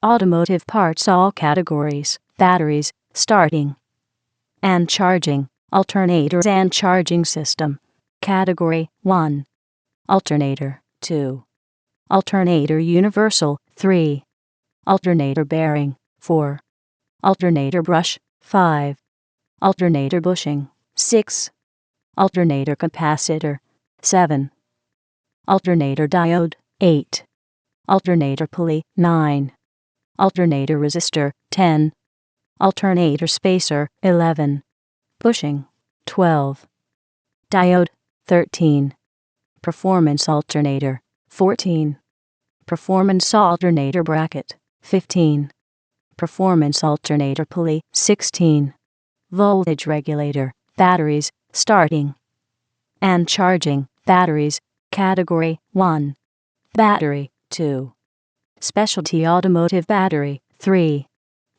Automotive parts, all categories, batteries, starting and charging, alternators and charging system. Category 1. Alternator. 2. Alternator universal. 3. Alternator bearing. 4. Alternator brush. 5. Alternator bushing. 6. Alternator capacitor. 7. Alternator diode. 8. Alternator pulley. 9. Alternator resistor. 10. Alternator spacer. 11. Bushing. 12. Diode. 13. Performance alternator. 14. Performance alternator bracket. 15. Performance alternator pulley. 16. Voltage regulator. Batteries, starting and charging, batteries. Category 1. Battery. 2. Specialty automotive battery. 3.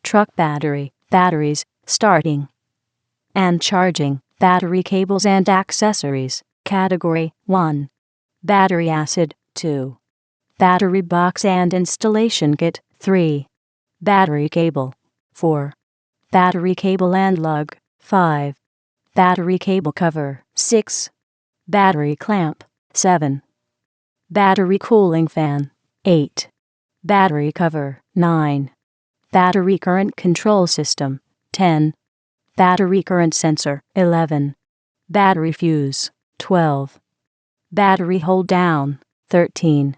Truck battery, batteries, starting and charging, battery cables and accessories. Category 1. Battery acid. 2. Battery box and installation kit. 3. Battery cable. 4. Battery cable and lug. 5. Battery cable cover. 6. Battery clamp. 7. Battery cooling fan. 8. Battery cover. 9. Battery current control system. 10. Battery current sensor. 11. Battery fuse. 12. Battery hold down. 13.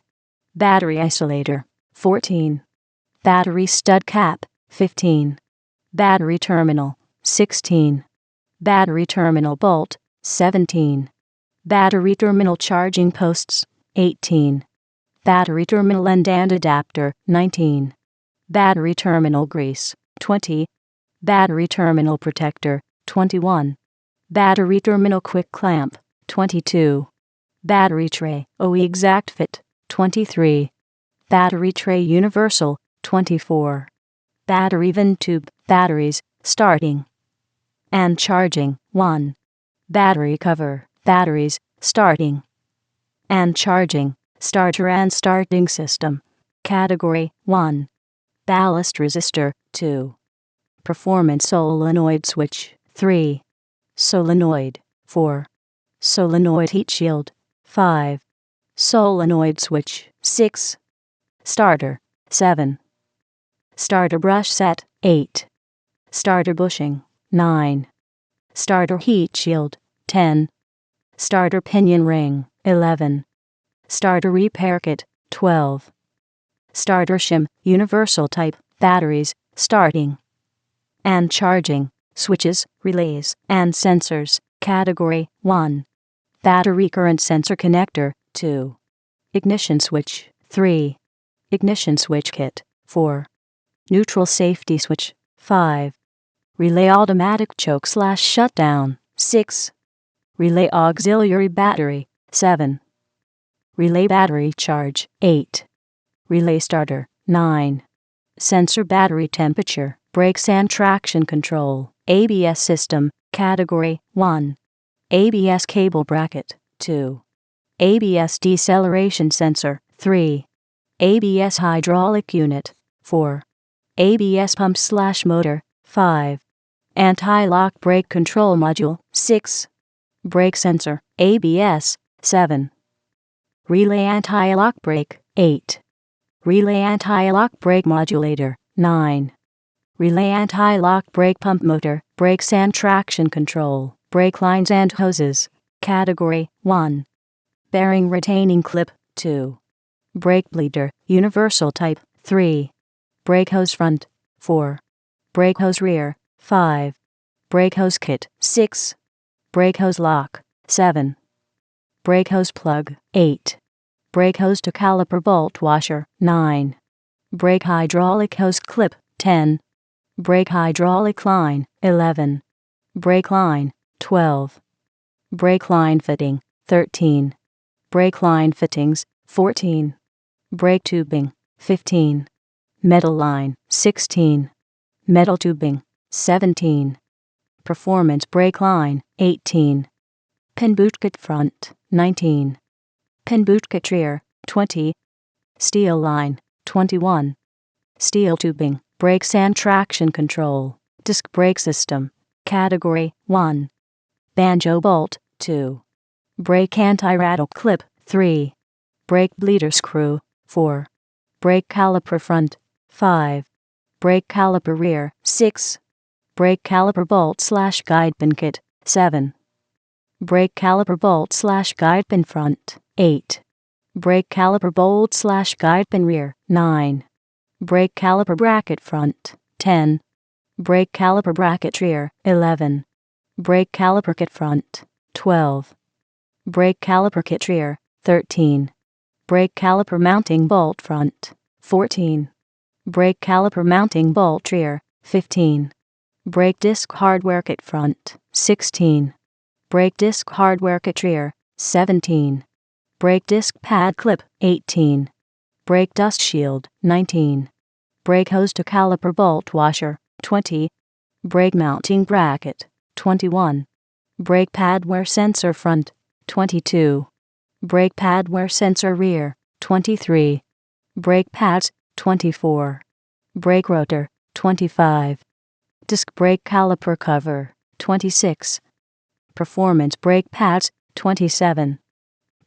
Battery isolator. 14. Battery stud cap. 15. Battery terminal. 16. Battery terminal bolt. 17. Battery terminal charging posts. 18. Battery terminal end and adapter. 19. Battery terminal grease. 20. Battery terminal protector. 21. Battery terminal quick clamp. 22. Battery tray OE exact fit. 23. Battery tray universal. 24. Battery vent tube, batteries, starting and charging. 1. Battery cover, batteries, starting and charging, starter and starting system. Category 1. Ballast resistor. 2. Performance solenoid switch. 3. Solenoid. 4. Solenoid heat shield. 5. Solenoid switch. 6. Starter. 7. Starter brush set. 8. Starter bushing. 9. Starter heat shield. 10. Starter pinion ring. 11. Starter repair kit. 12. Starter shim, universal type, batteries, starting and charging, switches, relays, and sensors. Category 1. Battery current sensor connector. 2. Ignition switch. 3. Ignition switch kit. 4. Neutral safety switch. 5. Relay automatic choke/shutdown. 6. Relay auxiliary battery. 7. Relay battery charge. 8. Relay starter. 9. Sensor battery temperature, brakes and traction control. ABS system. Category 1. ABS cable bracket. 2. ABS deceleration sensor. 3. ABS hydraulic unit. 4. ABS pump/motor. 5. Anti-lock brake control module. 6. Brake sensor, ABS. 7. Relay anti-lock brake. 8. Relay anti-lock brake modulator. 9. Relay anti-lock brake pump motor, brakes and traction control, brake lines and hoses. Category 1. Bearing retaining clip. 2. Brake bleeder, universal type. 3. Brake hose front. 4. Brake hose rear. 5. Brake hose kit. 6. Brake hose lock. 7. Brake hose plug. 8. Brake hose to caliper bolt washer. 9. Brake hydraulic hose clip. 10. Brake hydraulic line. 11. Brake line. 12. Brake line fitting. 13. Brake line fittings. 14. Brake tubing. 15. Metal line. 16. Metal tubing. 17. Performance brake line. 18. Pin boot kit front. 19. Pin boot kit rear. 20. Steel line. 21. steel tubing, brakes and traction control, disc brake system. Category 1. Banjo bolt. 2. Brake anti-rattle clip. 3. Brake bleeder screw. 4. Brake caliper front. 5. Brake caliper rear. 6. Brake caliper bolt/guide pin kit. 7. Brake caliper bolt/guide pin front. 8. Brake caliper bolt/guide pin rear. 9. Brake caliper bracket front. 10. Brake caliper bracket rear. 11. Brake caliper kit front. 12. Brake caliper kit rear. 13. Brake caliper mounting bolt front. 14. Brake caliper mounting bolt rear. 15. Brake disc hardware kit front. 16. Brake disc hardware kit rear. 17. Brake disc pad clip. 18. Brake dust shield. 19. Brake hose to caliper bolt washer. 20. Brake mounting bracket. 21. Brake pad wear sensor front. 22. Brake pad wear sensor rear. 23. Brake pads. 24. Brake rotor. 25. Disc brake caliper cover. 26. Performance brake pads. 27.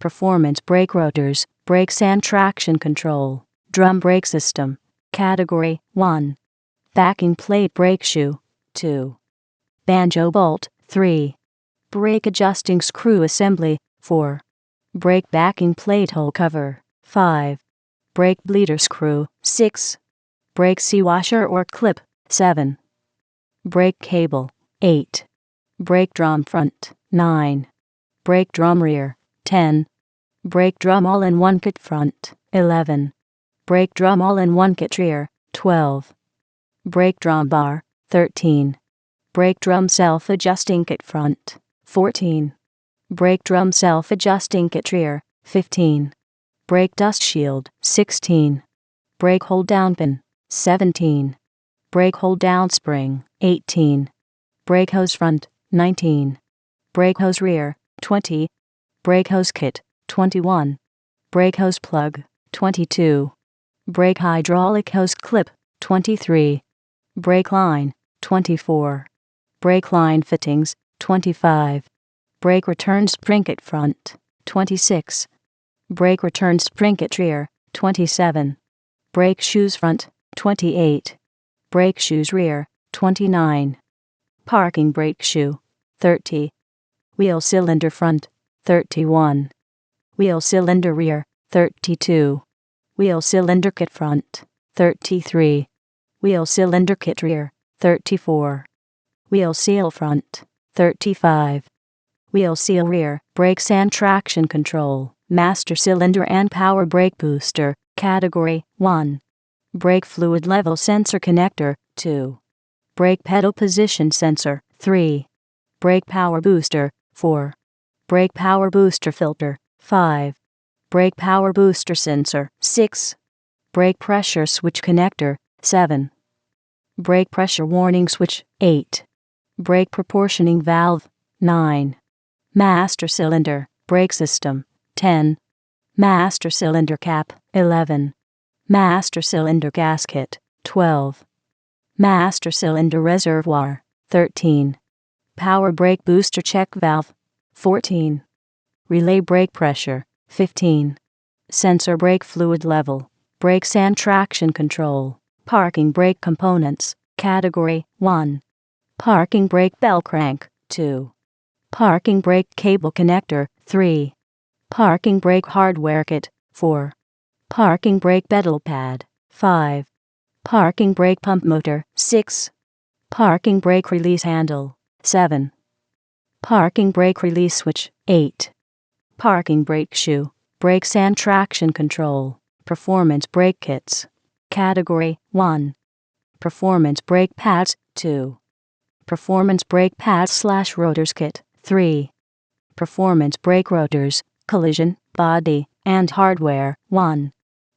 Performance brake rotors, brakes and traction control. Drum brake system. Category 1. Backing plate brake shoe. 2. Banjo bolt. 3. Brake adjusting screw assembly. 4. Brake backing plate hole cover. 5. Brake bleeder screw. 6. Brake C-washer or clip. 7. Brake cable. 8. Brake drum front. 9. Brake drum rear. 10. Brake drum all-in-one kit front. 11. Brake drum all-in-one kit rear. 12. Brake drum bar. 13. Brake drum self-adjusting kit front. 14. Brake drum self-adjusting kit rear. 15. Brake dust shield. 16. Brake hold down pin. 17. Brake hold down spring. 18. Brake hose front. 19. Brake hose rear. 20. Brake hose kit. 21. Brake hose plug. 22. Brake hydraulic hose clip. 23. Brake line. 24. Brake line fittings. 25. Brake return spring kit front. 26. Brake return spring kit rear. 27. Brake shoes front. 28. Brake shoes rear. 29. Parking brake shoe. 30. Wheel cylinder front. 31. Wheel cylinder rear. 32. Wheel cylinder kit front. 33. Wheel cylinder kit rear. 34. Wheel seal front. 35. Wheel seal rear. Brakes and traction control. Master cylinder and power brake booster. Category 1. Brake fluid level sensor connector. 2. Brake pedal position sensor. 3. Brake power booster. 4. Brake power booster filter. 5. Brake power booster sensor. 6. Brake pressure switch connector. 7. Brake pressure warning switch. 8. Brake proportioning valve. 9. Master cylinder brake system. 10. Master cylinder cap. 11. Master cylinder gasket. 12. Master cylinder reservoir. 13. Power brake booster check valve. 14. Relay brake pressure. 15. Sensor brake fluid level. Brakes and traction control. Parking brake components. Category 1. Parking brake bell crank. 2. Parking brake cable connector. 3. Parking brake hardware kit. 4. Parking brake pedal pad. 5. Parking brake pump motor. 6. Parking brake release handle. 7. Parking brake release switch. 8. Parking brake shoe. Brakes and traction control. Performance brake kits. Category 1. Performance brake pads. 2. Performance brake pads/rotors kit. 3. Performance brake rotors, collision, body, and hardware. 1.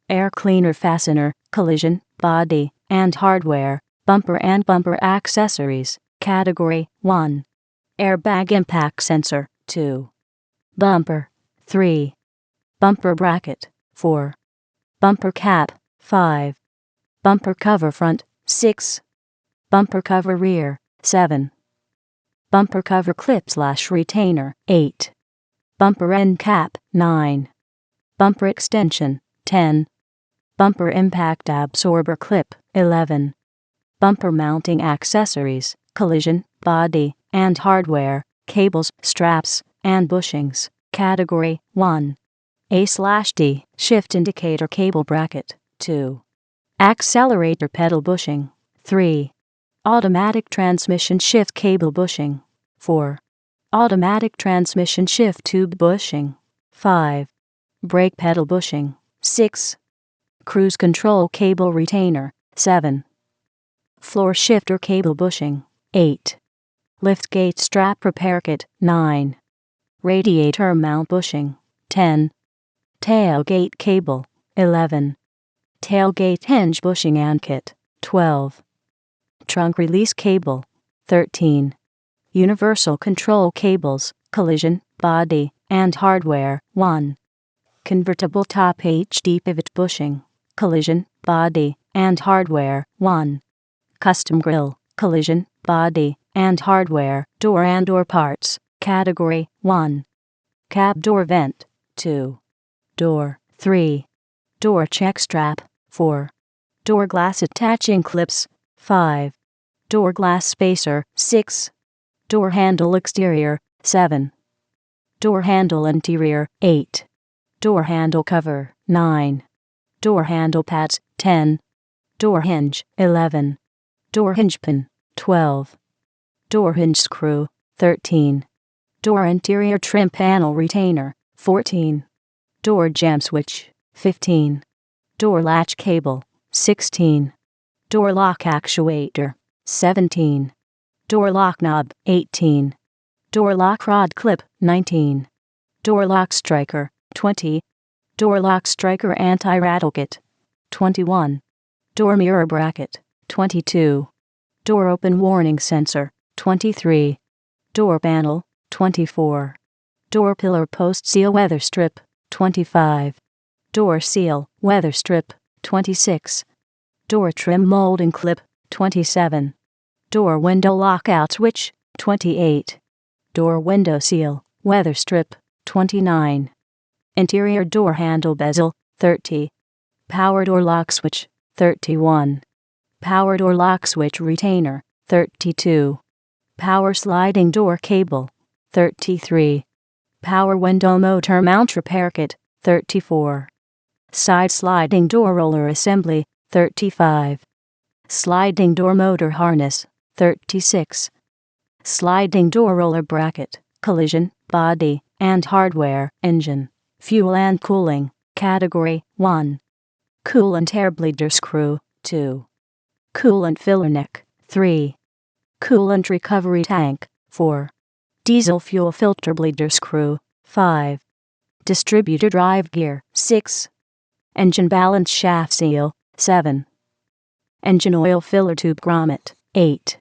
Air cleaner fastener, collision, body, and hardware, bumper and bumper accessories. Category 1. Airbag impact sensor. 2. Bumper. 3. Bumper bracket. 4. Bumper cap. 5. Bumper cover front, 6. Bumper cover rear, 7. Bumper cover clip/retainer, 8. Bumper end cap, 9. Bumper extension, 10. Bumper impact absorber clip, 11. Bumper mounting accessories, collision, body, and hardware, cables, straps, and bushings, Category 1. A/D, shift indicator cable bracket, 2. Accelerator pedal bushing, 3. Automatic transmission shift cable bushing, 4. Automatic transmission shift tube bushing, 5. Brake pedal bushing, 6. Cruise control cable retainer, 7. Floor shifter cable bushing, 8. Liftgate strap repair kit, 9. Radiator mount bushing, 10. Tailgate cable, 11. Tailgate hinge bushing and kit, 12. Trunk release cable, 13. Universal control cables, collision, body, and hardware, 1. Convertible top HD pivot bushing, collision, body, and hardware, 1. Custom grille, collision, body, and hardware, door and door parts, Category 1. Cab door vent, 2. Door, 3. Door check strap, 4. Door glass attaching clips, 5. Door glass spacer, 6. Door handle exterior, 7. Door handle interior, 8. Door handle cover, 9. Door handle pads, 10. Door hinge, 11. Door hinge pin, 12. Door hinge screw, 13. Door interior trim panel retainer, 14. Door jamb switch, 15. Door latch cable, 16. Door lock actuator, 17. Door lock knob, 18. Door lock rod clip, 19. Door lock striker, 20. Door lock striker anti-rattle kit, 21. Door mirror bracket, 22. Door open warning sensor, 23. Door panel, 24. Door pillar post seal weather strip, 25. Door seal, weather strip, 26. Door trim molding clip, 27. Door window lockout switch, 28. Door window seal, weather strip, 29. Interior door handle bezel, 30. Power door lock switch, 31. Power door lock switch retainer, 32. Power sliding door cable, 33. Power window motor mount repair kit, 34. Side sliding door roller assembly, 35. Sliding door motor harness, 36. Sliding door roller bracket, collision, body, and hardware, engine, fuel and cooling, Category 1. Coolant air bleeder screw, 2. Coolant filler neck, 3. Coolant recovery tank, 4. Diesel fuel filter bleeder screw, 5. Distributor drive gear, 6. Engine balance shaft seal, 7. Engine oil filler tube grommet, 8.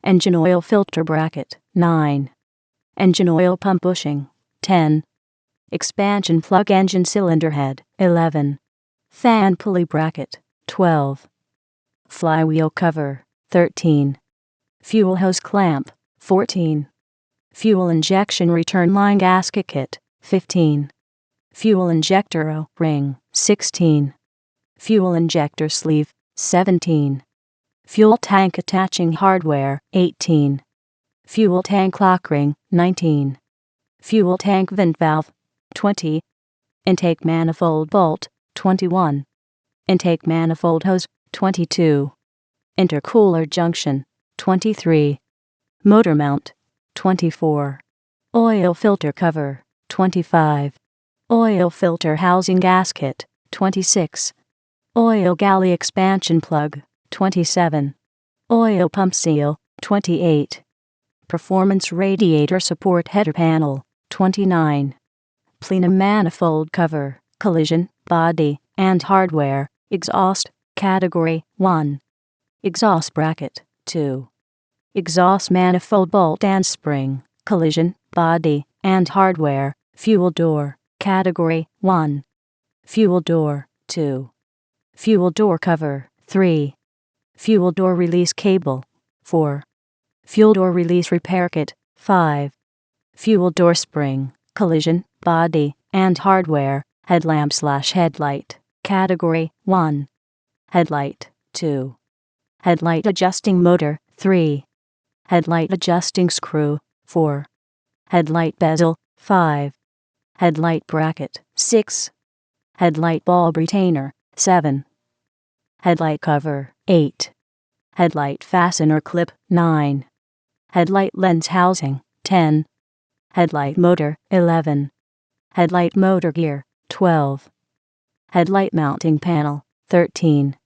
Engine oil filter bracket, 9. Engine oil pump bushing, 10. Expansion plug engine cylinder head, 11. Fan pulley bracket, 12. Flywheel cover, 13. Fuel hose clamp, 14. Fuel injection return line gasket kit, 15. Fuel injector O-ring, 16. Fuel injector sleeve, 17. Fuel tank attaching hardware, 18. Fuel tank lock ring, 19. Fuel tank vent valve, 20. Intake manifold bolt, 21. Intake manifold hose, 22. Intercooler junction, 23. Motor mount, 24. Oil filter cover, 25. Oil filter housing gasket, 26. Oil galley expansion plug, 27. Oil pump seal, 28. Performance radiator support header panel, 29. Plenum manifold cover, collision, body, and hardware, exhaust, Category 1. Exhaust bracket, 2. Exhaust manifold bolt and spring, collision, body, and hardware, fuel door, Category 1. Fuel door, 2. Fuel door cover, 3. Fuel door release cable. 4. Fuel door release repair kit. 5. Fuel door spring, collision, body, and hardware, headlamp/headlight. Category 1. Headlight. 2. Headlight adjusting motor. 3. Headlight adjusting screw. 4. Headlight bezel. 5. Headlight bracket. 6. Headlight bulb retainer. 7. Headlight cover. 8. Headlight fastener clip. 9. Headlight lens housing. 10. Headlight motor. 11. Headlight motor gear. 12. Headlight mounting panel. 13.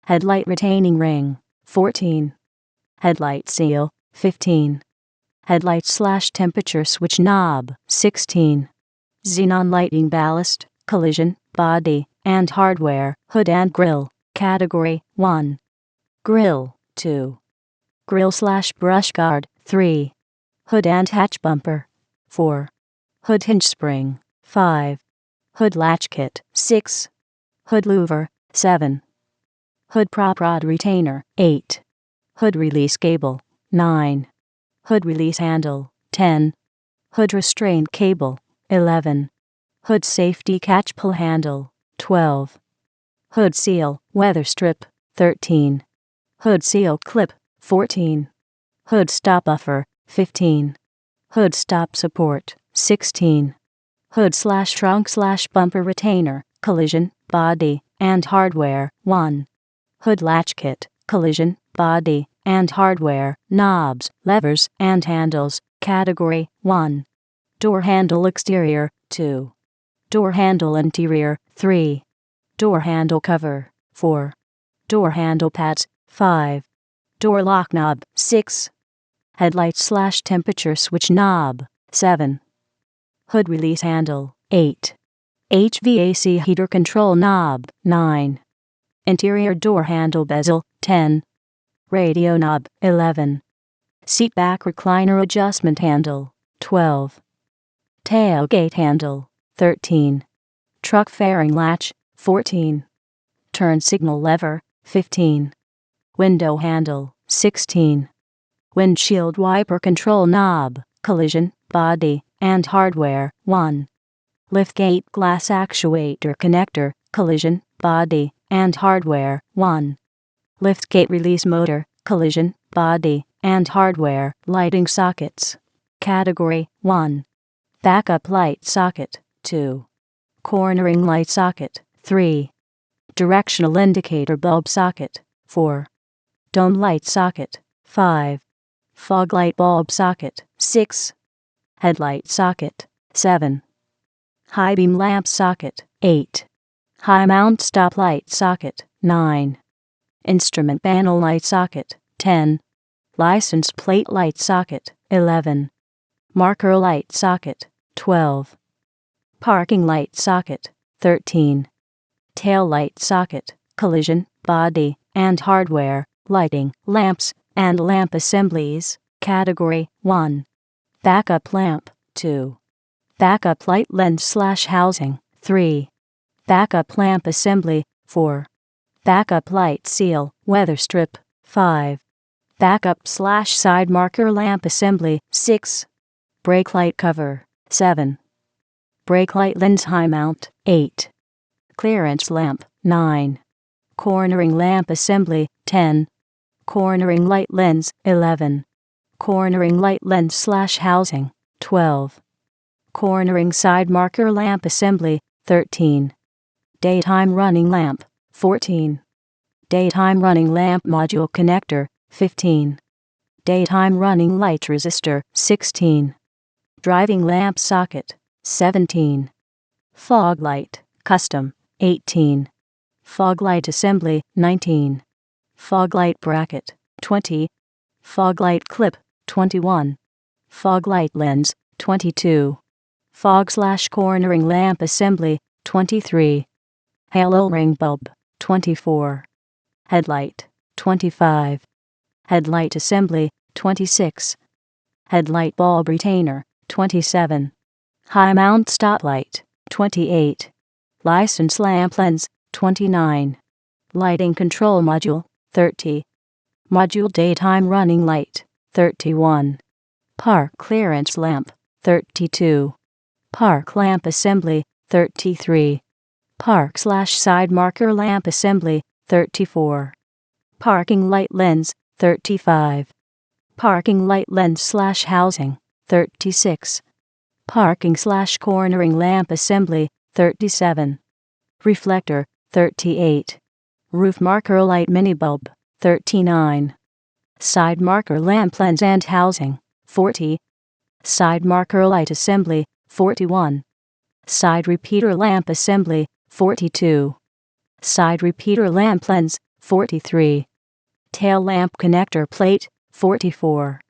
Headlight retaining ring. 14. Headlight seal. 15. Headlight/temperature switch knob. 16. Xenon lighting ballast, collision, body, and hardware, hood and grill. Category 1. Grill. 2. Grill/brush guard. 3. Hood and hatch bumper. 4. Hood hinge spring. 5. Hood latch kit. 6. Hood louver. 7. Hood prop rod retainer. 8. Hood release cable. 9. Hood release handle. 10. Hood restraint cable. 11. Hood safety catch pull handle. 12. Hood seal, weather strip. 13. Hood seal clip. 14. Hood stop buffer. 15. Hood stop support. 16. Hood/trunk/bumper retainer, collision, body, and hardware. 1. Hood latch kit, collision, body, and hardware, knobs, levers, and handles. Category 1. Door handle exterior. 2. Door handle interior. 3. Door handle cover. 4. Door handle pads. 5. Door lock knob. 6. Headlight/temperature switch knob. 7. Hood release handle. 8. HVAC heater control knob. 9. Interior door handle bezel. 10. Radio knob. 11. Seat back recliner adjustment handle. 12. Tailgate handle. 13. Truck fairing latch. 14. Turn signal lever. 15. Window handle. 16. Windshield wiper control knob, collision, body, and hardware. 1. Liftgate glass actuator connector, collision, body, and hardware. 1. Liftgate release motor, collision, body, and hardware. Lighting sockets. Category 1. Backup light socket. 2. Cornering light socket. 3. Directional indicator bulb socket. 4. Dome light socket. 5. Fog light bulb socket. 6. Headlight socket. 7. High beam lamp socket. 8. High mount stoplight socket. 9. Instrument panel light socket. 10. License plate light socket. 11. Marker light socket. 12. Parking light socket. 13. Tail light socket, collision, body, and hardware, lighting, lamps, and lamp assemblies. Category 1. Backup lamp. 2. Backup light lens/housing. 3. Backup lamp assembly. 4. Backup light seal, weather strip. 5. Backup/side marker lamp assembly. 6. Brake light cover. 7. Brake light lens high mount. 8. Clearance lamp. 9. Cornering lamp assembly. 10. Cornering light lens. 11. Cornering light lens/housing. 12. Cornering side marker lamp assembly. 13. Daytime running lamp. 14. Daytime running lamp module connector. 15. Daytime running light resistor. 16. Driving lamp socket. 17. Fog light, custom. 18. Fog light assembly. 19. Fog light bracket. 20. Fog light clip. 21. Fog light lens. 22. Fog/cornering lamp assembly. 23. Halo ring bulb. 24. Headlight. 25. Headlight assembly. 26. Headlight bulb retainer. 27. High mount stoplight. 28. License lamp lens. 29. Lighting control module, 30. Module daytime running light, 31. Park clearance lamp, 32. Park lamp assembly, 33. Park/side marker lamp assembly, 34. Parking light lens, 35. Parking light lens/housing, 36. Parking/cornering lamp assembly, 37. Reflector, 38. Roof marker light mini bulb, 39. Side marker lamp lens and housing, 40. Side marker light assembly, 41. Side repeater lamp assembly, 42. Side repeater lamp lens, 43. Tail lamp connector plate, 44.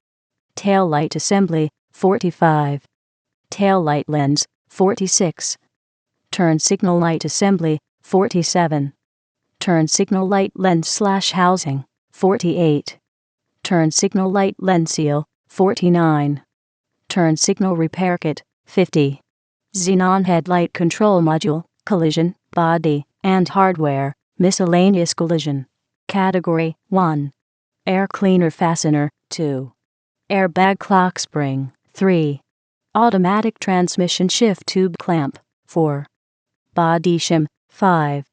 Tail light assembly, 45. Tail light lens, 46. Turn signal light assembly, 47. Turn signal light lens/housing, 48. Turn signal light lens seal, 49. Turn signal repair kit, 50. Xenon headlight control module, collision, body, and hardware, miscellaneous collision. Category 1. Air cleaner fastener, 2. Airbag clock spring, 3. Automatic transmission shift tube clamp, 4. Body shim, 5.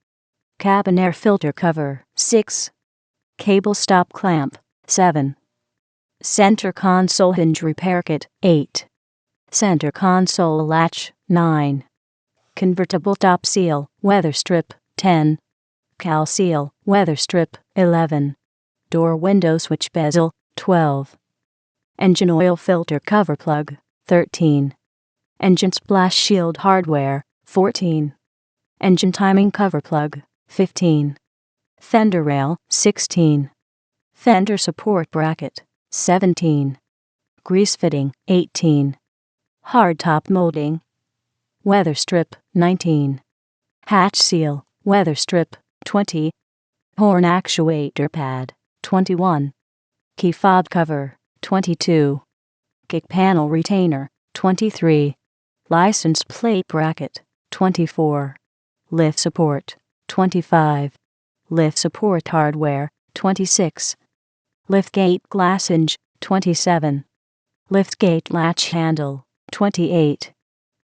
Cabin air filter cover, 6. Cable stop clamp, 7. Center console hinge repair kit, 8. Center console latch, 9. Convertible top seal, weather strip, 10. Cal seal, weather strip, 11. Door window switch bezel, 12. Engine oil filter cover plug, 13. Engine splash shield hardware, 14. Engine timing cover plug, 15. Fender rail, 16. Fender support bracket, 17. Grease fitting, 18. Hardtop molding. Weather strip, 19. Hatch seal, weather strip, 20. Horn actuator pad, 21. Key fob cover, 22. Kick panel retainer, 23. License plate bracket, 24. Lift support, 25. Lift support hardware, 26. Liftgate glass hinge, 27. Liftgate latch handle, 28.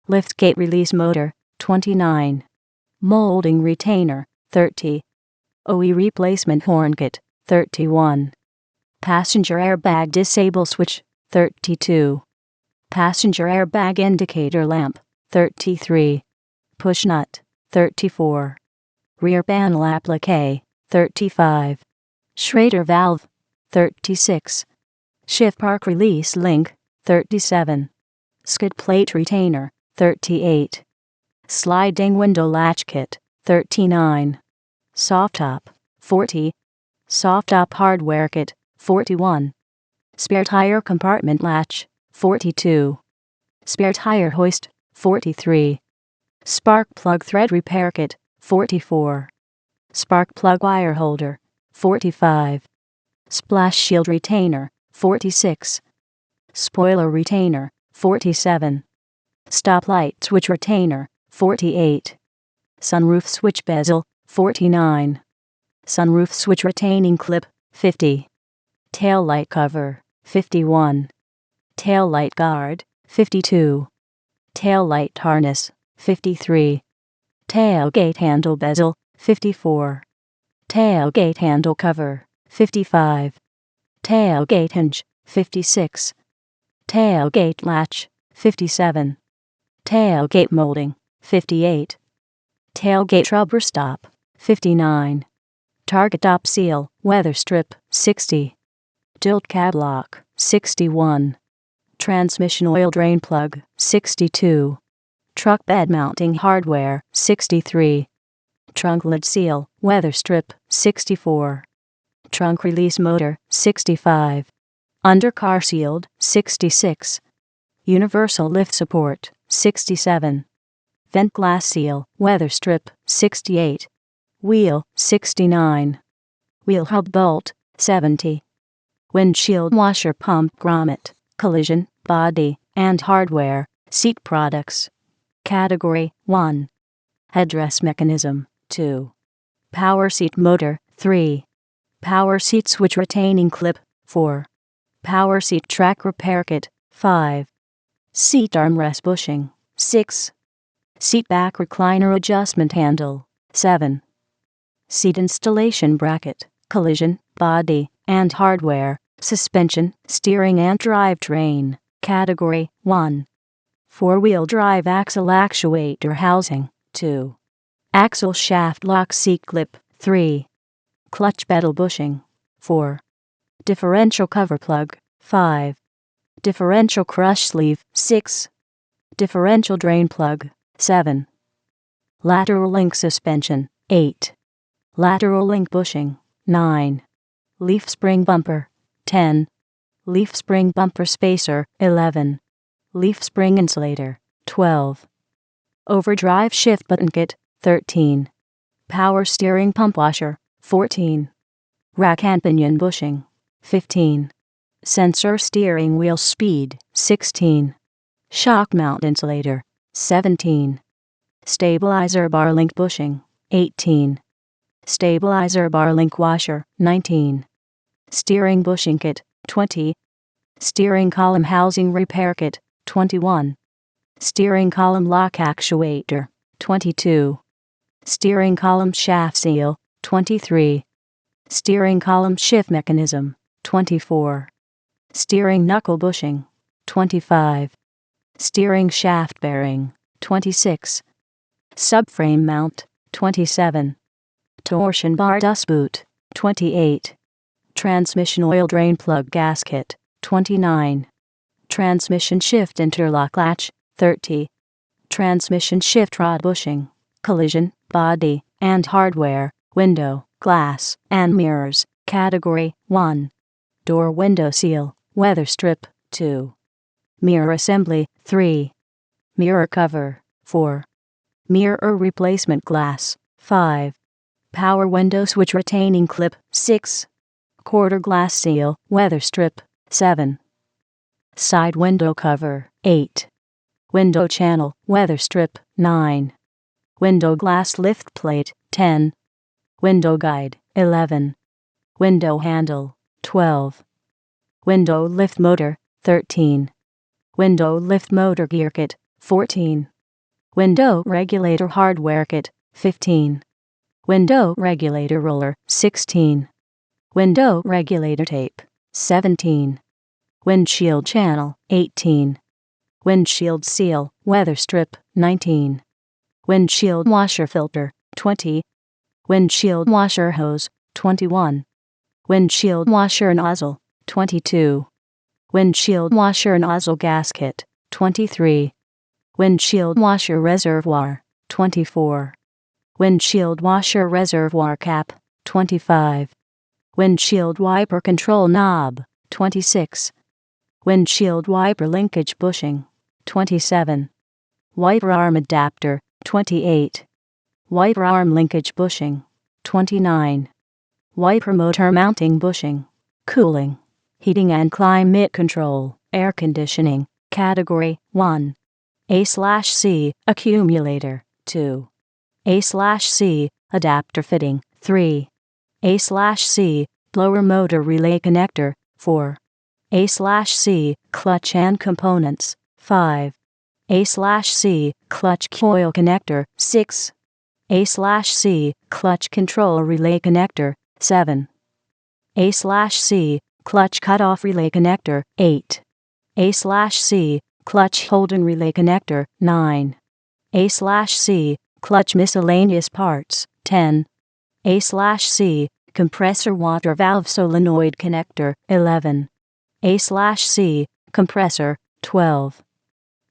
Liftgate release motor, 29. Molding retainer, 30. OE replacement horn kit, 31. Passenger airbag disable switch, 32. Passenger airbag indicator lamp, 33. Push nut, 34. Rear panel applique, 35. Schrader valve, 36. Shift park release link, 37. Skid plate retainer, 38. Sliding window latch kit, 39. Soft top, 40. Soft top hardware kit, 41. Spare tire compartment latch, 42. Spare tire hoist, 43. Spark plug thread repair kit, 44. Spark plug wire holder, 45. Splash shield retainer, 46. Spoiler retainer, 47. Stoplight switch retainer, 48. Sunroof switch bezel, 49. Sunroof switch retaining clip, 50. Tail light cover, 51. Tail light guard, 52. Tail light harness, 53. Tailgate handle bezel, 54. Tailgate handle cover, 55. Tailgate hinge, 56. Tailgate latch, 57. Tailgate molding, 58. Tailgate rubber stop, 59. Target top seal, weather strip, 60. Tilt cab lock, 61. Transmission oil drain plug, 62. Truck bed mounting hardware, 63. Trunk lid seal, weather strip, 64. Trunk release motor, 65. Undercar sealed, 66. Universal lift support, 67. Vent glass seal, weather strip, 68. Wheel, 69. Wheel hub bolt, 70. Windshield washer pump grommet, collision, body, and hardware, seat products. Category 1. Headrest mechanism, 2. Power seat motor, 3. Power seat switch retaining clip, 4. Power seat track repair kit, 5. Seat armrest bushing, 6. Seat back recliner adjustment handle, 7. Seat installation bracket, collision, body, and hardware, suspension, steering and drivetrain, category 1. Four-wheel drive axle actuator housing, 2. Axle shaft lock seat clip, 3. Clutch pedal bushing, 4. Differential cover plug, 5. Differential crush sleeve, 6. Differential drain plug, 7. Lateral link suspension, 8. Lateral link bushing, 9. Leaf spring bumper, 10. Leaf spring bumper spacer, 11. Leaf spring insulator, 12. Overdrive shift button kit, 13. Power steering pump washer, 14. Rack and pinion bushing, 15. Sensor steering wheel speed, 16. Shock mount insulator, 17. Stabilizer bar link bushing, 18. Stabilizer bar link washer, 19. Steering bushing kit, 20. Steering column housing repair kit, 21. Steering column lock actuator, 22. Steering column shaft seal, 23. Steering column shift mechanism, 24. Steering knuckle bushing, 25. Steering shaft bearing, 26. Subframe mount, 27. Torsion bar dust boot, 28. Transmission oil drain plug gasket, 29. Transmission shift interlock latch, 30. Transmission shift rod bushing, collision, body, and hardware, window, glass, and mirrors, category 1. Door window seal, weather strip, 2. Mirror assembly, 3. Mirror cover, 4. Mirror replacement glass, 5. Power window switch retaining clip, 6. Quarter glass seal, weather strip, 7. Side window cover, 8. Window channel, weather strip, 9. Window glass lift plate, 10. Window guide, 11. Window handle, 12. Window lift motor, 13. Window lift motor gear kit, 14. Window regulator hardware kit, 15. Window regulator roller, 16. Window regulator tape, 17. Windshield channel, 18. Windshield seal, weather strip, 19. Windshield washer filter, 20. Windshield washer hose, 21. Windshield washer nozzle, 22. Windshield washer nozzle gasket, 23. Windshield washer reservoir, 24. Windshield washer reservoir cap, 25. Windshield wiper control knob, 26. Windshield wiper linkage bushing, 27. Wiper arm adapter, 28. Wiper arm linkage bushing, 29. Wiper motor mounting bushing, cooling, heating and climate control, air conditioning, category 1. A/C accumulator, 2. A/C adapter fitting, 3. A/C blower motor relay connector, 4. A/C clutch and components, 5. A/C clutch coil connector, 6. A/C clutch control relay connector, 7. A/C clutch cutoff relay connector, 8. A/C clutch Holden relay connector, 9. A/C clutch miscellaneous parts, 10. A/C compressor water valve solenoid connector, 11. A/C compressor, 12.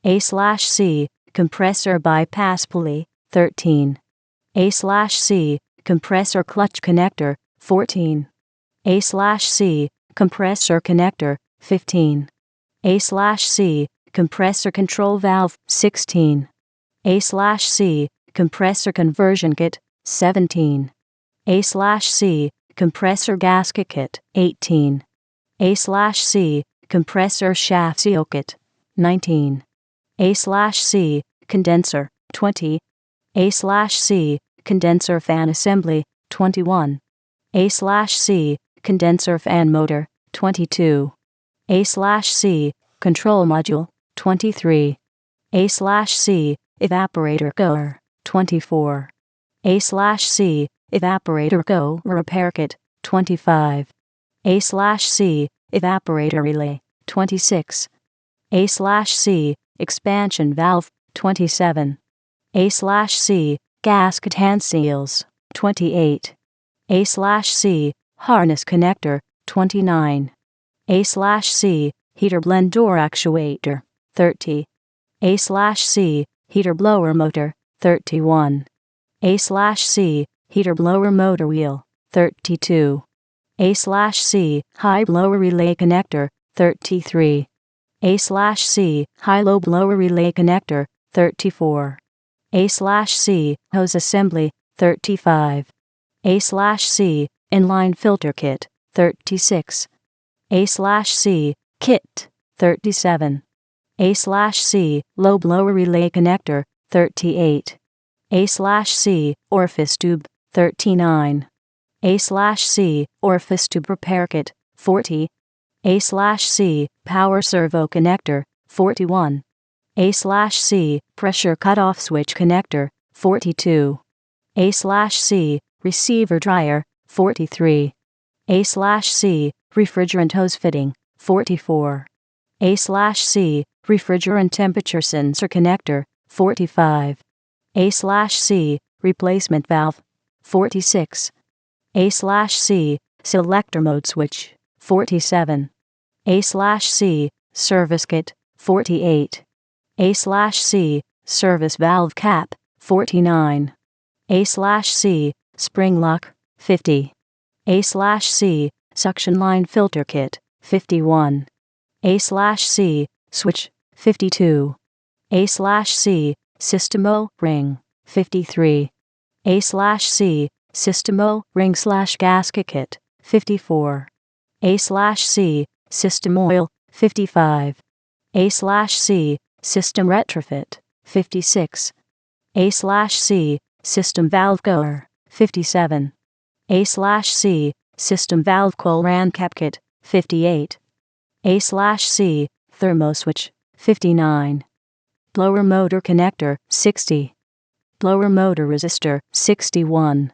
A/C compressor bypass pulley, 13. A/C compressor clutch connector, 14. A/C compressor connector, 15. A/C compressor control valve, 16. A/C compressor conversion kit, 17. A/C compressor gasket kit, 18. A/C compressor shaft seal kit, 19. A/C condenser, 20. A/C condenser fan assembly, 21. A/C, condenser fan motor, 22. A/C, control module, 23. A/C, evaporator goer, 24. A/C, evaporator go repair kit, 25. A/C, evaporator relay, 26. A/C, expansion valve, 27. A/C, gasket hand seals, 28. A/C, harness connector, 29. A/C, heater blend door actuator, 30. A/C, heater blower motor, 31. A/C, heater blower motor wheel, 32. A/C, high blower relay connector, 33. A/C, high-low blower relay connector, 34. A/C, hose assembly, 35. A/C, inline filter kit, 36. A/C, kit, 37. A/C, low blower relay connector, 38. A/C, orifice tube, 39. A/C, orifice tube repair kit, 40. A/C, power servo connector, 41. A/C, pressure cutoff switch connector, 42. A/C, receiver dryer, 43. A/C, refrigerant hose fitting, 44. A/C, refrigerant temperature sensor connector, 45. A/C, replacement valve, 46. A/C, selector mode switch, 47. A/C, service kit, 48. A/C, service valve cap, 49. A/C, spring lock, 50. A/C, suction line filter kit, 51. A/C, switch, 52. A/C, system O-ring, 53. A/C, system O-ring/gasket kit, 54. A/C, system oil, 55. A/C, system retrofit, 56. A/C, system valve goer, 57. A/C, system valve coil ran cap kit, 58. A/C, thermo switch, 59. Blower motor connector, 60. Blower motor resistor, 61.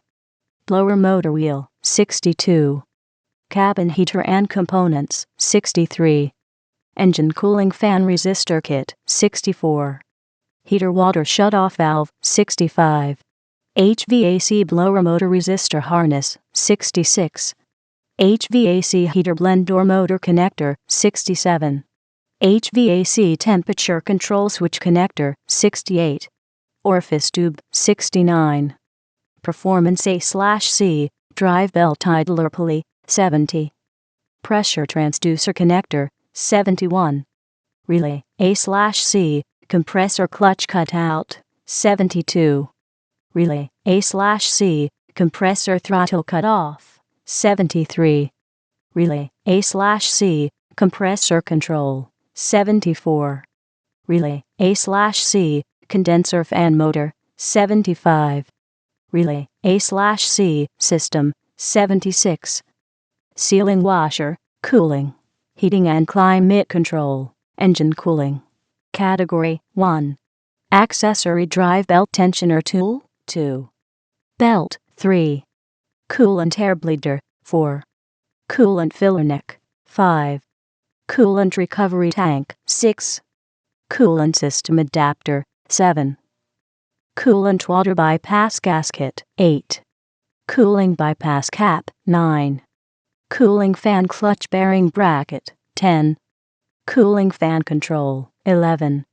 Blower motor wheel, 62. Cabin heater and components, 63. Engine cooling fan resistor kit, 64. Heater water shutoff valve, 65. HVAC blower motor resistor harness, 66. HVAC heater blend door motor connector, 67. HVAC temperature control switch connector, 68. Orifice tube, 69. Performance A/C, drive belt idler pulley, 70. Pressure transducer connector, 71. Relay A/C, compressor clutch cutout, 72. Relay A/C, compressor throttle cutoff, 73. Relay A/C, compressor control, 74. Relay A/C, condenser fan motor, 75. Relay A/C, system, 76. Sealing washer, cooling, heating and climate control, engine cooling. Category 1. Accessory drive belt tensioner tool, 2. Belt, 3. Coolant air bleeder, 4. Coolant filler neck, 5. Coolant recovery tank, 6. Coolant system adapter, 7. Coolant water bypass gasket, 8. Cooling bypass cap, 9. Cooling fan clutch bearing bracket, 10. Cooling fan control, 11.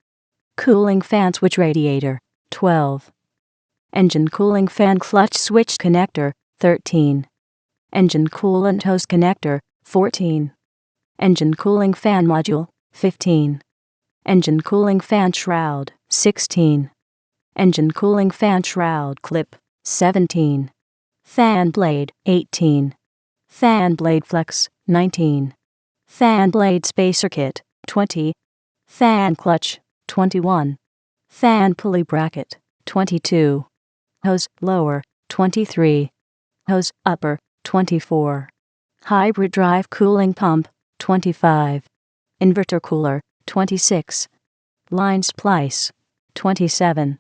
Cooling fan switch radiator, 12. Engine cooling fan clutch switch connector, 13. Engine coolant hose connector, 14. Engine cooling fan module, 15. Engine cooling fan shroud, 16. Engine cooling fan shroud clip, 17. Fan blade, 18. Fan blade flex, 19. Fan blade spacer kit, 20. Fan clutch, 21. Fan pulley bracket, 22. Hose lower, 23. Hose upper, 24. Hybrid drive cooling pump, 25. Inverter cooler, 26. Line splice, 27.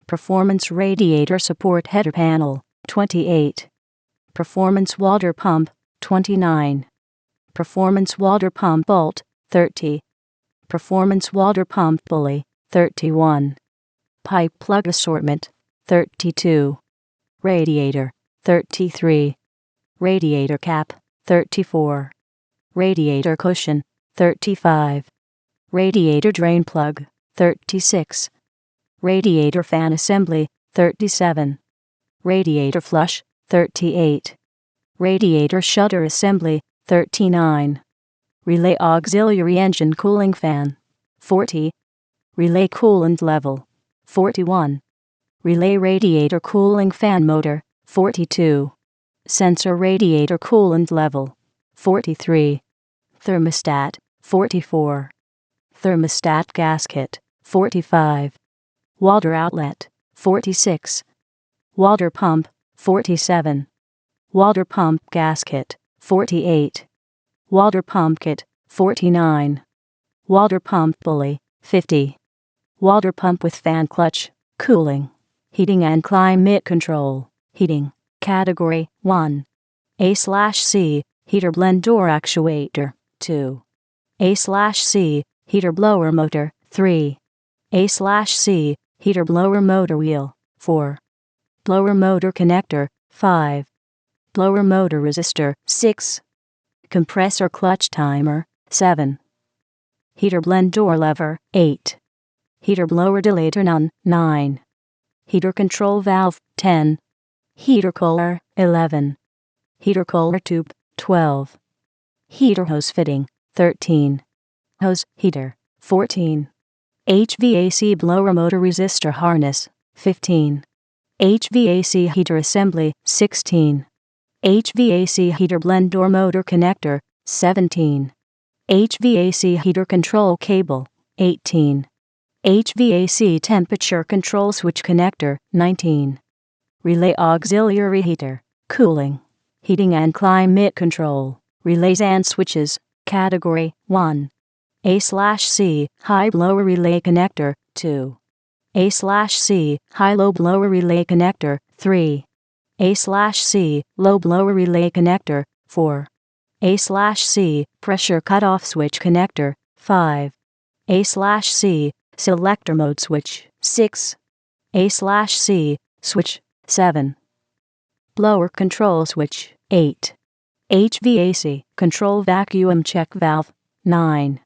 Performance radiator support header panel, 28. Performance water pump, 29. Performance water pump bolt, 30. Performance water pump pulley, 31. Pipe plug assortment, 32. Radiator, 33. Radiator cap, 34. Radiator cushion, 35. Radiator drain plug, 36. Radiator fan assembly, 37. Radiator flush, 38. Radiator shutter assembly, 39. Relay auxiliary engine cooling fan, 40. Relay coolant level, 41. Relay radiator cooling fan motor, 42. Sensor radiator coolant level, 43. Thermostat, 44. Thermostat gasket, 45. Water outlet, 46. Water pump, 47. Water pump gasket, 48. Water pump kit, 49. Water pump pulley, 50. Water pump with fan clutch, cooling, heating and climate control, heating, category 1. A/C, heater blend door actuator, 2. A/C, heater blower motor, 3. A/C, heater blower motor wheel, 4. Blower motor connector, 5. Blower motor resistor, 6. Compressor clutch timer, 7. Heater blend door lever, 8. Heater blower dilator none, 9. Heater control valve, 10. Heater cooler, 11. Heater cooler tube, 12. Heater hose fitting, 13. Hose heater, 14. HVAC blower motor resistor harness, 15. HVAC heater assembly, 16. HVAC heater blend door motor connector, 17. HVAC heater control cable, 18. HVAC temperature control switch connector, 19. Relay auxiliary heater, cooling, heating and climate control, relays and switches, category 1. A/C, high blower relay connector, 2. A/C, high-low blower relay connector, 3. A/C, low blower relay connector, 4. A/C, pressure cutoff switch connector, 5. A/C, selector mode switch, 6. A/C, switch, 7. Blower control switch, 8. HVAC, control vacuum check valve, 9.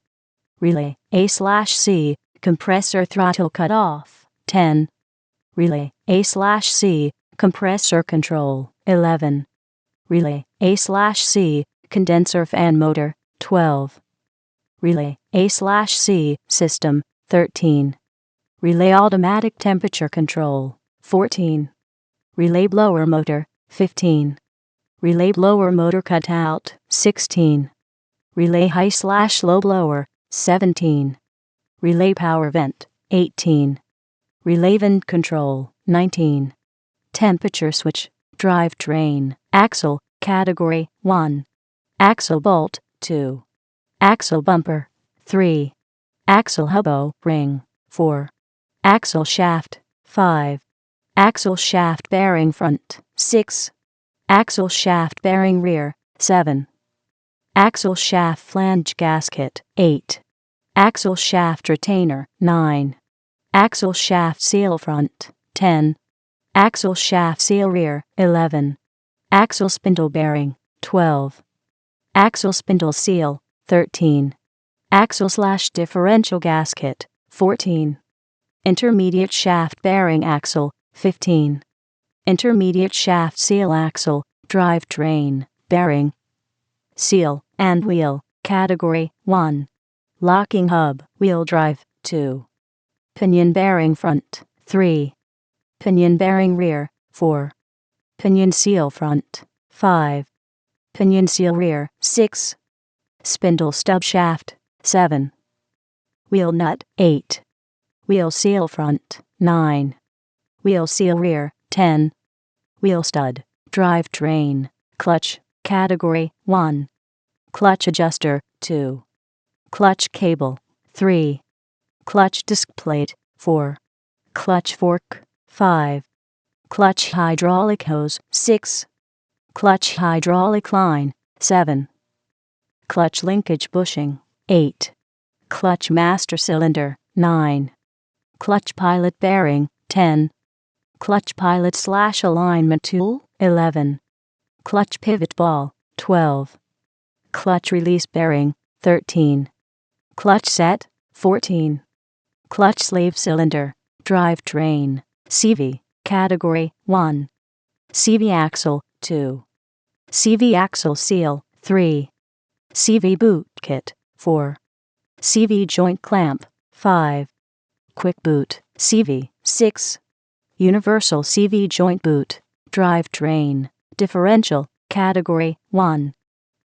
Relay, A/C, compressor throttle cutoff, 10. Relay, A/C, compressor control, 11. Relay, A/C, condenser fan motor, 12. Relay, A/C, system, 13. Relay automatic temperature control, 14. Relay blower motor, 15. Relay blower motor cutout, 16. Relay high/low blower, 17. Relay power vent, 18. Relay vent control, 19. Temperature switch, drivetrain, axle, category 1. Axle bolt, 2. Axle bumper, 3. Axle hub ring, 4. Axle shaft, 5. Axle shaft bearing front, 6. Axle shaft bearing rear, 7. Axle shaft flange gasket, 8. Axle shaft retainer, 9. Axle shaft seal front, 10. Axle shaft seal rear, 11. Axle spindle bearing, 12. Axle spindle seal, 13. Axle/differential gasket, 14. Intermediate shaft bearing axle, 15. Intermediate shaft seal axle, drivetrain, bearing. Seal and wheel, category 1. Locking hub, wheel drive, 2. Pinion bearing front, 3. Pinion bearing rear, 4. Pinion seal front, 5. Pinion seal rear, 6. Spindle stub shaft, 7. Wheel nut, 8. Wheel seal front, 9. Wheel seal rear, 10. Wheel stud, drivetrain, clutch, category 1, clutch adjuster 2, clutch cable 3, clutch disc plate 4, clutch fork 5, clutch hydraulic hose 6, clutch hydraulic line 7, clutch linkage bushing 8, clutch master cylinder 9, clutch pilot bearing 10, clutch pilot/alignment tool 11, clutch pivot ball 12, clutch release bearing 13, clutch set 14, clutch slave cylinder, drivetrain, CV, category 1, CV axle 2, CV axle seal 3, CV boot kit 4, CV joint clamp 5, quick boot CV 6, universal CV joint boot, drivetrain, differential, category 1,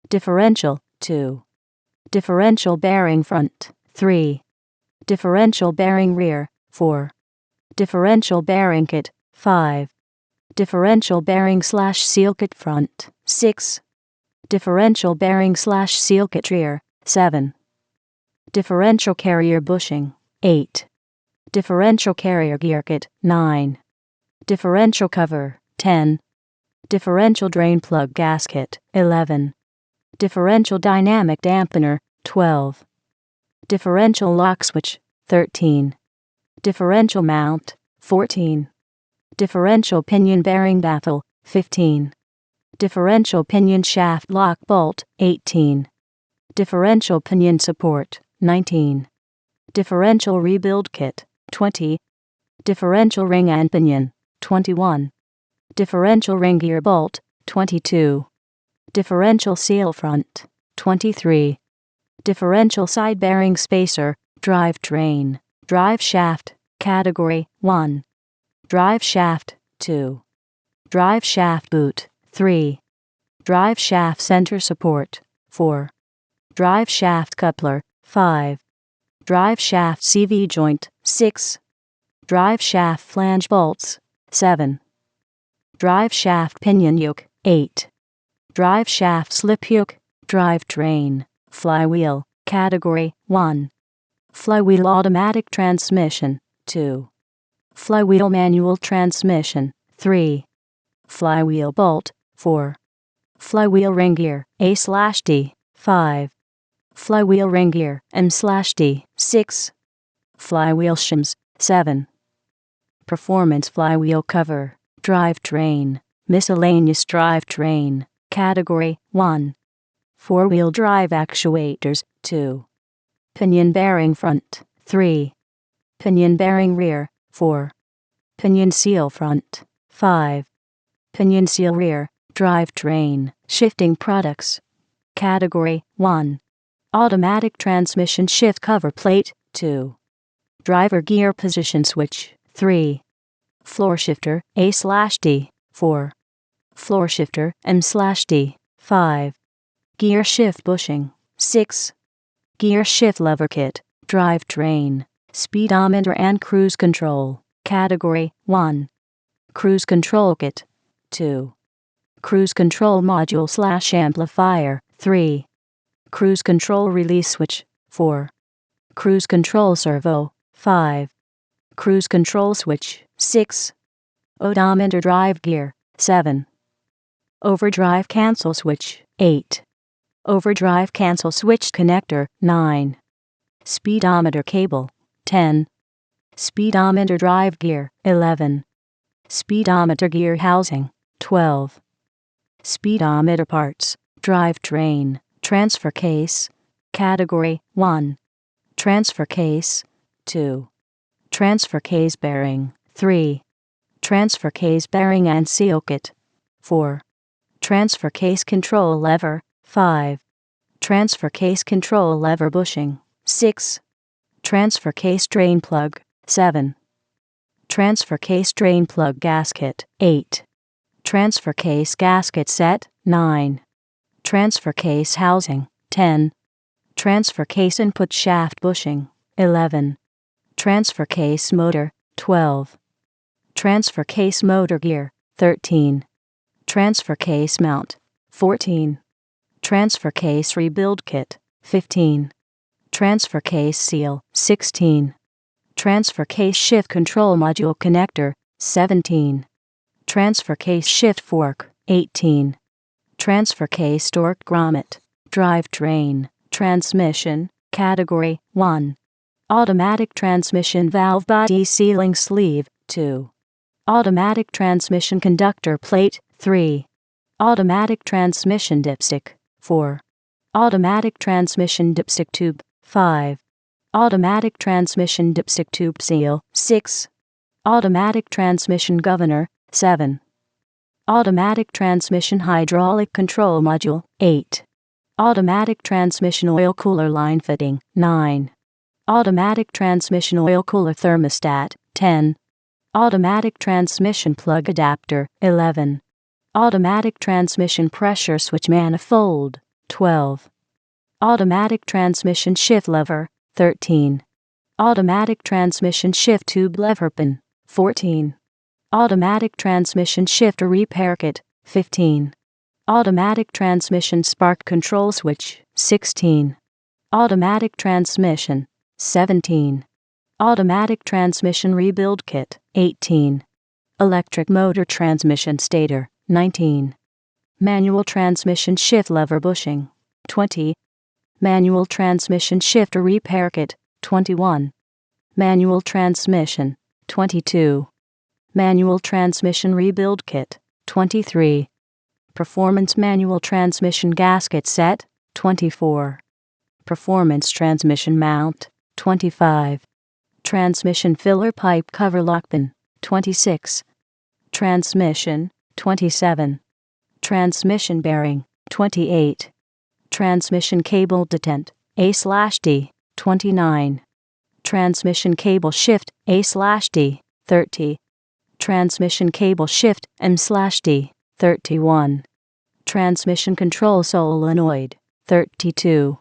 differential 2, differential bearing front 3, differential bearing rear 4, differential bearing kit 5, differential bearing/seal kit front 6, differential bearing/seal kit rear 7, differential carrier bushing 8, differential carrier gear kit 9, differential cover 10, differential drain plug gasket 11, differential dynamic dampener 12, differential lock switch 13, differential mount 14, differential pinion bearing baffle 15, differential pinion shaft lock bolt 18, differential pinion support 19, differential rebuild kit 20, differential ring and pinion 21, differential ring gear bolt 22, differential seal front 23, differential side bearing spacer, drivetrain, drive shaft, category 1, drive shaft 2, drive shaft boot 3, drive shaft center support 4, drive shaft coupler 5, drive shaft CV joint 6, drive shaft flange bolts 7, drive shaft pinion yoke 8, drive shaft slip yoke, drivetrain, flywheel, category 1, flywheel automatic transmission 2, flywheel manual transmission 3, flywheel bolt 4, flywheel ring gear A/D 5, flywheel ring gear M/D 6, flywheel shims 7, performance flywheel cover, drivetrain, miscellaneous drivetrain, category 1, four-wheel drive actuators 2, pinion bearing front 3, pinion bearing rear 4, pinion seal front 5, pinion seal rear, drivetrain, shifting products, category 1, automatic transmission shift cover plate 2, driver gear position switch 3, floor shifter A/D 4, floor shifter M/D 5, gear shift bushing 6, gear shift lever kit, drivetrain, speedometer and cruise control, category 1, cruise control kit 2, cruise control module/amplifier 3, cruise control release switch 4, cruise control servo 5, cruise control switch 6, odometer drive gear 7, overdrive cancel switch 8, overdrive cancel switch connector 9, speedometer cable 10, speedometer drive gear 11, speedometer gear housing 12, speedometer parts, drivetrain, transfer case, category 1, transfer case 2, transfer case bearing 3, transfer case bearing and seal kit 4, transfer case control lever 5, transfer case control lever bushing 6, transfer case drain plug 7, transfer case drain plug gasket 8, transfer case gasket set 9, transfer case housing 10, transfer case input shaft bushing 11, transfer case motor 12, transfer case motor gear 13, Transfer case mount, 14. Transfer case rebuild kit, 15. Transfer case seal, 16. Transfer case shift control module connector, 17. Transfer case shift fork, 18. Transfer case torque grommet, drivetrain, transmission, category 1. Automatic transmission valve body sealing sleeve, 2. Automatic transmission conductor plate, 3. Automatic transmission dipstick, 4. Automatic transmission dipstick tube, 5. Automatic transmission dipstick tube seal, 6. Automatic transmission governor, 7. Automatic transmission hydraulic control module, 8. Automatic transmission oil cooler line fitting, 9. Automatic transmission oil cooler thermostat, 10. Automatic transmission plug adapter, 11. Automatic transmission pressure switch manifold, 12. Automatic transmission shift lever, 13. Automatic transmission shift tube lever pin, 14. Automatic transmission shifter repair kit, 15. Automatic transmission spark control switch, 16. Automatic transmission, 17. Automatic transmission rebuild kit, 18. Electric motor transmission stator, 19. Manual transmission shift lever bushing, 20. Manual transmission shifter repair kit, 21. Manual transmission, 22. Manual transmission rebuild kit, 23. Performance manual transmission gasket set, 24. Performance transmission mount, 25. Transmission filler pipe cover lock pin, 26. Transmission, 27. Transmission bearing, 28. Transmission cable detent, A/D, 29. Transmission cable shift, A/D, 30. Transmission cable shift, M/D, 31. Transmission control solenoid, 32.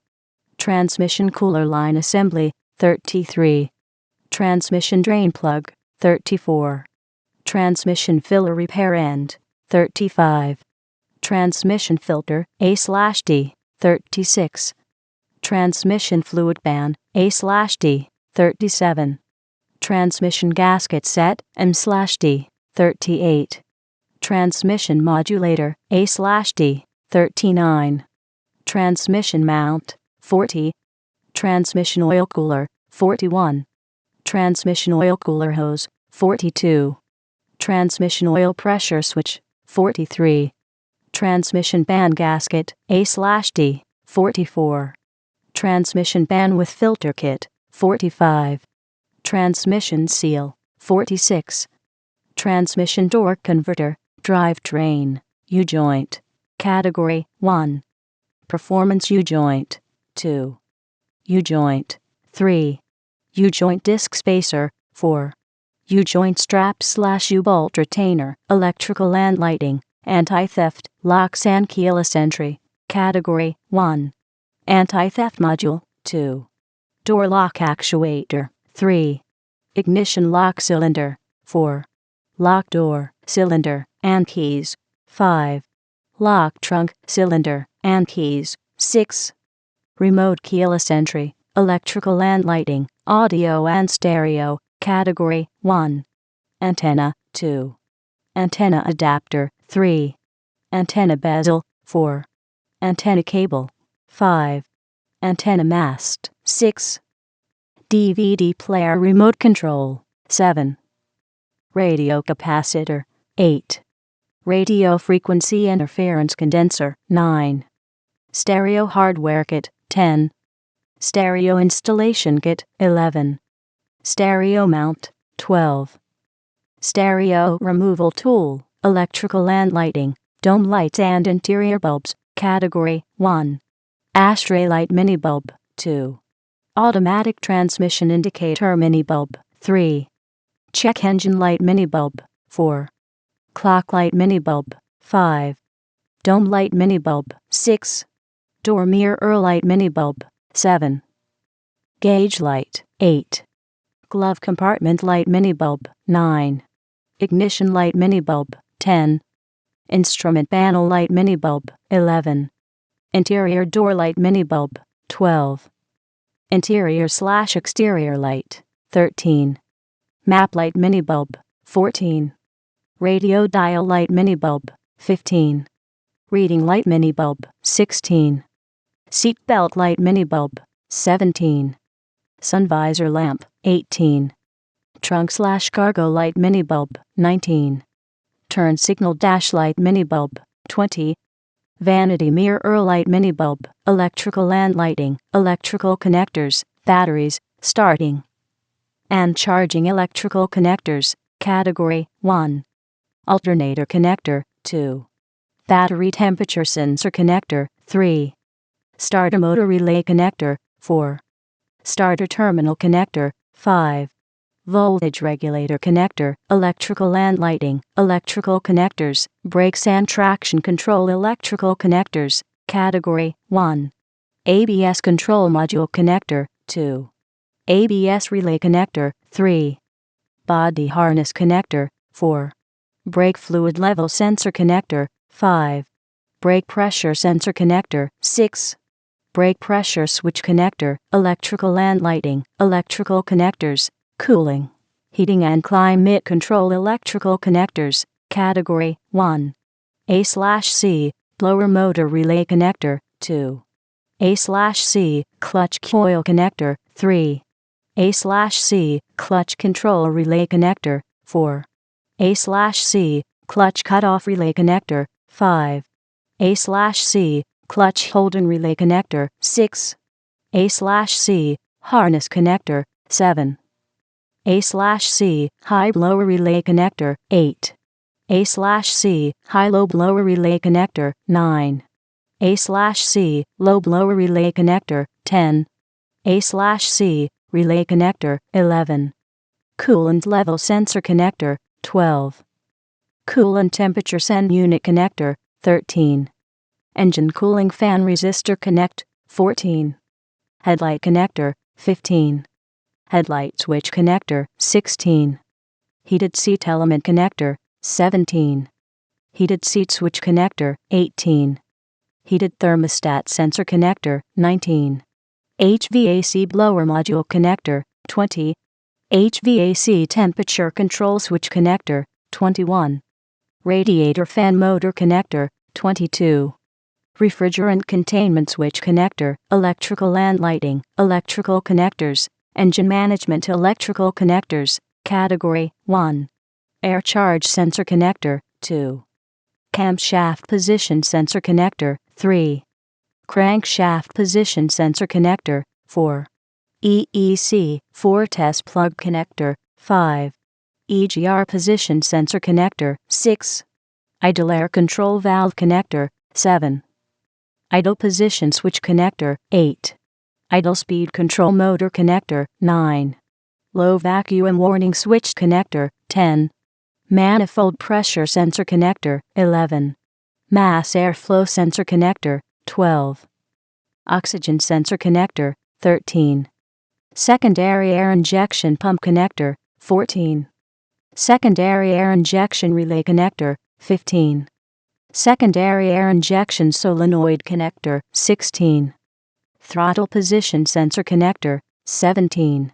Transmission cooler line assembly, 33. Transmission drain plug, 34. Transmission filler repair end, 35. Transmission filter, A/D, 36. Transmission fluid pan, A/D, 37. Transmission gasket set, M/D, 38. Transmission modulator, A/D, 39. Transmission mount, 40. Transmission oil cooler, 41. Transmission oil cooler hose, 42. Transmission oil pressure switch, 43. Transmission band gasket, A/D, 44. Transmission band with filter kit, 45. Transmission seal, 46. Transmission torque converter, drivetrain, U-joint, category 1. Performance U-joint, 2. U-joint, 3. U-joint disc spacer, 4. U-joint strap/U-bolt retainer, electrical and lighting, anti-theft, locks and keyless entry, category 1. Anti-theft module, 2. Door lock actuator, 3. Ignition lock cylinder, 4. Lock door, cylinder, and keys, 5. Lock trunk, cylinder, and keys, 6. Remote keyless entry, electrical and lighting, audio and stereo, category 1. Antenna, 2. Antenna adapter, 3. Antenna bezel, 4. Antenna cable, 5. Antenna mast, 6. DVD player remote control, 7. Radio capacitor, 8. Radio frequency interference condenser, 9. Stereo hardware kit, 10. Stereo installation kit, 11. Stereo mount, 12. Stereo removal tool, electrical and lighting, dome lights and interior bulbs, category 1. Ashtray light mini bulb, 2. Automatic transmission indicator mini bulb, 3. Check engine light mini bulb, 4. Clock light mini bulb, 5. Dome light mini bulb, 6. Door mirror light mini bulb, 7. Gauge light, 8. Glove compartment light mini bulb, 9. Ignition light mini bulb, 10. Instrument panel light mini bulb, 11. Interior door light mini bulb, 12. Interior/exterior light, 13. Map light mini bulb, 14. Radio dial light mini bulb, 15. Reading light mini bulb, 16. Seat belt light mini bulb, 17. Sun visor lamp, 18. Trunk/cargo light mini bulb, 19. Turn signal dash light mini bulb, 20. Vanity mirror light mini bulb, electrical and lighting, electrical connectors, batteries, starting and charging electrical connectors, category 1. Alternator connector, 2. Battery temperature sensor connector, 3. Starter motor relay connector, 4. Starter terminal connector, 5. Voltage regulator connector, electrical and lighting, electrical connectors, brakes and traction control electrical connectors, category 1. ABS control module connector, 2. ABS relay connector, 3. Body harness connector, 4. Brake fluid level sensor connector, 5. Brake pressure sensor connector, 6. Brake pressure switch connector, electrical and lighting, electrical connectors, cooling, heating and climate control electrical connectors, category 1. A/C, blower motor relay connector, 2. A/C, clutch coil connector, 3. A/C, clutch control relay connector, 4. A/C, clutch cutoff relay connector, 5. A/C, clutch hold-in relay connector, 6. A/C, harness connector, 7. A/C, high blower relay connector, 8. A/C, high-low blower relay connector, 9. A/C, low blower relay connector, 10. A/C, relay connector, 11. Coolant level sensor connector, 12. Coolant temperature sen unit connector, 13. Engine cooling fan resistor connect, 14. Headlight connector, 15. Headlight switch connector, 16. Heated seat element connector, 17. Heated seat switch connector, 18. Heated thermostat sensor connector, 19. HVAC blower module connector, 20. HVAC temperature control switch connector, 21. Radiator fan motor connector, 22. Refrigerant containment switch connector, electrical and lighting, electrical connectors, engine management electrical connectors, category 1. Air charge sensor connector, 2. Camshaft position sensor connector, 3. Crankshaft position sensor connector, 4. EEC 4'S plug connector, 5. EGR position sensor connector, 6. Idle air control valve connector, 7. Idle position switch connector, 8. Idle speed control motor connector, 9. Low vacuum warning switch connector, 10. Manifold pressure sensor connector, 11. Mass airflow sensor connector, 12. Oxygen sensor connector, 13. Secondary air injection pump connector, 14. Secondary air injection relay connector, 15. Secondary air injection solenoid connector, 16. Throttle position sensor connector, 17.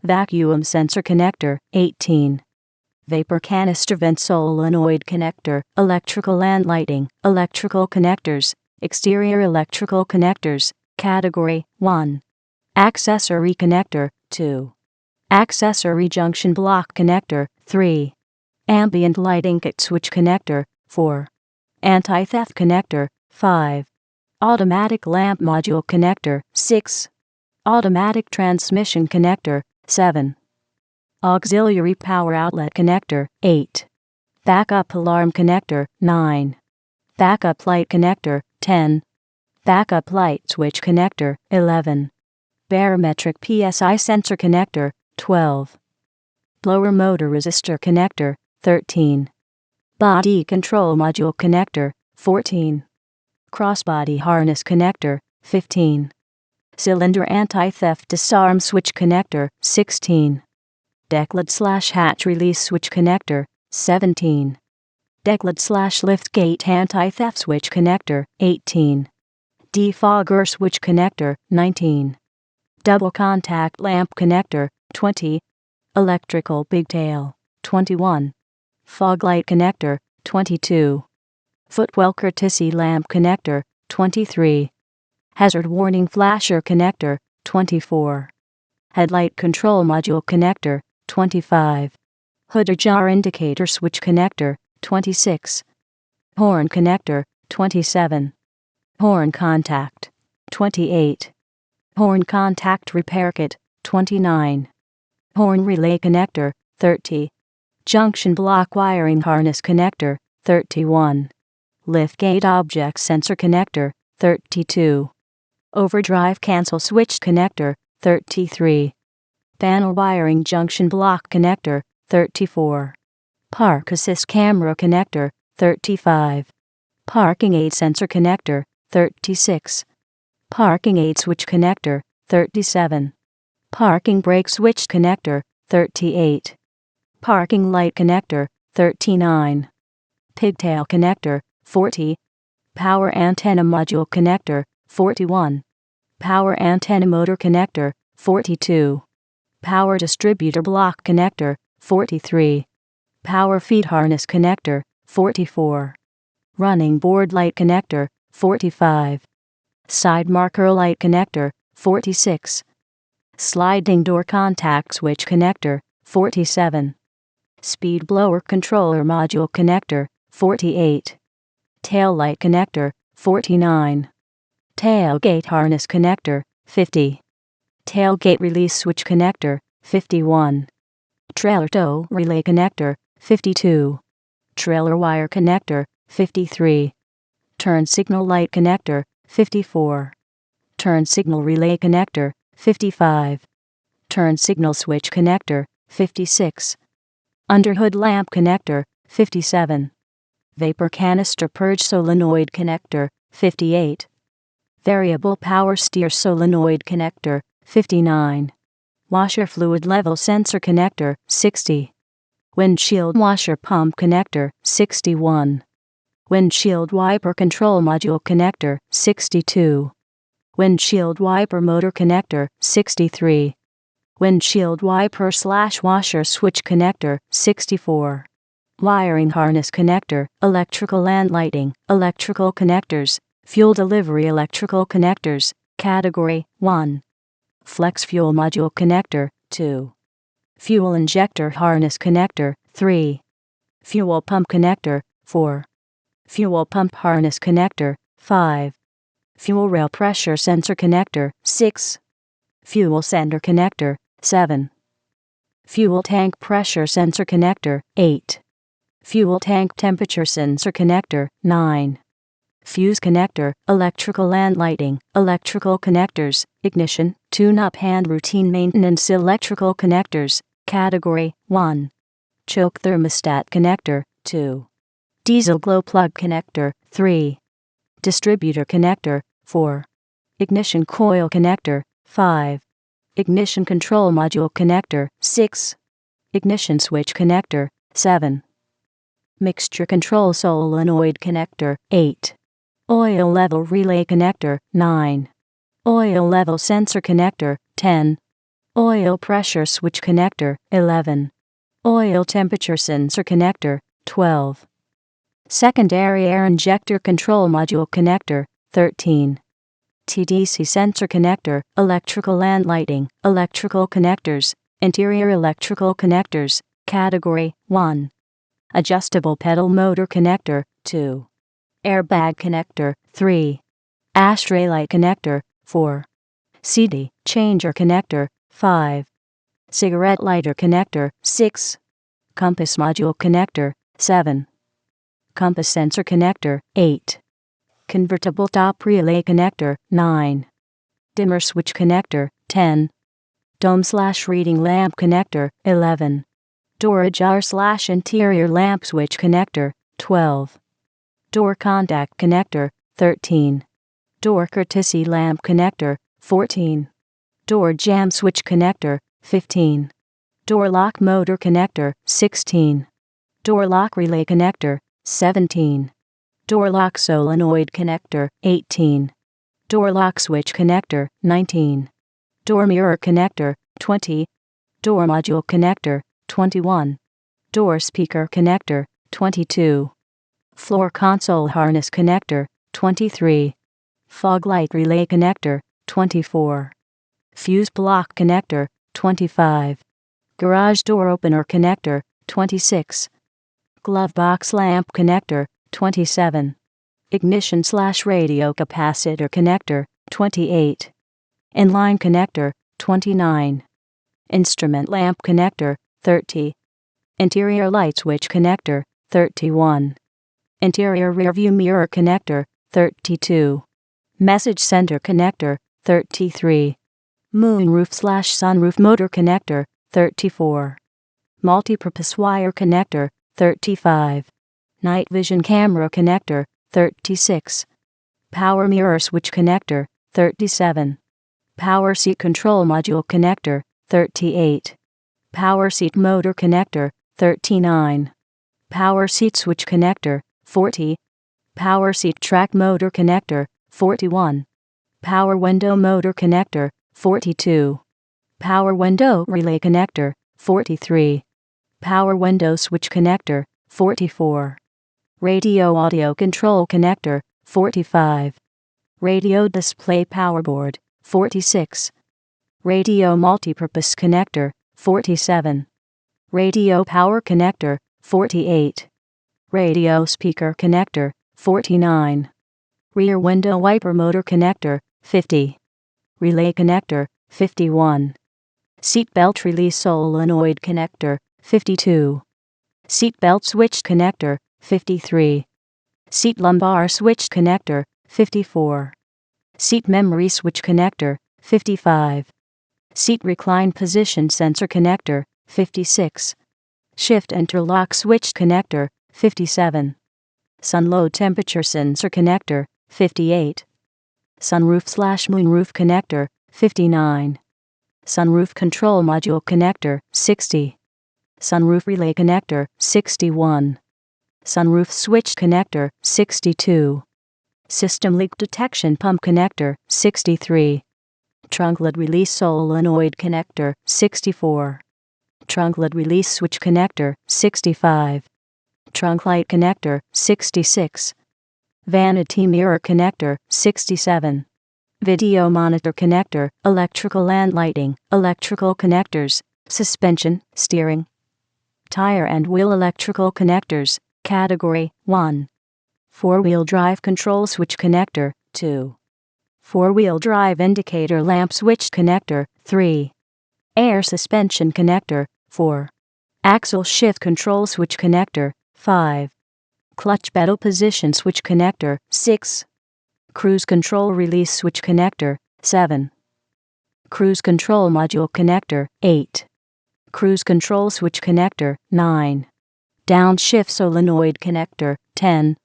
Vacuum sensor connector, 18. Vapor canister vent solenoid connector, electrical and lighting, electrical connectors, exterior electrical connectors, category 1. Accessory connector, 2. Accessory junction block connector, 3. Ambient lighting kit switch connector, 4. Anti-theft connector, 5. Automatic lamp module connector, 6. Automatic transmission connector, 7. Auxiliary power outlet connector, 8. Backup alarm connector, 9. Backup light connector, 10. Backup light switch connector, 11. Barometric PSI sensor connector, 12. Blower motor resistor connector, 13. Body control module connector, 14. Crossbody harness connector, 15. Cylinder anti-theft disarm switch connector, 16. Deck lid/hatch release switch connector, 17. Degled/liftgate anti-theft switch connector, 18. Defogger switch connector, 19. Double contact lamp connector, 20. Electrical pigtail, 21. Fog light connector, 22. Footwell courtesy lamp connector, 23. Hazard warning flasher connector, 24. Headlight control module connector, 25. Hood or jar indicator switch connector, 26. Horn connector, 27. Horn contact, 28. Horn contact repair kit, 29. Horn relay connector, 30. Junction block wiring harness connector, 31. Liftgate object sensor connector, 32. Overdrive cancel switch connector, 33. Panel wiring junction block connector, 34. Park assist camera connector, 35. Parking aid sensor connector, 36. Parking aid switch connector, 37. Parking brake switch connector, 38. Parking light connector, 39. Pigtail connector, 40. Power antenna module connector, 41. Power antenna motor connector, 42. Power distributor block connector, 43. Power feed harness connector, 44. Running board light connector, 45. Side marker light connector, 46. Sliding door contact switch connector, 47. Speed blower controller module connector, 48. Tail light connector, 49. Tailgate harness connector, 50. Tailgate release switch connector, 51. Trailer tow relay connector, 52. Trailer wire connector, 53. Turn signal light connector, 54. Turn signal relay connector, 55. Turn signal switch connector, 56. Underhood lamp connector, 57. Vapor canister purge solenoid connector, 58. Variable power steer solenoid connector, 59. Washer fluid level sensor connector, 60. Windshield washer pump connector, 61. Windshield wiper control module connector, 62. Windshield wiper motor connector, 63. Windshield wiper/washer switch connector, 64. Wiring harness connector, electrical and lighting, electrical connectors, fuel delivery electrical connectors, category 1. Flex fuel module connector, 2. Fuel injector harness connector, 3. Fuel pump connector, 4. Fuel pump harness connector, 5. Fuel rail pressure sensor connector, 6. Fuel sender connector, 7. Fuel tank pressure sensor connector, 8. Fuel tank temperature sensor connector, 9. Fuse connector, electrical and lighting, electrical connectors, ignition, tune-up and routine maintenance electrical connectors, category 1. Choke thermostat connector, 2. Diesel glow plug connector, 3. Distributor connector, 4. Ignition coil connector, 5. Ignition control module connector, 6. Ignition switch connector, 7. Mixture control solenoid connector, 8. Oil level relay connector, 9. Oil level sensor connector, 10. Oil pressure switch connector, 11. Oil temperature sensor connector, 12. Secondary air injector control module connector, 13. TDC sensor connector, electrical and lighting, electrical connectors, interior electrical connectors, category 1. Adjustable pedal motor connector, 2. Airbag connector, 3. Ashtray light connector, 4. CD changer connector, 5. Cigarette lighter connector, 6. Compass module connector, 7. Compass sensor connector, 8. Convertible top relay connector, 9. Dimmer switch connector, 10. Dome/reading lamp connector, 11. Door ajar/interior lamp switch connector, 12. Door contact connector, 13. Door courtesy lamp connector, 14. Door jamb switch connector, 15. Door lock motor connector, 16. Door lock relay connector, 17. Door lock solenoid connector, 18. Door lock switch connector, 19. Door mirror connector, 20. Door module connector, 21. Door speaker connector, 22. Floor console harness connector, 23. Fog light relay connector, 24. Fuse block connector, 25. Garage door opener connector, 26. Glove box lamp connector, 27. Ignition/radio capacitor connector, 28. Inline connector, 29. Instrument lamp connector, 30. Interior light switch connector, 31. Interior rearview mirror connector, 32. Message center connector, 33. Moonroof/sunroof motor connector, 34. Multipurpose wire connector, 35. Night vision camera connector, 36. Power mirror switch connector, 37. Power seat control module connector, 38. Power seat motor connector, 39. Power seat switch connector, 40. Power seat track motor connector, 41. Power window motor connector, 42. Power window relay connector, 43. Power window switch connector, 44. Radio audio control connector, 45. Radio display power board, 46. Radio multipurpose connector, 47. Radio power connector, 48. Radio speaker connector, 49. Rear window wiper motor connector, 50. Relay connector, 51. Seat belt release solenoid connector, 52. Seat belt switch connector, 53. Seat lumbar switch connector, 54. Seat memory switch connector, 55. Seat recline position sensor connector, 56. Shift interlock switch connector, 57. Sun low temperature sensor connector, 58. Sunroof/moonroof connector, 59. Sunroof control module connector, 60. Sunroof relay connector, 61. Sunroof switch connector, 62. System leak detection pump connector, 63. Trunk lid release solenoid connector, 64. Trunk lid release switch connector, 65. Trunk light connector, 66. Vanity mirror connector, 67. Video monitor connector, electrical and lighting, electrical connectors, suspension, steering, tire and wheel electrical connectors, category 1. Four-wheel drive control switch connector, 2. Four-wheel drive indicator lamp switch connector, 3. Air suspension connector, 4. Axle shift control switch connector, 5. Clutch pedal position switch connector, 6. Cruise control release switch connector, 7. Cruise control module connector, 8. Cruise control switch connector, 9. Downshift solenoid connector, 10.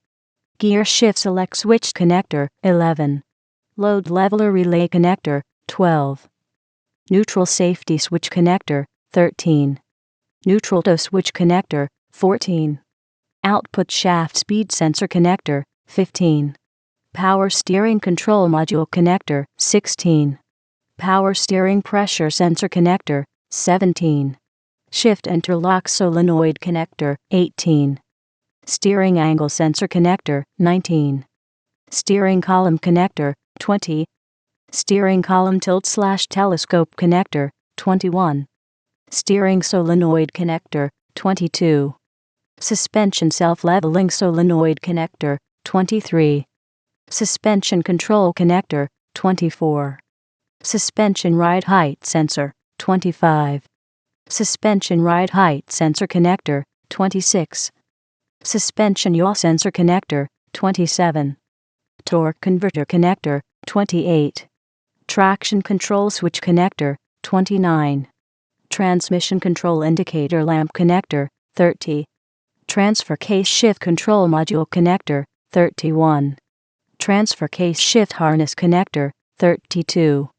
Gear shift select switch connector, 11. Load leveler relay connector, 12. Neutral safety switch connector, 13. Neutral toe switch connector, 14. Output shaft speed sensor connector, 15. Power steering control module connector, 16. Power steering pressure sensor connector, 17. Shift interlock solenoid connector, 18. Steering angle sensor connector, 19. Steering column connector, 20. Steering column tilt/telescope connector, 21. Steering solenoid connector, 22. Suspension self-leveling solenoid connector, 23. Suspension control connector, 24. Suspension ride height sensor, 25. Suspension ride height sensor connector, 26. Suspension yaw sensor connector, 27. Torque converter connector, 28. Traction control switch connector, 29. Transmission control indicator lamp connector, 30. Transfer case shift control module connector, 31. Transfer case shift harness connector, 32.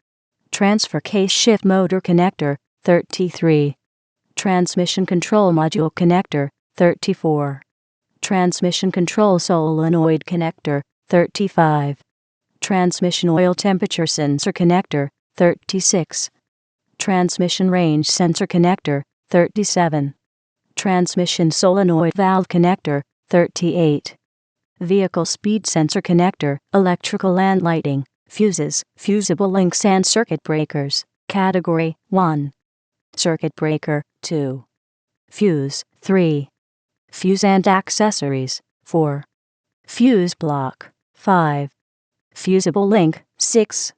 Transfer case shift motor connector, 33. Transmission control module connector, 34. Transmission control solenoid connector, 35. Transmission oil temperature sensor connector, 36. Transmission range sensor connector, 37. Transmission solenoid valve connector, 38. Vehicle speed sensor connector, electrical and lighting, fuses, fusible links and circuit breakers, category 1. Circuit breaker, 2. Fuse, 3. Fuse and accessories, 4. Fuse block, 5. Fusible link, 6.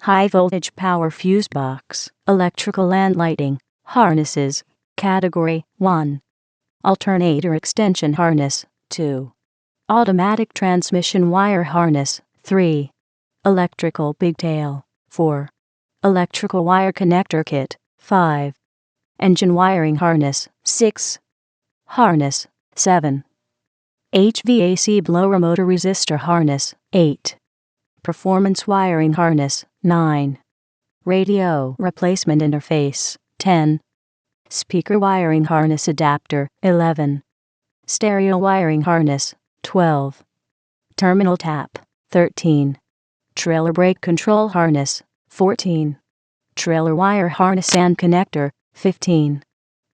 High voltage power fuse box, electrical and lighting, harnesses, category 1. Alternator extension harness, 2. Automatic transmission wire harness, 3. Electrical pigtail, 4. Electrical wire connector kit, 5. Engine wiring harness, 6. Harness, 7. HVAC blower motor resistor harness, 8. Performance wiring harness, 9. Radio replacement interface, 10. Speaker wiring harness adapter, 11. Stereo wiring harness, 12. Terminal tap, 13. Trailer brake control harness, 14. Trailer wire harness and connector, 15.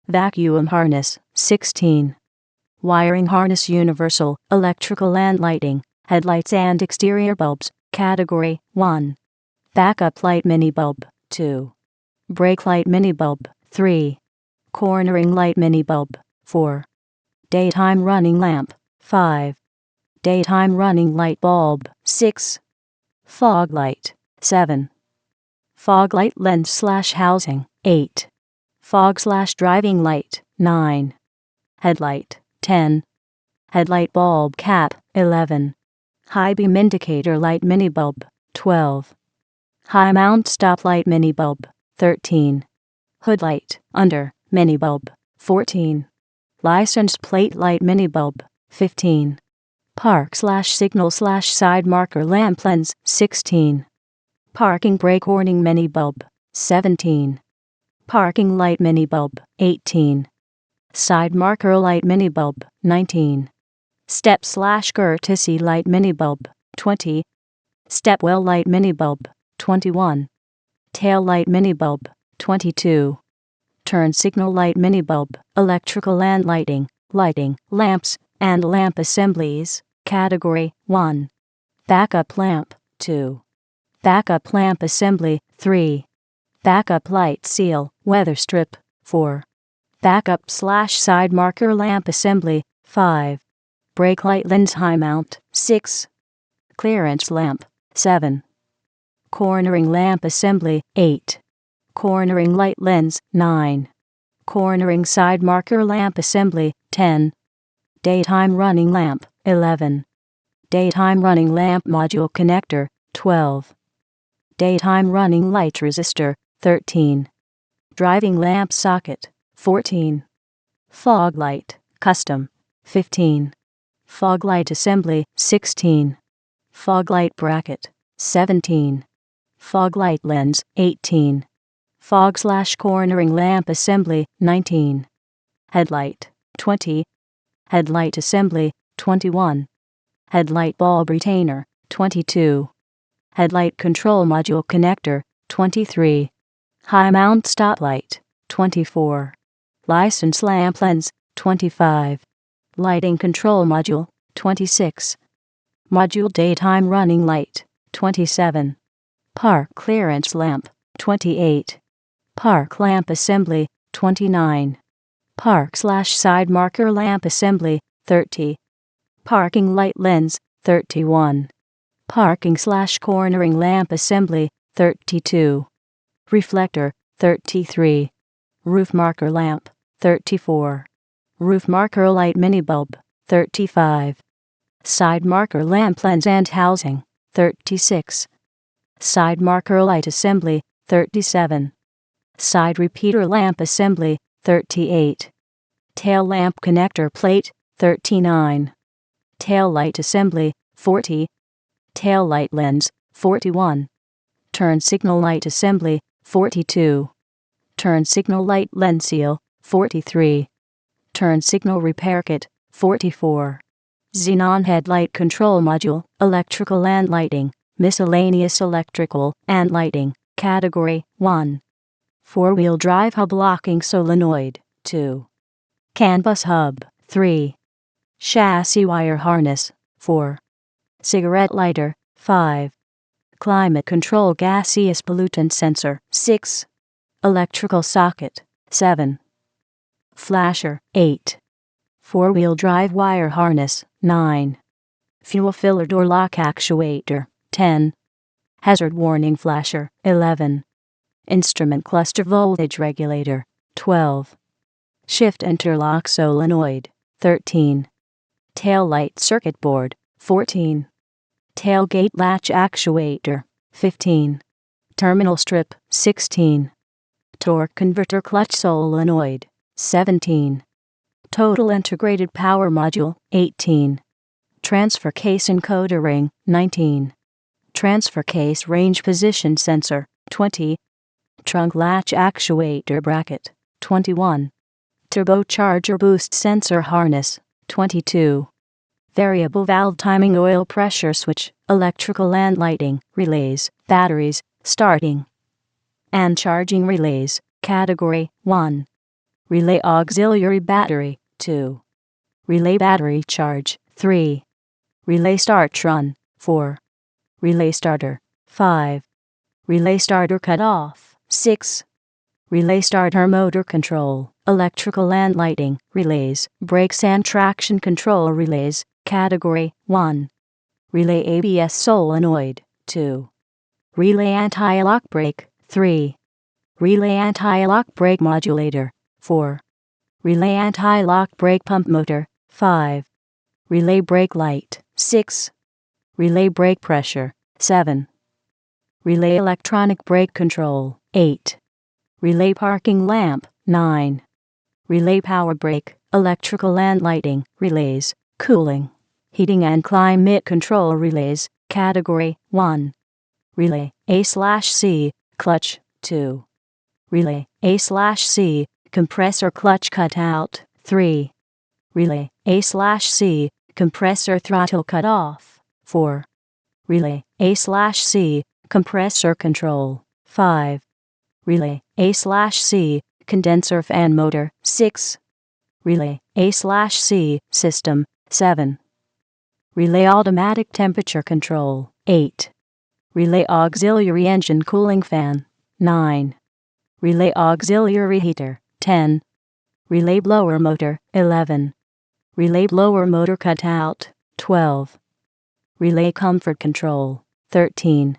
Vacuum harness, 16. Wiring harness universal, electrical and lighting, headlights and exterior bulbs, category 1. Backup light mini bulb, 2. Brake light mini bulb, 3. Cornering light mini bulb, 4. Daytime running lamp, 5. Daytime running light bulb, 6. Fog light, 7. Fog light lens / housing, 8. Fog / driving light, 9. Headlight, 10. Headlight bulb cap, 11. High beam indicator light mini bulb, 12. High mount stoplight mini bulb, 13. Hood light, under, mini bulb, 14. License plate light mini bulb, 15. Park / signal / side marker lamp lens, 16. Parking brake warning mini bulb, 17. Parking light mini bulb, 18. Side marker light mini bulb, 19. Step / courtesy light mini bulb, 20. Step well light mini bulb, 21. Tail light mini bulb, 22. Turn signal light mini bulb, electrical and lighting, lamps, and lamp assemblies, category 1. Backup lamp, 2. Backup lamp assembly, 3. Backup light seal, weather strip, 4. Backup / side marker lamp assembly, 5. Brake light lens high mount, 6. Clearance lamp, 7. Cornering lamp assembly, 8. Cornering light lens, 9. Cornering side marker lamp assembly, 10. Daytime running lamp, 11. Daytime running lamp module connector, 12. Daytime running light resistor, 13. Driving lamp socket, 14. Fog light, custom, 15. Fog light assembly, 16. Fog light bracket, 17. Fog light lens, 18. Fog / cornering lamp assembly, 19. Headlight, 20. Headlight assembly, 21. Headlight bulb retainer, 22. Headlight control module connector, 23. High mount stoplight, 24. License lamp lens, 25. Lighting control module, 26. Module daytime running light, 27. Park clearance lamp, 28. Park lamp assembly, 29. Park / side marker lamp assembly, 30. Parking light lens, 31. Parking / cornering lamp assembly, 32. Reflector, 33. Roof marker lamp, 34. Roof marker light mini bulb, 35. Side marker lamp lens and housing, 36. Side marker light assembly, 37. Side repeater lamp assembly, 38. Tail lamp connector plate, 39. Tail light assembly, 40. Tail light lens, 41. Turn signal light assembly, 42. Turn signal light lens seal, 43. Turn signal repair kit, 44. Xenon headlight control module, electrical and lighting, miscellaneous electrical and lighting, category 1. Four-wheel drive hub locking solenoid, 2. CAN bus hub, 3. Chassis wire harness, 4. Cigarette lighter, 5. Climate control gaseous pollutant sensor, 6. Electrical socket, 7. Flasher, 8. Four-wheel drive wire harness, 9. Fuel filler door lock actuator, 10. Hazard warning flasher, 11. Instrument cluster voltage regulator, 12. Shift interlock solenoid, 13. Tail light circuit board, 14. Tailgate latch actuator, 15. Terminal strip, 16. Torque converter clutch solenoid, 17. Total integrated power module, 18. Transfer case encoder ring, 19. Transfer case range position sensor, 20. Trunk latch actuator bracket, 21. Turbocharger boost sensor harness, 22. Variable valve timing oil pressure switch, electrical and lighting, relays, batteries, starting and charging relays, category 1. Relay auxiliary battery, 2. Relay battery charge, 3. Relay start run, 4. Relay starter, 5. Relay starter cut off, 6. Relay starter motor control, electrical and lighting, relays, brakes and traction control relays, category 1. Relay ABS solenoid, 2. Relay anti-lock brake, 3. Relay anti-lock brake modulator, 4. Relay anti-lock brake pump motor, 5. Relay brake light, 6. Relay brake pressure, 7. Relay electronic brake control, 8. Relay parking lamp, 9. Relay power brake, electrical and lighting, relays, cooling, heating and climate control relays, category 1. Relay A/C, clutch, 2. Relay A/C, compressor clutch cutout, 3. Relay A/C, compressor throttle cutoff, 4. Relay A/C, compressor control, 5. Relay A/C, condenser fan motor, 6. Relay A/C, system, 7. Relay automatic temperature control, 8. Relay auxiliary engine cooling fan, 9. Relay auxiliary heater, 10. Relay blower motor, 11. Relay blower motor cutout, 12. Relay comfort control, 13.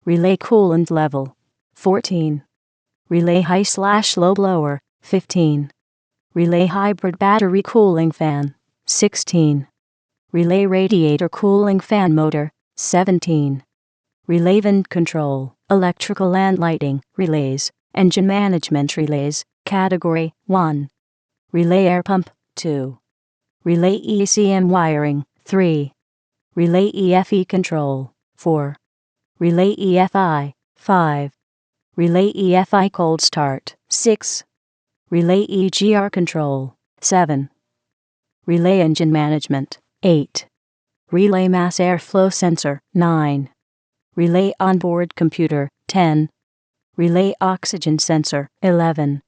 Relay coolant level, 14. Relay high/low blower, 15. Relay hybrid battery cooling fan, 16. Relay radiator cooling fan motor, 17. Relay vent control, electrical and lighting, relays, engine management relays, category 1. Relay air pump, 2. Relay ECM wiring, 3. Relay EFE control, 4. Relay EFI, 5. Relay EFI cold start, 6. Relay EGR control, 7. Relay engine management, 8. Relay mass airflow sensor, 9. Relay onboard computer, 10. Relay oxygen sensor, 11.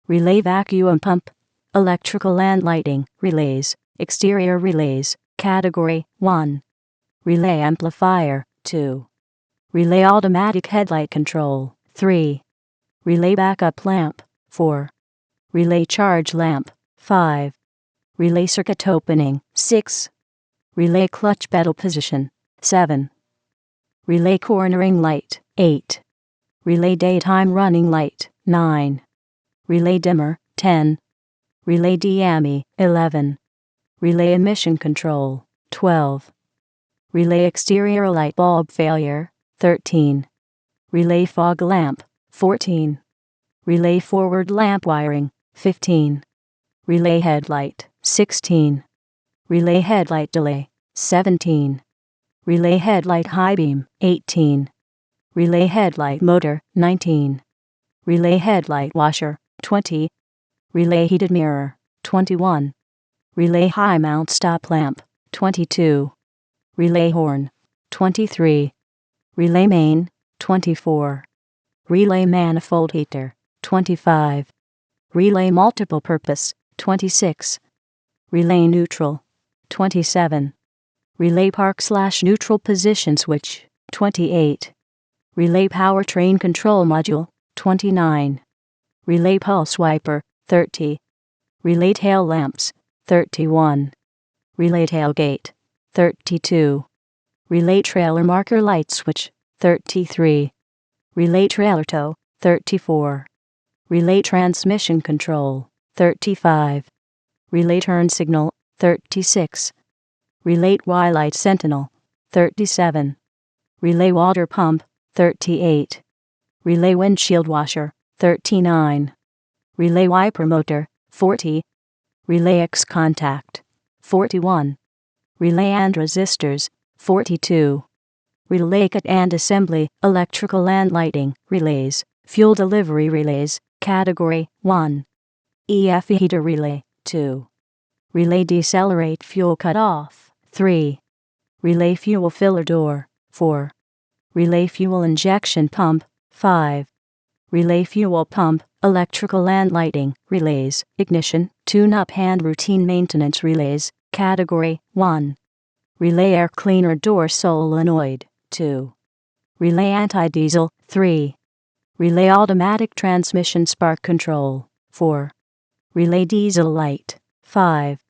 Relay vacuum pump, electrical and lighting, relays, exterior relays, category 1. Relay amplifier, 2. Relay automatic headlight control, 3. Relay backup lamp, 4. Relay charge lamp, 5. Relay circuit opening, 6. Relay clutch pedal position, 7. Relay cornering light, 8. Relay daytime running light, 9. Relay dimmer, 10. Relay DME, 11. Relay emission control, 12. Relay exterior light bulb failure, 13. Relay fog lamp, 14. Relay forward lamp wiring, 15. Relay headlight, 16. Relay headlight delay, 17. Relay headlight high beam, 18. Relay headlight motor, 19. Relay headlight washer, 20. Relay heated mirror, 21. Relay high mount stop lamp, 22. Relay horn, 23. Relay main, 24. Relay manifold heater, 25. Relay multiple purpose, 26. Relay neutral, 27. Relay park/neutral position switch, 28. Relay powertrain control module, 29. Relay pulse wiper, 30. Relay tail lamps, 31. Relay tailgate, 32. Relay trailer marker light switch, 33. Relay trailer tow, 34. Relay transmission control, 35. Relay turn signal, 36. Relay Y-light sentinel, 37. Relay water pump, 38. Relay windshield washer, 39. Relay wiper motor, 40. Relay X contact, 41. Relay and resistors, 42. Relay kit and assembly, electrical and lighting, relays, fuel delivery relays, category 1. EF heater relay, 2. Relay decelerate fuel cutoff, 3. Relay fuel filler door, 4. Relay fuel injection pump, 5. Relay fuel pump, electrical and lighting, relays, ignition, tune-up and routine maintenance relays, category 1. Relay air cleaner door solenoid, 2. Relay anti-diesel, 3. Relay automatic transmission spark control, 4. Relay diesel light, 5.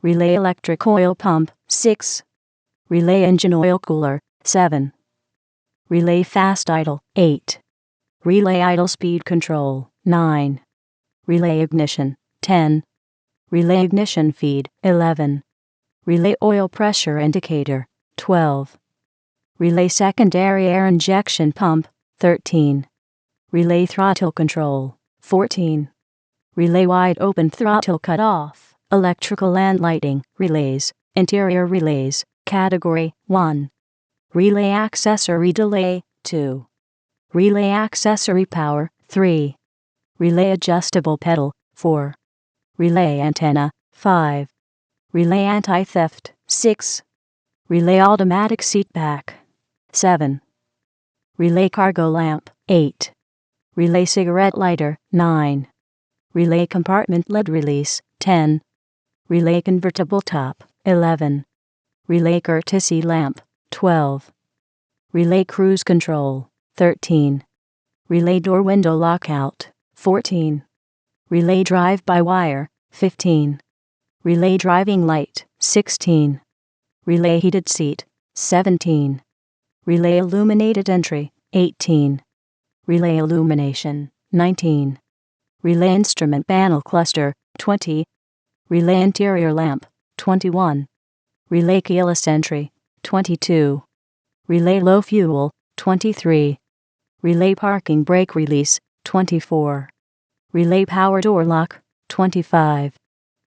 Relay electric oil pump, 6. Relay engine oil cooler, 7. Relay fast idle, 8. Relay idle speed control, 9. Relay ignition, 10. Relay ignition feed, 11. Relay oil pressure indicator, 12. Relay secondary air injection pump, 13. Relay throttle control, 14. Relay wide open throttle cutoff, electrical and lighting, relays, interior relays, category 1. Relay accessory delay, 2. Relay accessory power, 3. Relay adjustable pedal, 4. Relay antenna, 5. Relay anti-theft, 6. Relay automatic seat back, 7. Relay cargo lamp, 8. Relay cigarette lighter, 9. Relay compartment lid release, 10. Relay convertible top, 11. Relay courtesy lamp, 12. Relay cruise control, 13. Relay door window lockout, 14. Relay drive-by-wire, 15. Relay driving light, 16. Relay heated seat, 17. Relay illuminated entry, 18. Relay illumination, 19. Relay instrument panel cluster, 20. Relay interior lamp, 21. Relay keyless entry, 22. Relay low fuel, 23. Relay parking brake release, 24. Relay power door lock, 25.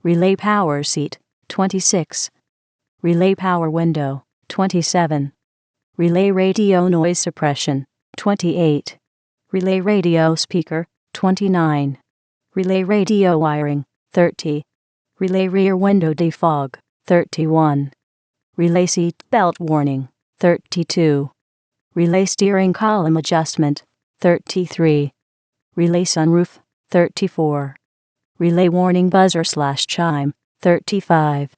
Relay power seat, 26. Relay power window, 27. Relay radio noise suppression, 28. Relay radio speaker, 29. Relay radio wiring, 30. Relay rear window defog, 31. Relay seat belt warning, 32. Relay steering column adjustment, 33. Relay sunroof, 34. Relay warning buzzer/chime, 35.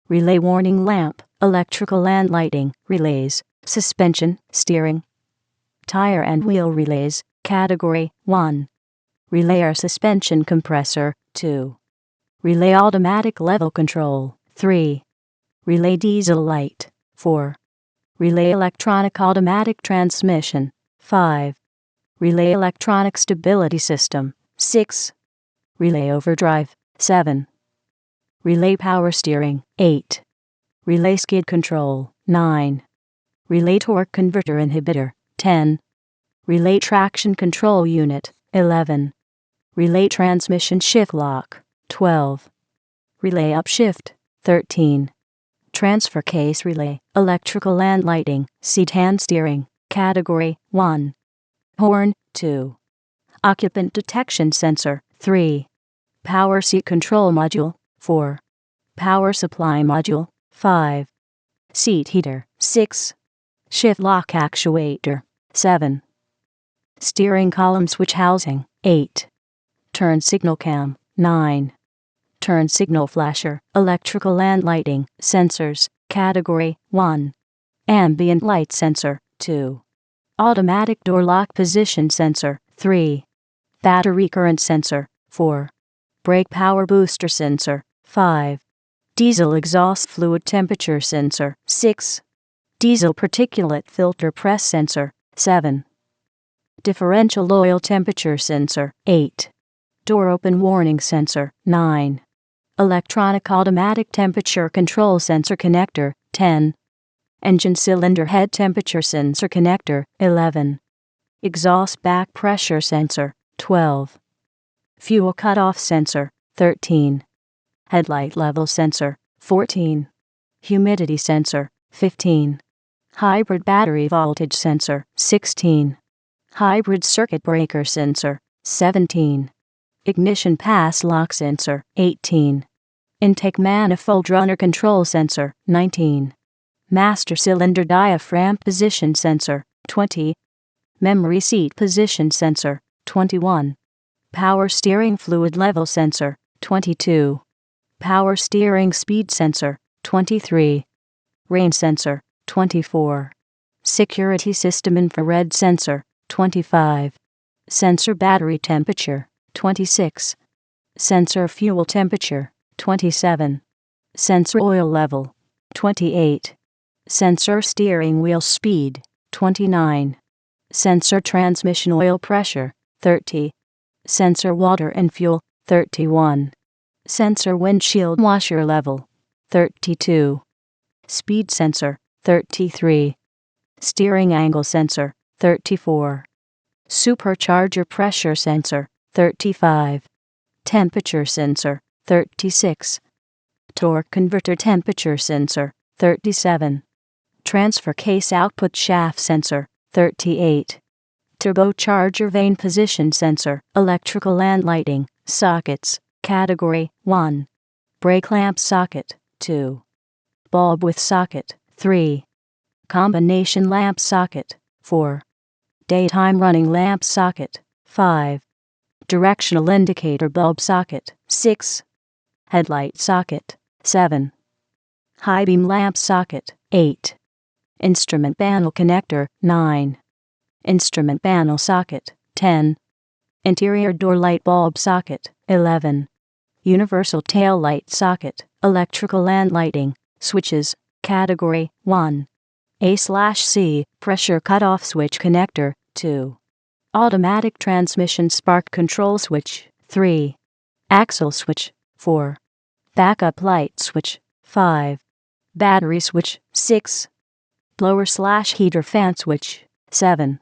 Relay warning lamp, electrical and lighting, relays, suspension, steering, tire and wheel relays, category 1. Relay air suspension compressor, 2. Relay automatic level control, 3. Relay diesel light, 4. Relay electronic automatic transmission, 5. Relay electronic stability system, 6. Relay overdrive, 7. Relay power steering, 8. Relay skid control, 9. Relay torque converter inhibitor, 10. Relay traction control unit, 11. Relay transmission shift lock, 12. Relay upshift, 13. Transfer case relay, electrical and lighting, seat hand steering, category 1. Horn, 2. Occupant detection sensor, 3. Power seat control module, 4. Power supply module, 5. Seat heater, 6. Shift lock actuator, 7. Steering column switch housing, 8. Turn signal cam, 9. Turn signal flasher, electrical and lighting, sensors, category 1. Ambient light sensor, 2. Automatic door lock position sensor, 3. Battery current sensor, 4. Brake power booster sensor, 5. Diesel exhaust fluid temperature sensor, 6. Diesel particulate filter press sensor, 7. Differential oil temperature sensor, 8. Door open warning sensor, 9. Electronic automatic temperature control sensor connector, 10. Engine cylinder head temperature sensor connector, 11. Exhaust back pressure sensor, 12. Fuel cutoff sensor, 13. Headlight level sensor, 14. Humidity sensor, 15. Hybrid battery voltage sensor, 16. Hybrid circuit breaker sensor, 17. Ignition pass lock sensor, 18. Intake manifold runner control sensor, 19. Master cylinder diaphragm position sensor, 20. Memory seat position sensor, 21. Power steering fluid level sensor, 22. Power steering speed sensor, 23. Rain sensor, 24. Security system infrared sensor, 25. Sensor battery temperature, 26. Sensor fuel temperature, 27. Sensor oil level, 28. Sensor steering wheel speed, 29. Sensor transmission oil pressure, 30. Sensor water and fuel, 31. Sensor windshield washer level, 32. Speed sensor, 33. Steering angle sensor, 34. Supercharger pressure sensor, 35. Temperature sensor, 36. Torque converter temperature sensor, 37. Transfer case output shaft sensor, 38. Turbocharger vane position sensor, electrical and lighting, sockets, category 1. Brake lamp socket, 2. Bulb with socket, 3. Combination lamp socket, 4. Daytime running lamp socket, 5. Directional indicator bulb socket, 6. Headlight socket, 7. High beam lamp socket, 8. Instrument panel connector, 9. Instrument panel socket, 10. Interior door light bulb socket, 11. Universal tail light socket, electrical and lighting, switches, category 1. A/C, pressure cutoff switch connector, 2. Automatic transmission spark control switch, 3. Axle switch, 4. Backup light switch, 5. Battery switch, 6. Blower/heater fan switch, 7.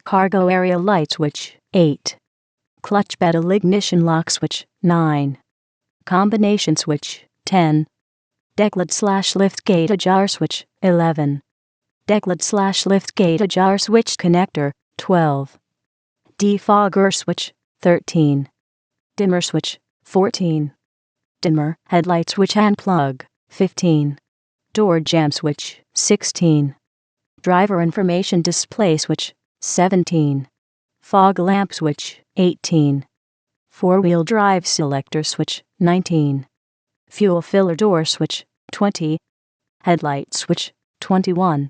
Cargo area light switch, 8. Clutch pedal ignition lock switch, 9. Combination switch, 10. Decklid/lift gate ajar switch, 11. Decklid/lift gate ajar switch connector, 12. Defogger switch, 13. Dimmer switch, 14. Dimmer, headlight switch and plug, 15. Door jamb switch, 16. Driver information display switch, 17. Fog lamp switch, 18. Four-wheel drive selector switch, 19. Fuel filler door switch, 20. Headlight switch, 21.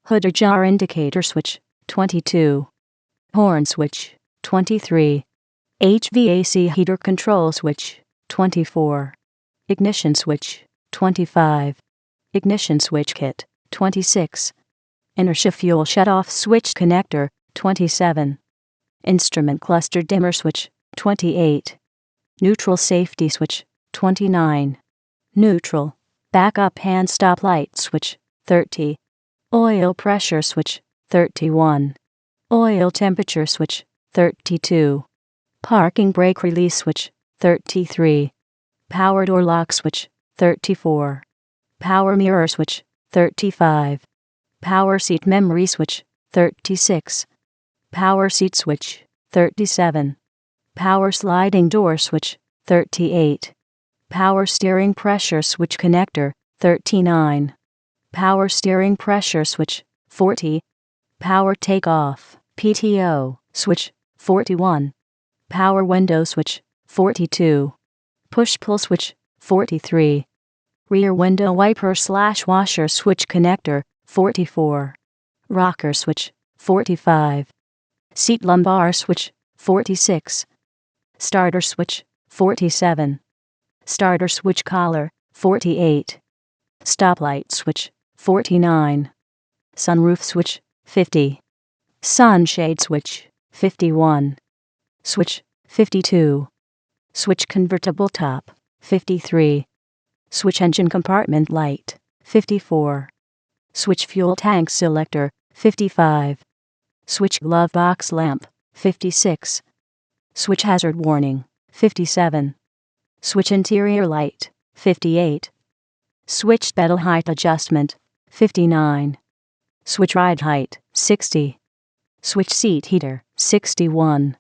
Hood jar indicator switch, 22. Horn switch, 23. HVAC heater control switch, 24. Ignition switch, 25. Ignition switch kit, 26. Inertia fuel shutoff switch connector, 27. Instrument cluster dimmer switch, 28. Neutral safety switch, 29. Neutral, backup hand stop light switch, 30. Oil pressure switch, 31. Oil temperature switch, 32. Parking brake release switch, 33. Power door lock switch, 34. Power mirror switch, 35. Power seat memory switch, 36. Power seat switch, 37. Power sliding door switch, 38. Power steering pressure switch connector, 39. Power steering pressure switch, 40. Power takeoff, PTO, switch, 41. Power window switch, 42. Push-pull switch, 43. Rear window wiper/washer switch connector, 44. Rocker switch, 45. Seat lumbar switch, 46. Starter switch, 47. Starter switch collar, 48. Stoplight switch, 49. Sunroof switch, 50. Sunshade switch, 51. Switch, 52. Switch convertible top, 53. Switch engine compartment light, 54. Switch fuel tank selector, 55. Switch glove box lamp, 56. Switch hazard warning, 57. Switch interior light, 58. Switch pedal height adjustment, 59. Switch ride height, 60. Switch seat heater, 61.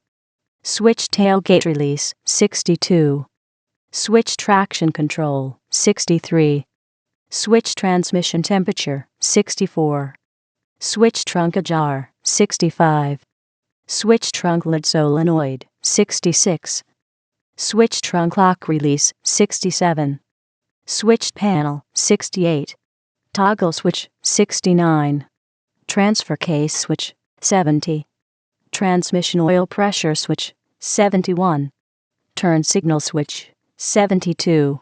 Switch tailgate release, 62. Switch traction control, 63. Switch transmission temperature, 64. Switch trunk ajar, 65. Switch trunk lid solenoid, 66. Switch trunk lock release, 67. Switch panel, 68. Toggle switch, 69. Transfer case switch, 70. Transmission oil pressure switch, 71. Turn signal switch, 72.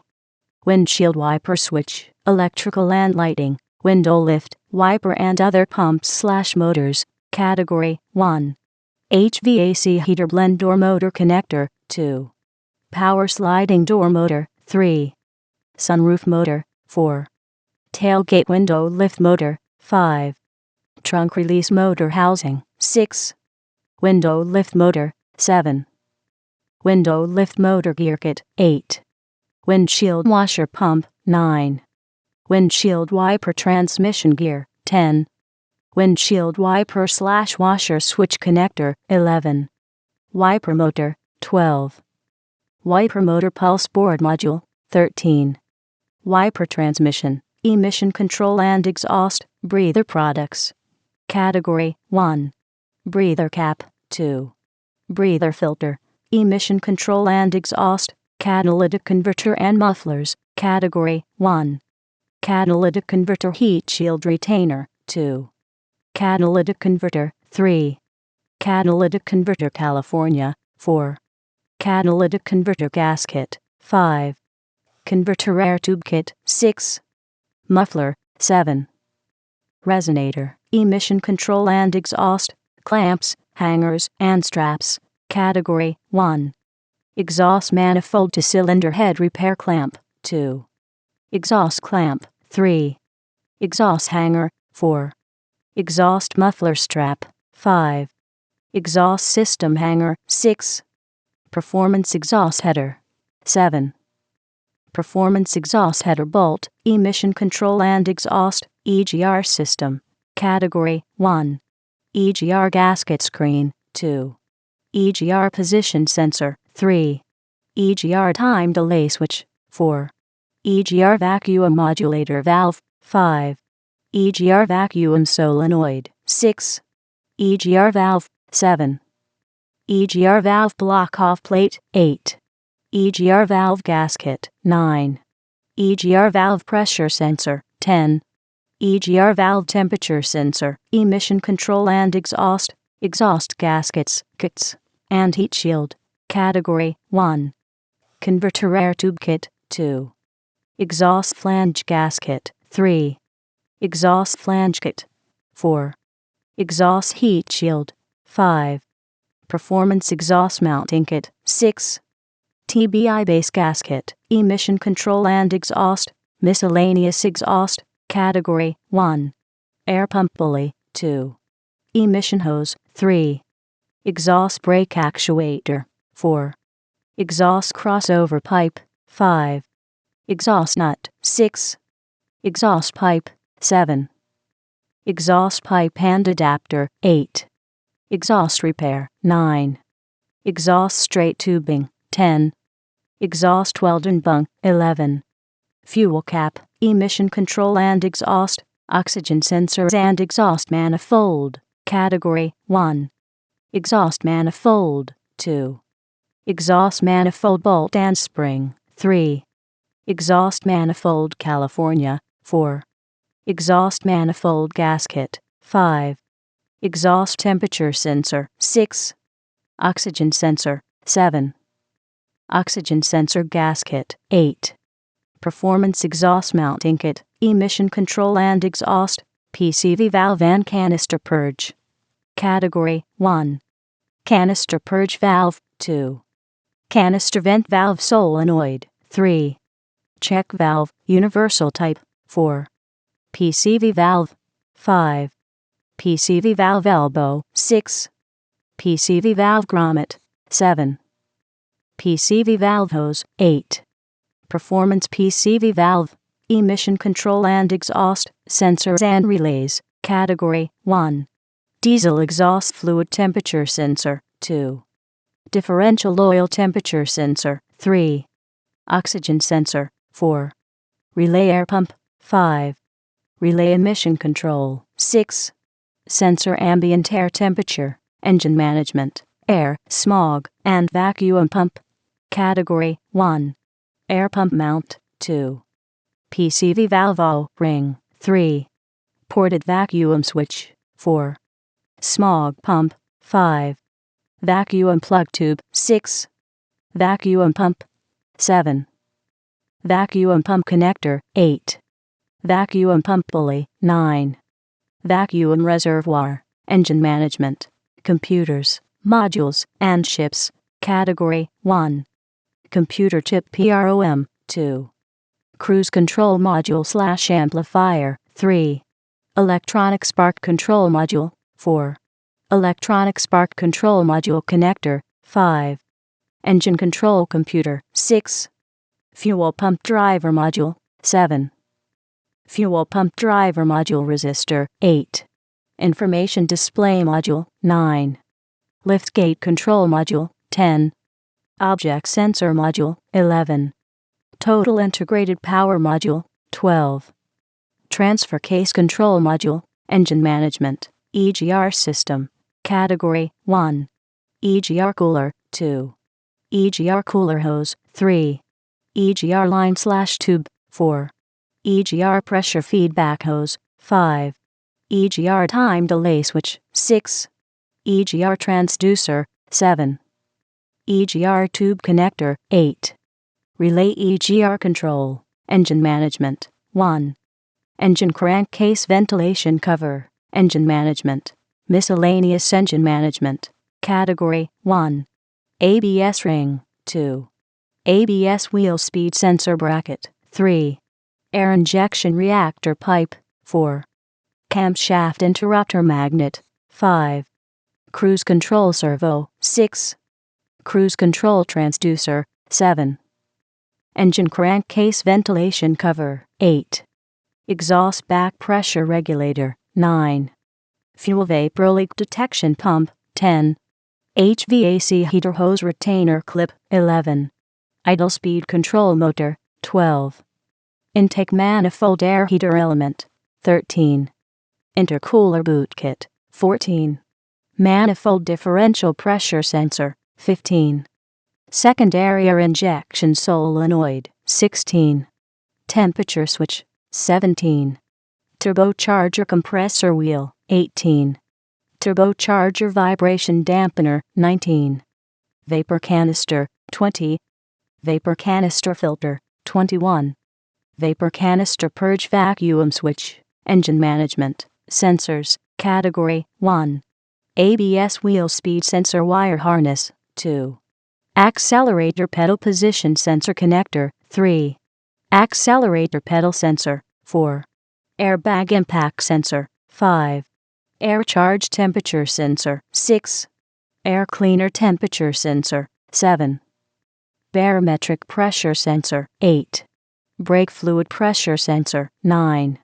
Windshield wiper switch, electrical and lighting, window lift, wiper and other pumps/motors, category 1. HVAC heater blend door motor connector, 2. Power sliding door motor, 3. Sunroof motor, 4. Tailgate window lift motor, 5. Trunk release motor housing, 6. Window lift motor, 7. Window lift motor gear kit, 8. Windshield washer pump, 9. Windshield wiper transmission gear, 10. Windshield wiper/washer switch connector, 11. Wiper motor, 12. Wiper motor pulse board module, 13. Wiper transmission, emission control and exhaust, breather products. Category 1. Breather cap, 2. Breather filter, emission control and exhaust, catalytic converter and mufflers, category 1. Catalytic converter heat shield retainer, 2. Catalytic converter, 3. Catalytic converter California, 4. Catalytic converter gasket, 5. Converter air tube kit, 6. Muffler, 7. Resonator, emission control and exhaust, clamps, hangers, and straps, category 1. Exhaust manifold to cylinder head repair clamp, 2. Exhaust clamp, 3. Exhaust hanger, 4. Exhaust muffler strap, 5. Exhaust system hanger, 6. Performance exhaust header, 7. Performance exhaust header bolt, emission control and exhaust, EGR system, category 1. EGR gasket screen, 2. EGR position sensor, 3. EGR time delay switch, 4. EGR vacuum modulator valve, 5. EGR vacuum solenoid, 6. EGR valve, 7. EGR valve block off plate, 8. EGR valve gasket, 9. EGR valve pressure sensor, 10. EGR valve temperature sensor, emission control and exhaust, exhaust gaskets, kits, and heat shield, category 1. Converter air tube kit, 2. Exhaust flange gasket, 3. Exhaust flange kit, 4. Exhaust heat shield, 5. Performance exhaust mounting kit, 6. TBI base gasket, emission control and exhaust, miscellaneous exhaust, category 1. Air pump pulley, 2. Emission hose, 3. Exhaust brake actuator, 4. Exhaust crossover pipe, 5. Exhaust nut, 6. Exhaust pipe, 7. Exhaust pipe and adapter, 8. Exhaust repair, 9. Exhaust straight tubing, 10. Exhaust weld and bung, 11. Fuel cap, emission control and exhaust, oxygen sensors and exhaust manifold. Category 1. Exhaust manifold. 2. Exhaust manifold bolt and spring. 3. Exhaust manifold California. 4. Exhaust manifold gasket. 5. Exhaust temperature sensor. 6. Oxygen sensor. 7. Oxygen sensor gasket. 8. Performance exhaust mounting kit, emission control and exhaust, PCV valve and canister purge. Category 1. Canister purge valve. 2. Canister vent valve solenoid. 3. Check valve, universal type. 4. PCV valve. 5. PCV valve elbow. 6. PCV valve grommet. 7. PCV valve hose. 8. Performance PCV valve, emission control and exhaust, sensors and relays. Category 1. Diesel exhaust fluid temperature sensor. 2. Differential oil temperature sensor. 3. Oxygen sensor. 4. Relay air pump. 5. Relay emission control. 6. Sensor ambient air temperature, engine management, air, smog, and vacuum pump. Category 1. Air pump mount. 2. PCV valve O-ring. 3. Ported vacuum switch. 4. Smog pump. 5. Vacuum plug tube. 6. Vacuum pump. 7. Vacuum pump connector. 8. Vacuum pump pulley. 9. Vacuum reservoir. Engine management. Computers, modules, and chips. Category 1. Computer chip PROM. 2. Cruise control module / amplifier. 3. Electronic spark control module. 4. Electronic spark control module connector. 5. Engine control computer. 6. Fuel pump driver module. 7. Fuel pump driver module resistor. 8. Information display module. 9. Liftgate control module. 10. Object sensor module. 11. Total integrated power module. 12. Transfer case control module. Engine management. EGR system. Category 1. EGR cooler. 2. EGR cooler hose. 3. EGR line/tube. 4. EGR pressure feedback hose. 5. EGR time delay switch. 6. EGR transducer. 7. EGR tube connector. 8. Relay EGR control. Engine management. 1. Engine crankcase ventilation cover. Engine management. Miscellaneous engine management. Category 1. ABS ring. 2. ABS wheel speed sensor bracket. 3. Air injection reactor pipe. 4. Camshaft interrupter magnet. 5. Cruise control servo. 6. Cruise control transducer. 7. Engine crankcase ventilation cover. 8. Exhaust back pressure regulator. 9. Fuel vapor leak detection pump. 10. HVAC heater hose retainer clip. 11. Idle speed control motor. 12. Intake manifold air heater element. 13. Intercooler boot kit. 14. Manifold differential pressure sensor. 15. Secondary air injection solenoid. 16. Temperature switch. 17. Turbocharger compressor wheel. 18. Turbocharger vibration dampener. 19. Vapor canister. 20. Vapor canister filter. 21. Vapor canister purge vacuum switch. Engine management. Sensors. Category 1. ABS wheel speed sensor wire harness. 2. Accelerator pedal position sensor connector. 3. Accelerator pedal sensor. 4. Airbag impact sensor. 5. Air charge temperature sensor. 6. Air cleaner temperature sensor. 7. Barometric pressure sensor. 8. Brake fluid pressure sensor. 9.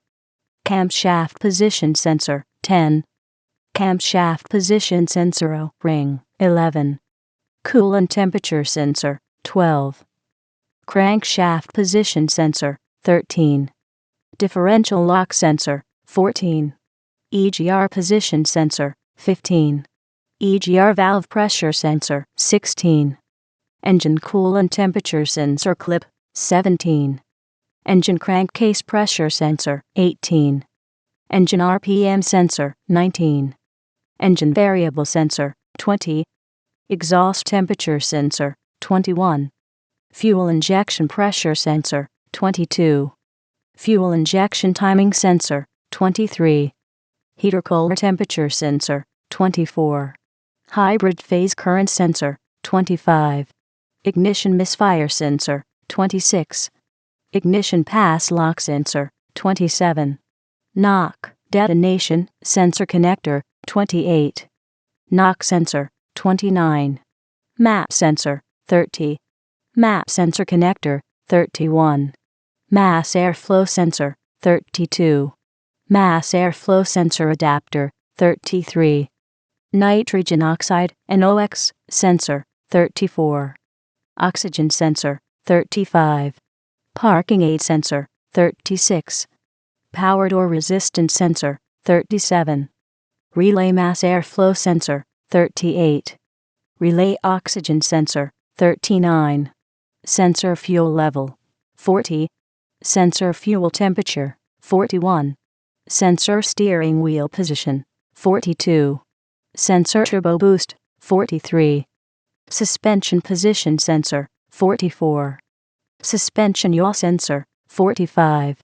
Camshaft position sensor. 10. Camshaft position sensor O-ring. 11. Coolant temperature sensor. 12. Crankshaft position sensor. 13. Differential lock sensor, 14. EGR position sensor, 15. EGR valve pressure sensor, 16. Engine coolant temperature sensor clip, 17. Engine crankcase pressure sensor, 18. Engine RPM sensor, 19. Engine variable sensor, 20. Exhaust temperature sensor, 21. Fuel injection pressure sensor, 22. Fuel injection timing sensor, 23. Heater cooler temperature sensor, 24. Hybrid phase current sensor, 25. Ignition misfire sensor, 26. Ignition pass lock sensor, 27. Knock detonation sensor connector, 28. Knock sensor, 29. Map sensor, 30. Map sensor connector, 31. Mass airflow sensor, 32. Mass airflow sensor adapter, 33. Nitrogen oxide NOx sensor, 34. Oxygen sensor, 35. Parking aid sensor, 36. Power door resistance sensor, 37. Relay mass airflow sensor, 38. Relay oxygen sensor, 39. Sensor fuel level, 40. Sensor fuel temperature, 41. Sensor steering wheel position, 42. Sensor turbo boost, 43. Suspension position sensor, 44. Suspension yaw sensor, 45.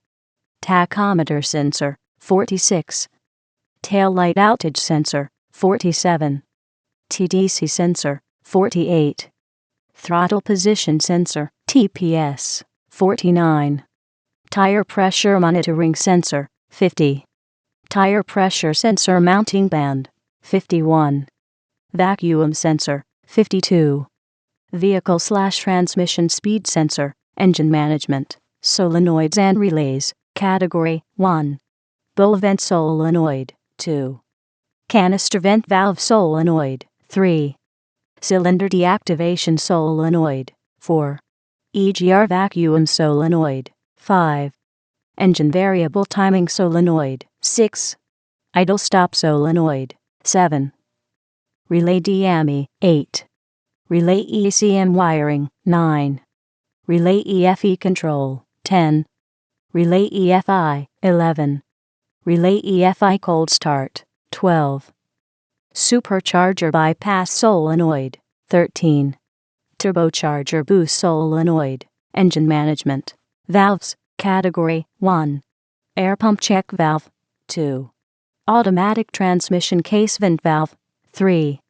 Tachometer sensor, 46. Tail light outage sensor, 47. TDC sensor, 48. Throttle position sensor, TPS, 49. Tire pressure monitoring sensor, 50. Tire pressure sensor mounting band, 51. Vacuum sensor, 52. Vehicle/transmission speed sensor, engine management, solenoids and relays, category 1. Bull vent solenoid, 2. Canister vent valve solenoid, 3. Cylinder deactivation solenoid, 4. EGR vacuum solenoid, 5. Engine variable timing solenoid, 6. Idle stop solenoid, 7. Relay DME, 8. Relay ECM wiring, 9. Relay EFE control, 10. Relay EFI, 11. Relay EFI cold start, 12. Supercharger bypass solenoid, 13. Turbocharger boost solenoid, engine management, valves, category 1. Air pump check valve, 2. Automatic transmission case vent valve, 3.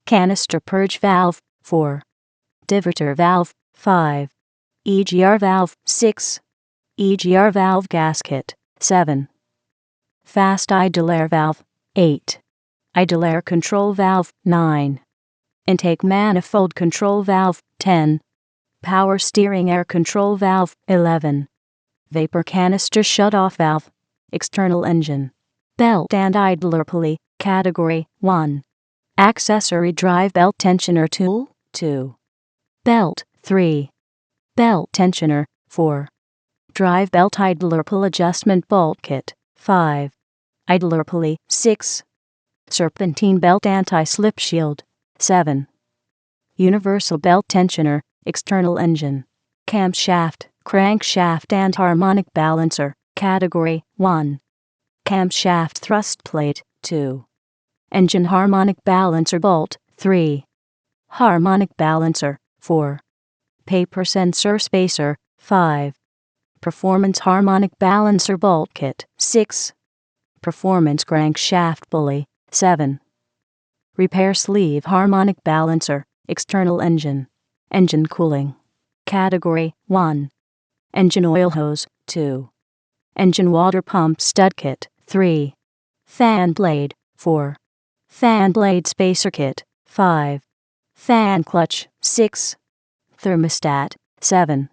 Canister purge valve, 4. Diverter valve, 5. EGR valve, 6. EGR valve gasket, 7. Fast idle air valve, 8. Idle air control valve, 9. Intake manifold control valve, 10. Power steering air control valve, 11. Vapor canister shutoff valve, external engine. Belt and idler pulley, category 1. Accessory drive belt tensioner tool, 2. Belt, 3. Belt tensioner, 4. Drive belt idler pull adjustment bolt kit, 5. Idler pulley, 6. Serpentine belt anti-slip shield, 7. Universal belt tensioner, external engine. Camshaft, crankshaft and harmonic balancer, category 1. Camshaft thrust plate, 2. Engine harmonic balancer bolt, 3. Harmonic balancer, 4. Paper sensor spacer, 5. Performance harmonic balancer bolt kit, 6. Performance crankshaft pulley, 7. Repair sleeve harmonic balancer, external engine. Engine cooling, category 1. Engine oil hose, 2. Engine water pump stud kit, 3. Fan blade, 4. Fan blade spacer kit, 5. Fan clutch, 6. Thermostat, 7.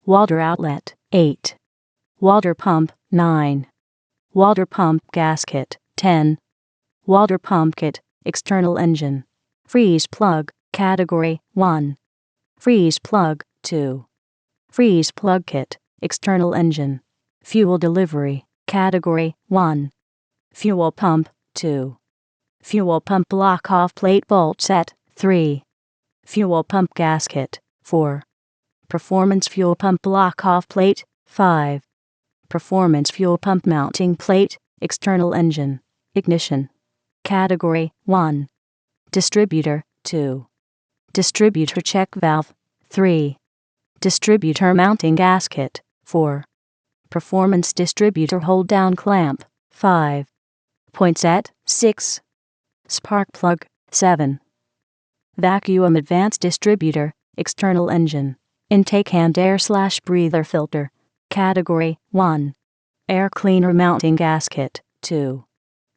Water outlet, 8. Water pump, 9. Water pump gasket, 10. Water pump kit, external engine. Freeze plug, category 1. Freeze plug, 2. Freeze plug kit, external engine. Fuel delivery, Category 1. Fuel pump, 2. Fuel pump block-off plate bolt set, 3. Fuel pump gasket, 4. Performance fuel pump block-off plate, 5. Performance fuel pump mounting plate, external engine, ignition. Category 1. Distributor, 2. Distributor check valve, 3. Distributor mounting gasket, 4. Performance distributor hold down clamp, 5. Point set, 6. Spark plug, 7. Vacuum advanced distributor, external engine, intake hand air/breather filter. Category 1. Air cleaner mounting gasket, 2.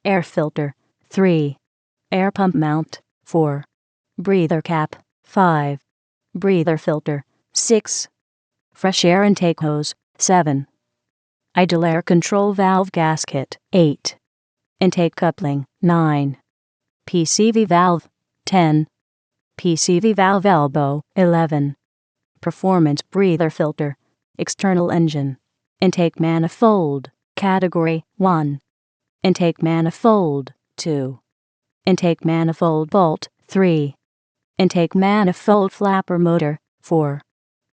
Air filter, 3. Air pump mount, 4. Breather cap, 5. Breather filter, 6. Fresh air intake hose, 7. Idle air control valve gasket, 8. Intake coupling, 9. PCV valve, 10. PCV valve elbow, 11. Performance breather filter, external engine, intake manifold, Category 1. Intake manifold, 2. Intake manifold bolt, 3. Intake manifold flapper motor, 4.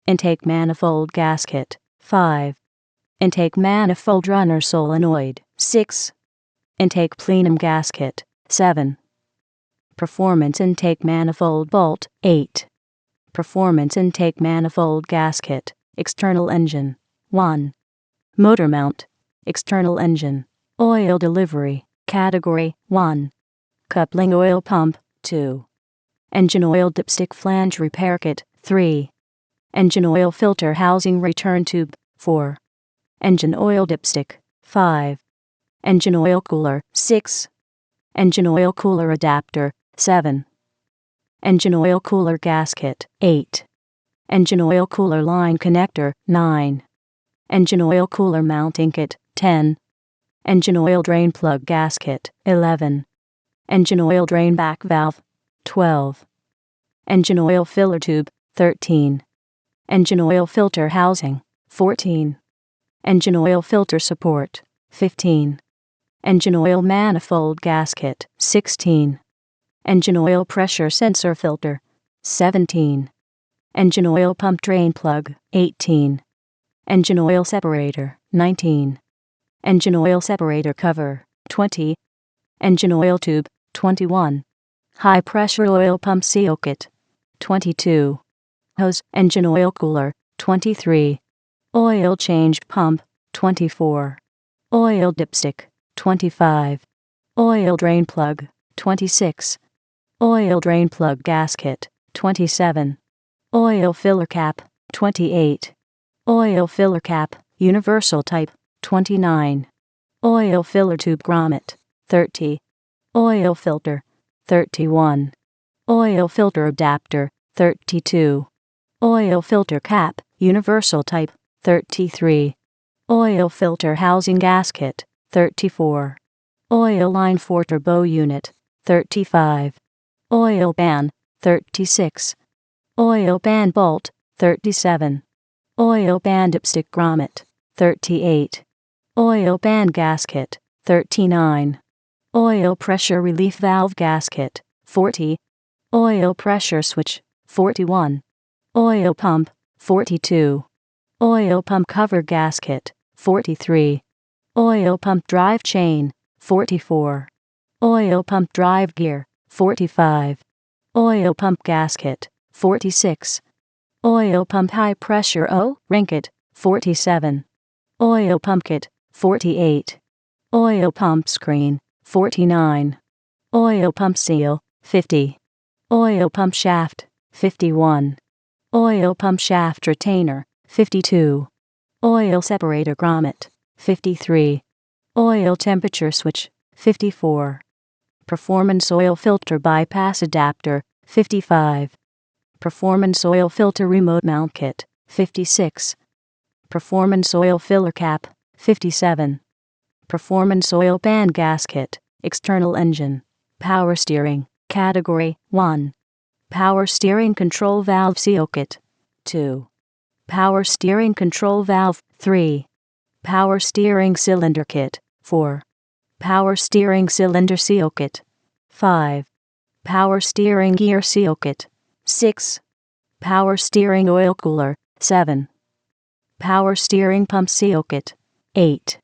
Intake manifold gasket, 5. Intake manifold runner solenoid, 6. Intake plenum gasket, 7. Performance intake manifold bolt, 8. Performance intake manifold gasket, external engine, 1. Motor mount, external engine, oil delivery, Category 1. Coupling oil pump, 2. Engine oil dipstick flange repair kit, 3. Engine oil filter housing return tube, 4. Engine oil dipstick, 5. Engine oil cooler, 6. Engine oil cooler adapter, 7. Engine oil cooler gasket, 8. Engine oil cooler line connector, 9. Engine oil cooler mounting kit, 10. Engine oil drain plug gasket, 11. Engine oil drain back valve, 12. Engine oil filler tube, 13. Engine oil filter housing, 14. Engine oil filter support, 15. Engine oil manifold gasket, 16. Engine oil pressure sensor filter, 17. Engine oil pump drain plug, 18. Engine oil separator, 19. Engine oil separator cover, 20. Engine oil tube, 21. High pressure oil pump seal kit, 22. Hose engine oil cooler, 23. Oil change pump, 24. Oil dipstick, 25. Oil drain plug, 26. Oil drain plug gasket, 27. Oil filler cap, 28. Oil filler cap, universal type, 29. Oil filler tube grommet, 30. Oil filter, 31. Oil filter adapter, 32. Oil filter cap, universal type, 33. Oil filter housing gasket, 34. Oil line for turbo unit, 35. Oil pan, 36. Oil pan bolt, 37. Oil pan dipstick grommet, 38. Oil pan gasket, 39. Oil pressure relief valve gasket, 40. Oil pressure switch, 41. Oil pump, 42. Oil pump cover gasket, 43. Oil pump drive chain, 44. Oil pump drive gear, 45. Oil pump gasket, 46. Oil pump high pressure O-ring kit, 47. Oil pump kit, 48. Oil pump screen, 49. Oil pump seal, 50. Oil pump shaft, 51. Oil pump shaft retainer, 52. Oil separator grommet, 53. Oil temperature switch, 54. Performance oil filter bypass adapter, 55. Performance oil filter remote mount kit, 56. Performance oil filler cap, 57. Performance oil pan gasket, external engine, power steering, Category 1. Power steering control valve seal kit, 2. Power steering control valve, 3. Power steering cylinder kit. 4. Power steering cylinder seal kit. 5. Power steering gear seal kit. 6. Power steering oil cooler. 7. Power steering pump seal kit. 8.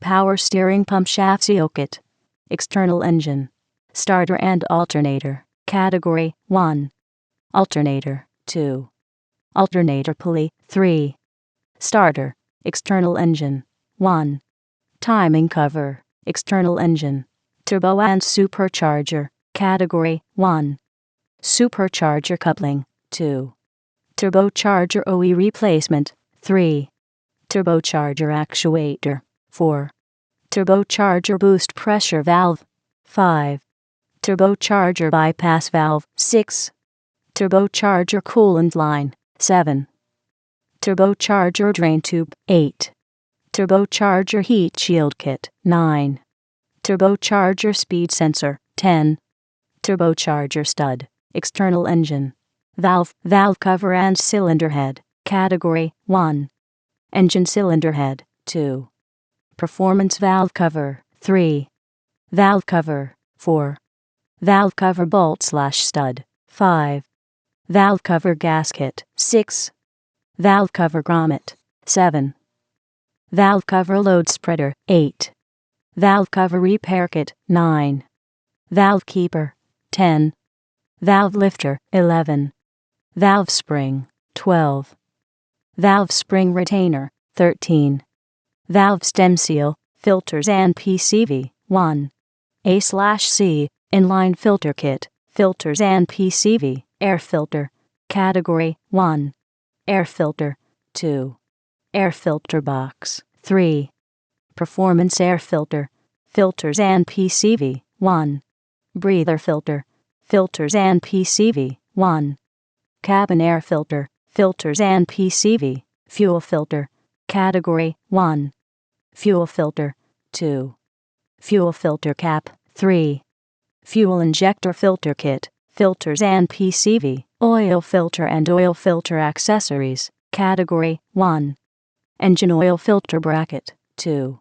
Power steering pump shaft seal kit. External engine, starter and alternator. Category 1. Alternator. 2. Alternator pulley. 3. Starter. External engine. 1. Timing cover. External engine. Turbo and supercharger. Category 1. Supercharger coupling. 2. Turbocharger OE replacement. 3. Turbocharger actuator. 4. Turbocharger boost pressure valve. 5. Turbocharger bypass valve. 6. Turbocharger coolant line. 7. Turbocharger drain tube. 8. Turbocharger heat shield kit. 9. Turbocharger speed sensor. 10. Turbocharger stud. External engine. Valve cover and cylinder head. Category 1. Engine cylinder head. 2. Performance valve cover. 3. Valve cover. 4. Valve cover bolt/stud. 5. Valve cover gasket. 6. Valve cover grommet. 7. Valve cover load spreader. 8. Valve cover repair kit. 9. Valve keeper. 10. Valve lifter. 11. Valve spring. 12. Valve spring retainer. 13. Valve stem seal, filters and PCV. 1. A/C, inline filter kit, filters and PCV, air filter. Category 1. Air filter. 2. Air filter box. 3. Performance air filter, filters and PCV. 1. Breather filter, filters and PCV. 1. Cabin air filter, filters and PCV. Fuel filter. Category 1. Fuel filter. 2. Fuel filter cap. 3. Fuel injector filter kit, filters and PCV. Oil filter and oil filter accessories. Category 1. Engine oil filter bracket. 2.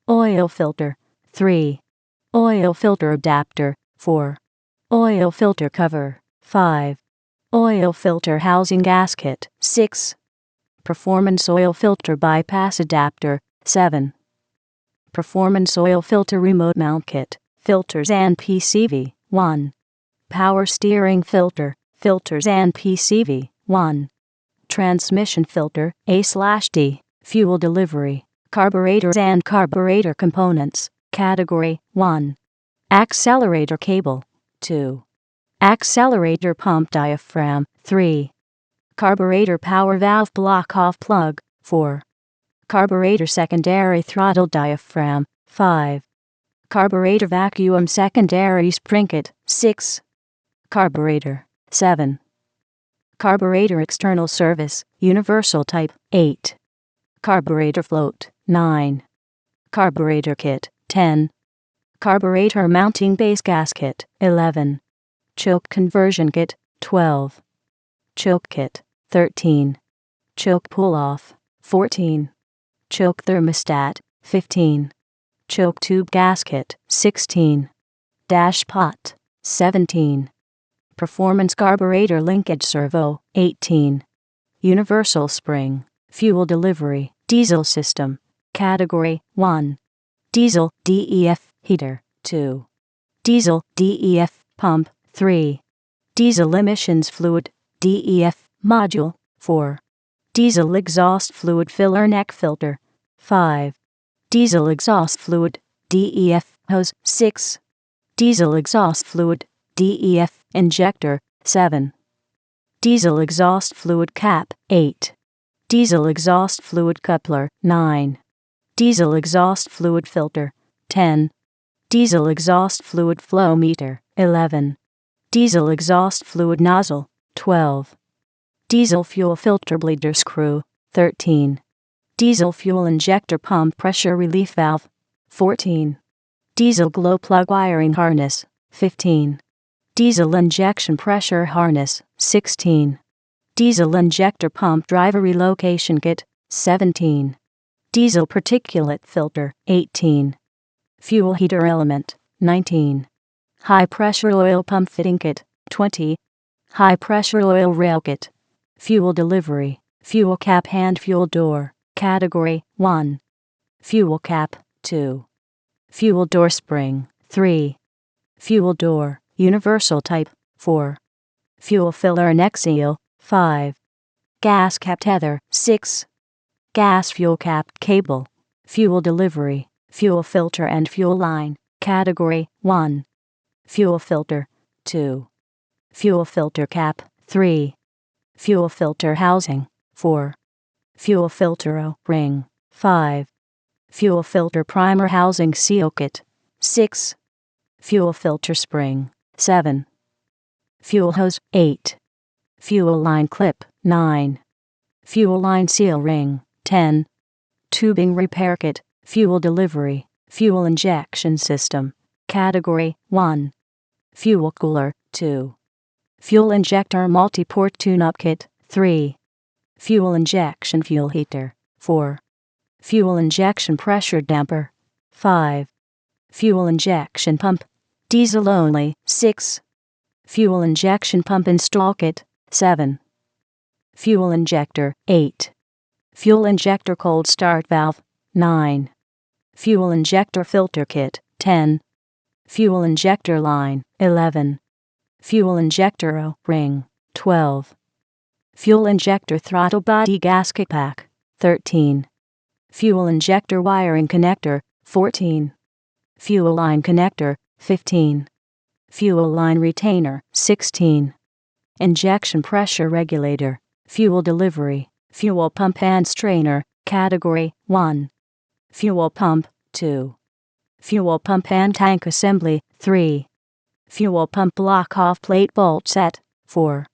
Oil filter. 3. Oil filter adapter. 4. Oil filter cover. 5. Oil filter housing gasket. 6. Performance oil filter bypass adapter. 7. Performance oil filter remote mount kit, filters and PCV. 1. Power steering filter, filters and PCV. 1. Transmission filter, A/D, fuel delivery, carburetors and carburetor components. Category 1. Accelerator cable. 2. Accelerator pump diaphragm. 3. Carburetor power valve block off plug. 4. Carburetor secondary throttle diaphragm. 5. Carburetor vacuum secondary spring kit. 6. Carburetor. 7. Carburetor external service, universal type. 8. Carburetor float. 9. Carburetor kit. 10. Carburetor mounting base gasket. 11. Choke conversion kit. 12. Choke kit. 13. Choke pull-off. 14. Choke thermostat. 15. Choke tube gasket. 16. Dash pot. 17. Performance carburetor linkage servo. 18. Universal spring, fuel delivery, diesel system. Category 1. Diesel DEF heater. 2. Diesel DEF pump. 3. Diesel emissions fluid DEF module. 4. Diesel exhaust fluid filler neck filter. 5. Diesel exhaust fluid DEF hose. 6. Diesel exhaust fluid DEF injector. 7. Diesel exhaust fluid cap. 8. Diesel exhaust fluid coupler. 9. Diesel exhaust fluid filter. 10. Diesel exhaust fluid flow meter. 11. Diesel exhaust fluid nozzle. 12. Diesel fuel filter bleeder screw. 13. Diesel fuel injector pump pressure relief valve. 14. Diesel glow plug wiring harness. 15. Diesel injection pressure harness. 16. Diesel injector pump driver relocation kit. 17. Diesel particulate filter, 18. Fuel heater element, 19. High pressure oil pump fitting kit, 20. High pressure oil rail kit. Fuel delivery, fuel cap hand fuel door, category 1. Fuel cap, 2. Fuel door spring, 3. Fuel door, universal type, 4. Fuel filler neck seal, 5. Gas cap tether, 6. Gas fuel cap cable. Fuel delivery, fuel filter and fuel line, category 1. Fuel filter, 2. Fuel filter cap, 3. Fuel filter housing, 4. Fuel filter O-ring, 5. Fuel filter primer housing seal kit, 6. Fuel filter spring, 7. Fuel hose, 8. Fuel line clip, 9. Fuel line seal ring, 10. Tubing repair kit, fuel delivery, fuel injection system, category 1. Fuel cooler, 2. Fuel injector multi-port tune-up kit, 3. Fuel injection fuel heater, 4. Fuel injection pressure damper, 5. Fuel injection pump, diesel only, 6. Fuel injection pump install kit, 7. Fuel injector, 8. Fuel injector cold start valve, 9. Fuel injector filter kit, 10. Fuel injector line, 11. Fuel injector O-ring, 12. Fuel injector throttle body gasket pack, 13. Fuel injector wiring connector, 14. Fuel line connector, 15. Fuel line retainer, 16. Injection pressure regulator, fuel delivery, fuel pump and strainer, category 1. Fuel pump, 2. Fuel pump and tank assembly, 3. Fuel pump block off plate bolt set, 4.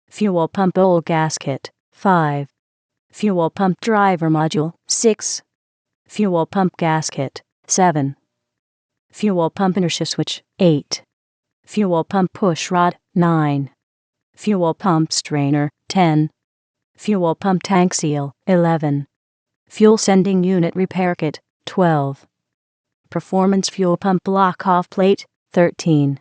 Fuel pump old gasket, 5. Fuel pump driver module, 6. Fuel pump gasket, 7. Fuel pump inertia switch, 8. Fuel pump push rod, 9. Fuel pump strainer, 10. Fuel pump tank seal, 11. Fuel sending unit repair kit, 12. Performance fuel pump block off plate, 13.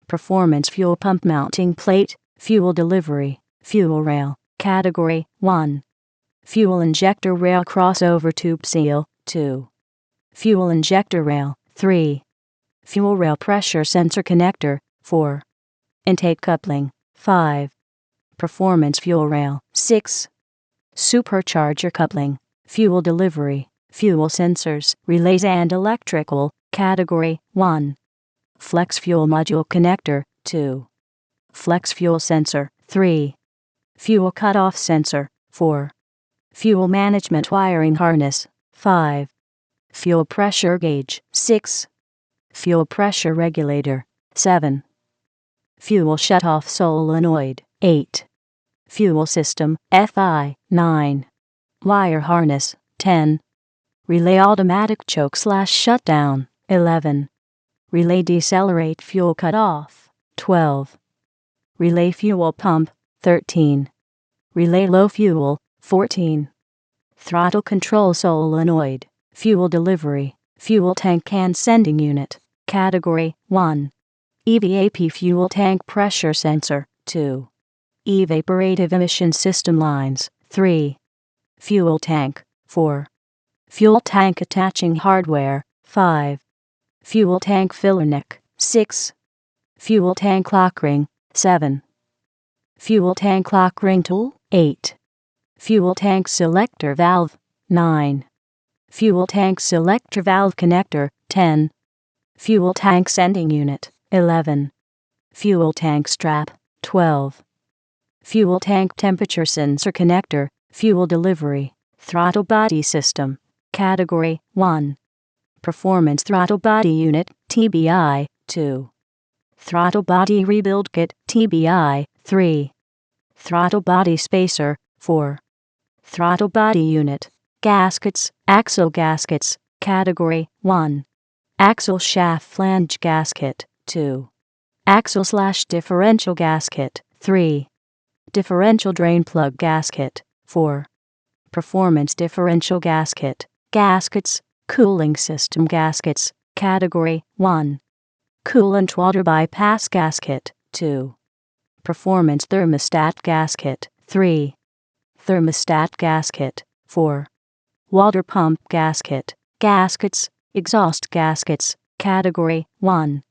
Performance fuel pump mounting plate, fuel delivery, fuel rail, category 1. Fuel injector rail crossover tube seal, 2. Fuel injector rail, 3. Fuel rail pressure sensor connector, 4. Intake coupling, 5. Performance fuel rail, 6. Supercharger coupling, fuel delivery, fuel sensors, relays and electrical, category 1. Flex fuel module connector, 2. Flex fuel sensor, 3. Fuel cutoff sensor, 4. Fuel management wiring harness, 5. Fuel pressure gauge, 6. Fuel pressure regulator, 7. Fuel shutoff solenoid, 8. Fuel system, FI, 9. Wire harness, 10. Relay automatic choke/shutdown, 11. Relay decelerate fuel cutoff, 12. Relay fuel pump, 13. Relay low fuel, 14. Throttle control solenoid, fuel delivery, fuel tank and sending unit, category 1. EVAP fuel tank pressure sensor, 2. Evaporative emission system lines, 3. Fuel tank, 4. Fuel tank attaching hardware, 5. Fuel tank filler neck, 6. Fuel tank lock ring, 7. Fuel tank lock ring tool, 8. Fuel tank selector valve, 9. Fuel tank selector valve connector, 10. Fuel tank sending unit, 11. Fuel tank strap, 12. Fuel tank temperature sensor connector, fuel delivery, throttle body system, category 1. Performance throttle body unit, TBI, 2. Throttle body rebuild kit, TBI, 3. Throttle body spacer, 4. Throttle body unit, gaskets, axle gaskets, category 1. Axle shaft flange gasket, 2. Axle/differential gasket, 3. Differential drain plug gasket, 4. Performance differential gasket, gaskets, cooling system gaskets, Category 1. Coolant water bypass gasket, 2. Performance thermostat gasket, 3. Thermostat gasket, 4. Water pump gasket, gaskets, exhaust gaskets, Category 1.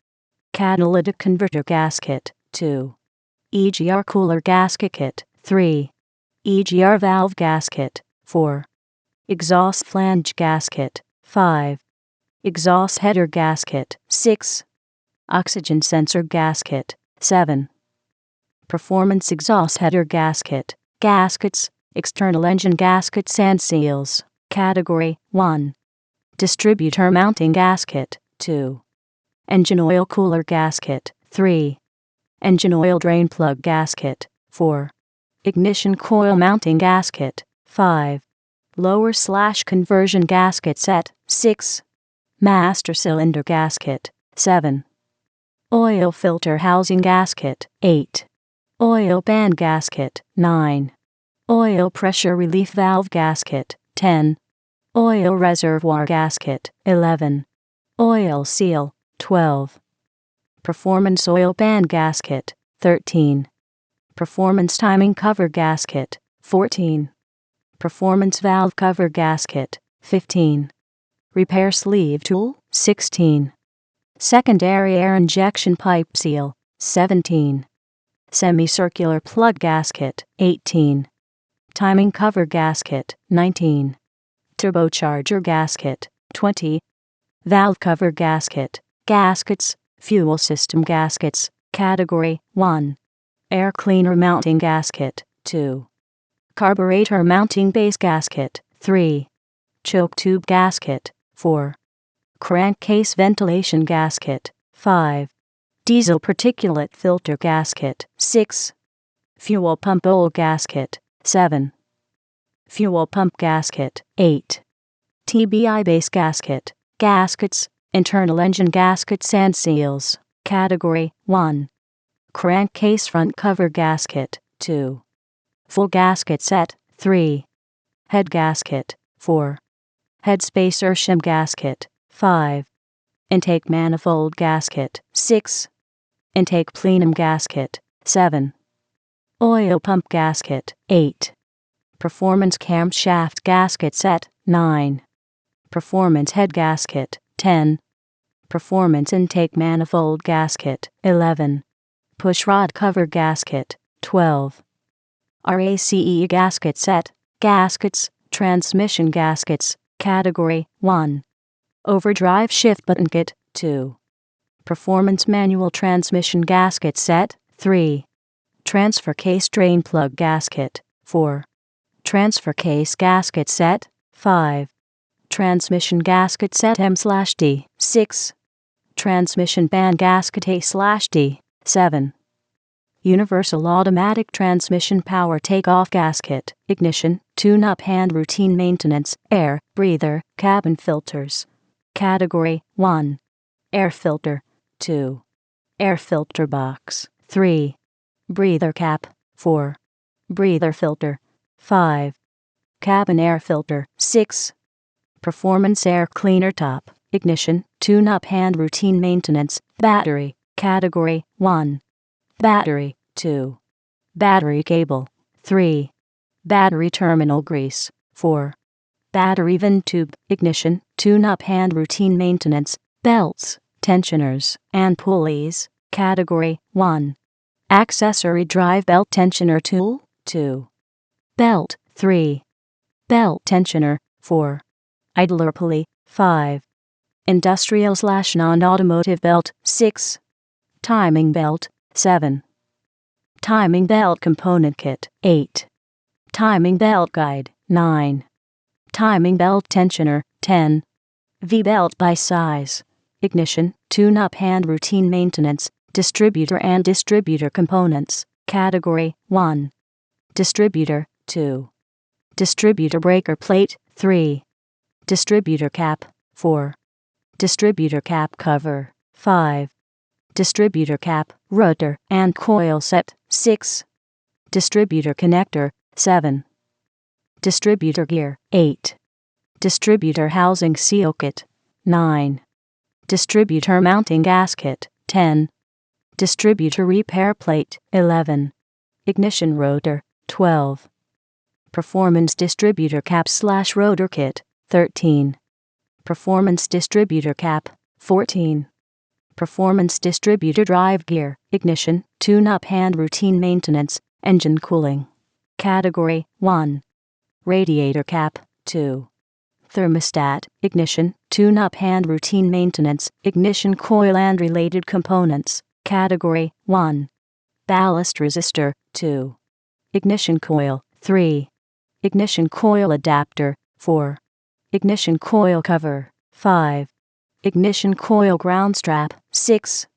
Catalytic converter gasket, 2. EGR cooler gasket kit, 3. EGR valve gasket, 4. Exhaust flange gasket, 5. Exhaust header gasket, 6. Oxygen sensor gasket, 7. Performance exhaust header gasket, gaskets, external engine gaskets and seals, Category 1. Distributor mounting gasket, 2. Engine oil cooler gasket, 3. Engine oil drain plug gasket, 4. Ignition coil mounting gasket, 5. Lower/conversion gasket set, 6. Master cylinder gasket, 7. Oil filter housing gasket, 8. Oil band gasket, 9. Oil pressure relief valve gasket, 10. Oil reservoir gasket, 11. Oil seal, 12. Performance oil band gasket, 13. Performance timing cover gasket, 14. Performance valve cover gasket, 15. Repair sleeve tool, 16. Secondary air injection pipe seal, 17. Semicircular plug gasket, 18. Timing cover gasket, 19. Turbocharger gasket, 20. Valve cover gasket, gaskets, fuel system gaskets, Category 1. Air cleaner mounting gasket, 2. Carburetor mounting base gasket, 3. Choke tube gasket, 4. Crankcase ventilation gasket, 5. Diesel particulate filter gasket, 6. Fuel pump bowl gasket, 7. Fuel pump gasket, 8. TBI base gasket, gaskets, internal engine gaskets and seals, Category 1. Crankcase front cover gasket, 2. Full gasket set, 3. Head gasket, 4. Head spacer shim gasket, 5. Intake manifold gasket, 6. Intake plenum gasket, 7. Oil pump gasket, 8. Performance camshaft gasket set, 9. Performance head gasket, 10. Performance intake manifold gasket, 11. Push rod cover gasket, 12. RACE gasket set, gaskets, transmission gaskets, Category 1. Overdrive shift button kit, 2. Performance manual transmission gasket set, 3. Transfer case drain plug gasket, 4. Transfer case gasket set, 5. Transmission gasket set M/D, 6. Transmission band gasket A/D, 7. Universal automatic transmission power takeoff gasket, ignition, tune-up hand routine maintenance, air, breather, cabin filters. Category 1. Air filter, 2. Air filter box, 3. Breather cap, 4. Breather filter, 5. Cabin air filter, 6. Performance air cleaner top, ignition, tune-up hand routine maintenance, battery, Category 1. Battery, 2. Battery cable, 3. Battery terminal grease, 4. Battery vent tube, ignition, tune-up hand routine maintenance, belts, tensioners, and pulleys, Category 1. Accessory drive belt tensioner tool, 2. Belt, 3. Belt tensioner, 4. Idler pulley, 5. Industrial/non-automotive belt, 6. Timing belt, 7. Timing belt component kit, 8. Timing belt guide, 9. Timing belt tensioner, 10. V-belt by size. Ignition, tune-up hand routine maintenance, distributor and distributor components, Category 1. Distributor, 2. Distributor breaker plate, 3. Distributor cap, 4. Distributor cap cover, 5. Distributor cap, rotor, and coil set, 6. Distributor connector, 7. Distributor gear, 8. Distributor housing seal kit, 9. Distributor mounting gasket, 10. Distributor repair plate, 11. Ignition rotor, 12. Performance distributor cap/rotor kit, 13. Performance distributor cap, 14. Performance distributor drive gear, ignition, tune-up and routine maintenance, engine cooling. Category 1. Radiator cap, 2. Thermostat, ignition, tune-up and routine maintenance, ignition coil and related components. Category 1. Ballast resistor, 2. Ignition coil, 3. Ignition coil adapter, 4. Ignition coil cover, 5. Ignition coil ground strap, 6.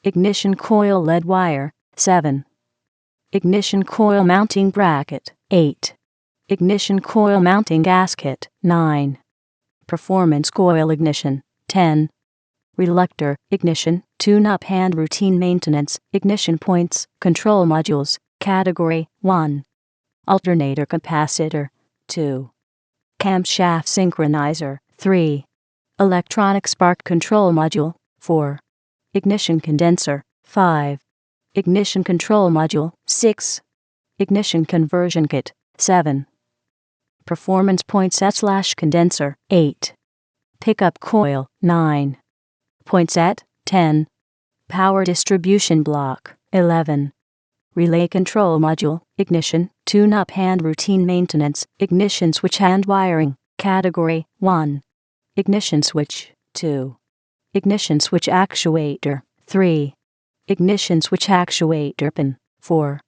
Ignition coil lead wire, 7. Ignition coil mounting bracket, 8. Ignition coil mounting gasket, 9. Performance coil ignition, 10. Reluctor, ignition, tune-up and routine maintenance, ignition points, control modules. Category 1. Alternator capacitor, 2. Camshaft synchronizer, 3. Electronic spark control module, 4. Ignition condenser, 5. Ignition control module, 6. Ignition conversion kit, 7. Performance poinset/condenser, 8. Pickup coil, 9. Poinset, 10. Power distribution block, 11. Relay control module, ignition, tune-up and routine maintenance, ignition switch and wiring. Category 1. Ignition switch, 2. Ignition switch actuator, 3. Ignition switch actuator pin, 4.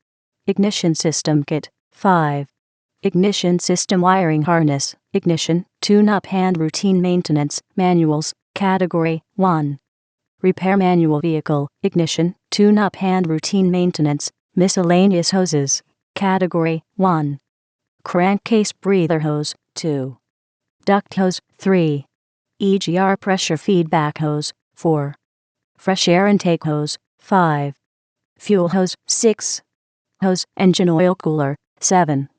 Ignition system kit, 5. Ignition system wiring harness, ignition, tune-up and routine maintenance, manuals. Category 1. Repair manual vehicle, ignition, tune-up and routine maintenance, miscellaneous hoses. Category 1. Crankcase breather hose, 2. Duct hose, 3. EGR pressure feedback hose, 4. Fresh air intake hose, 5. Fuel hose, 6. Hose engine oil cooler, 7.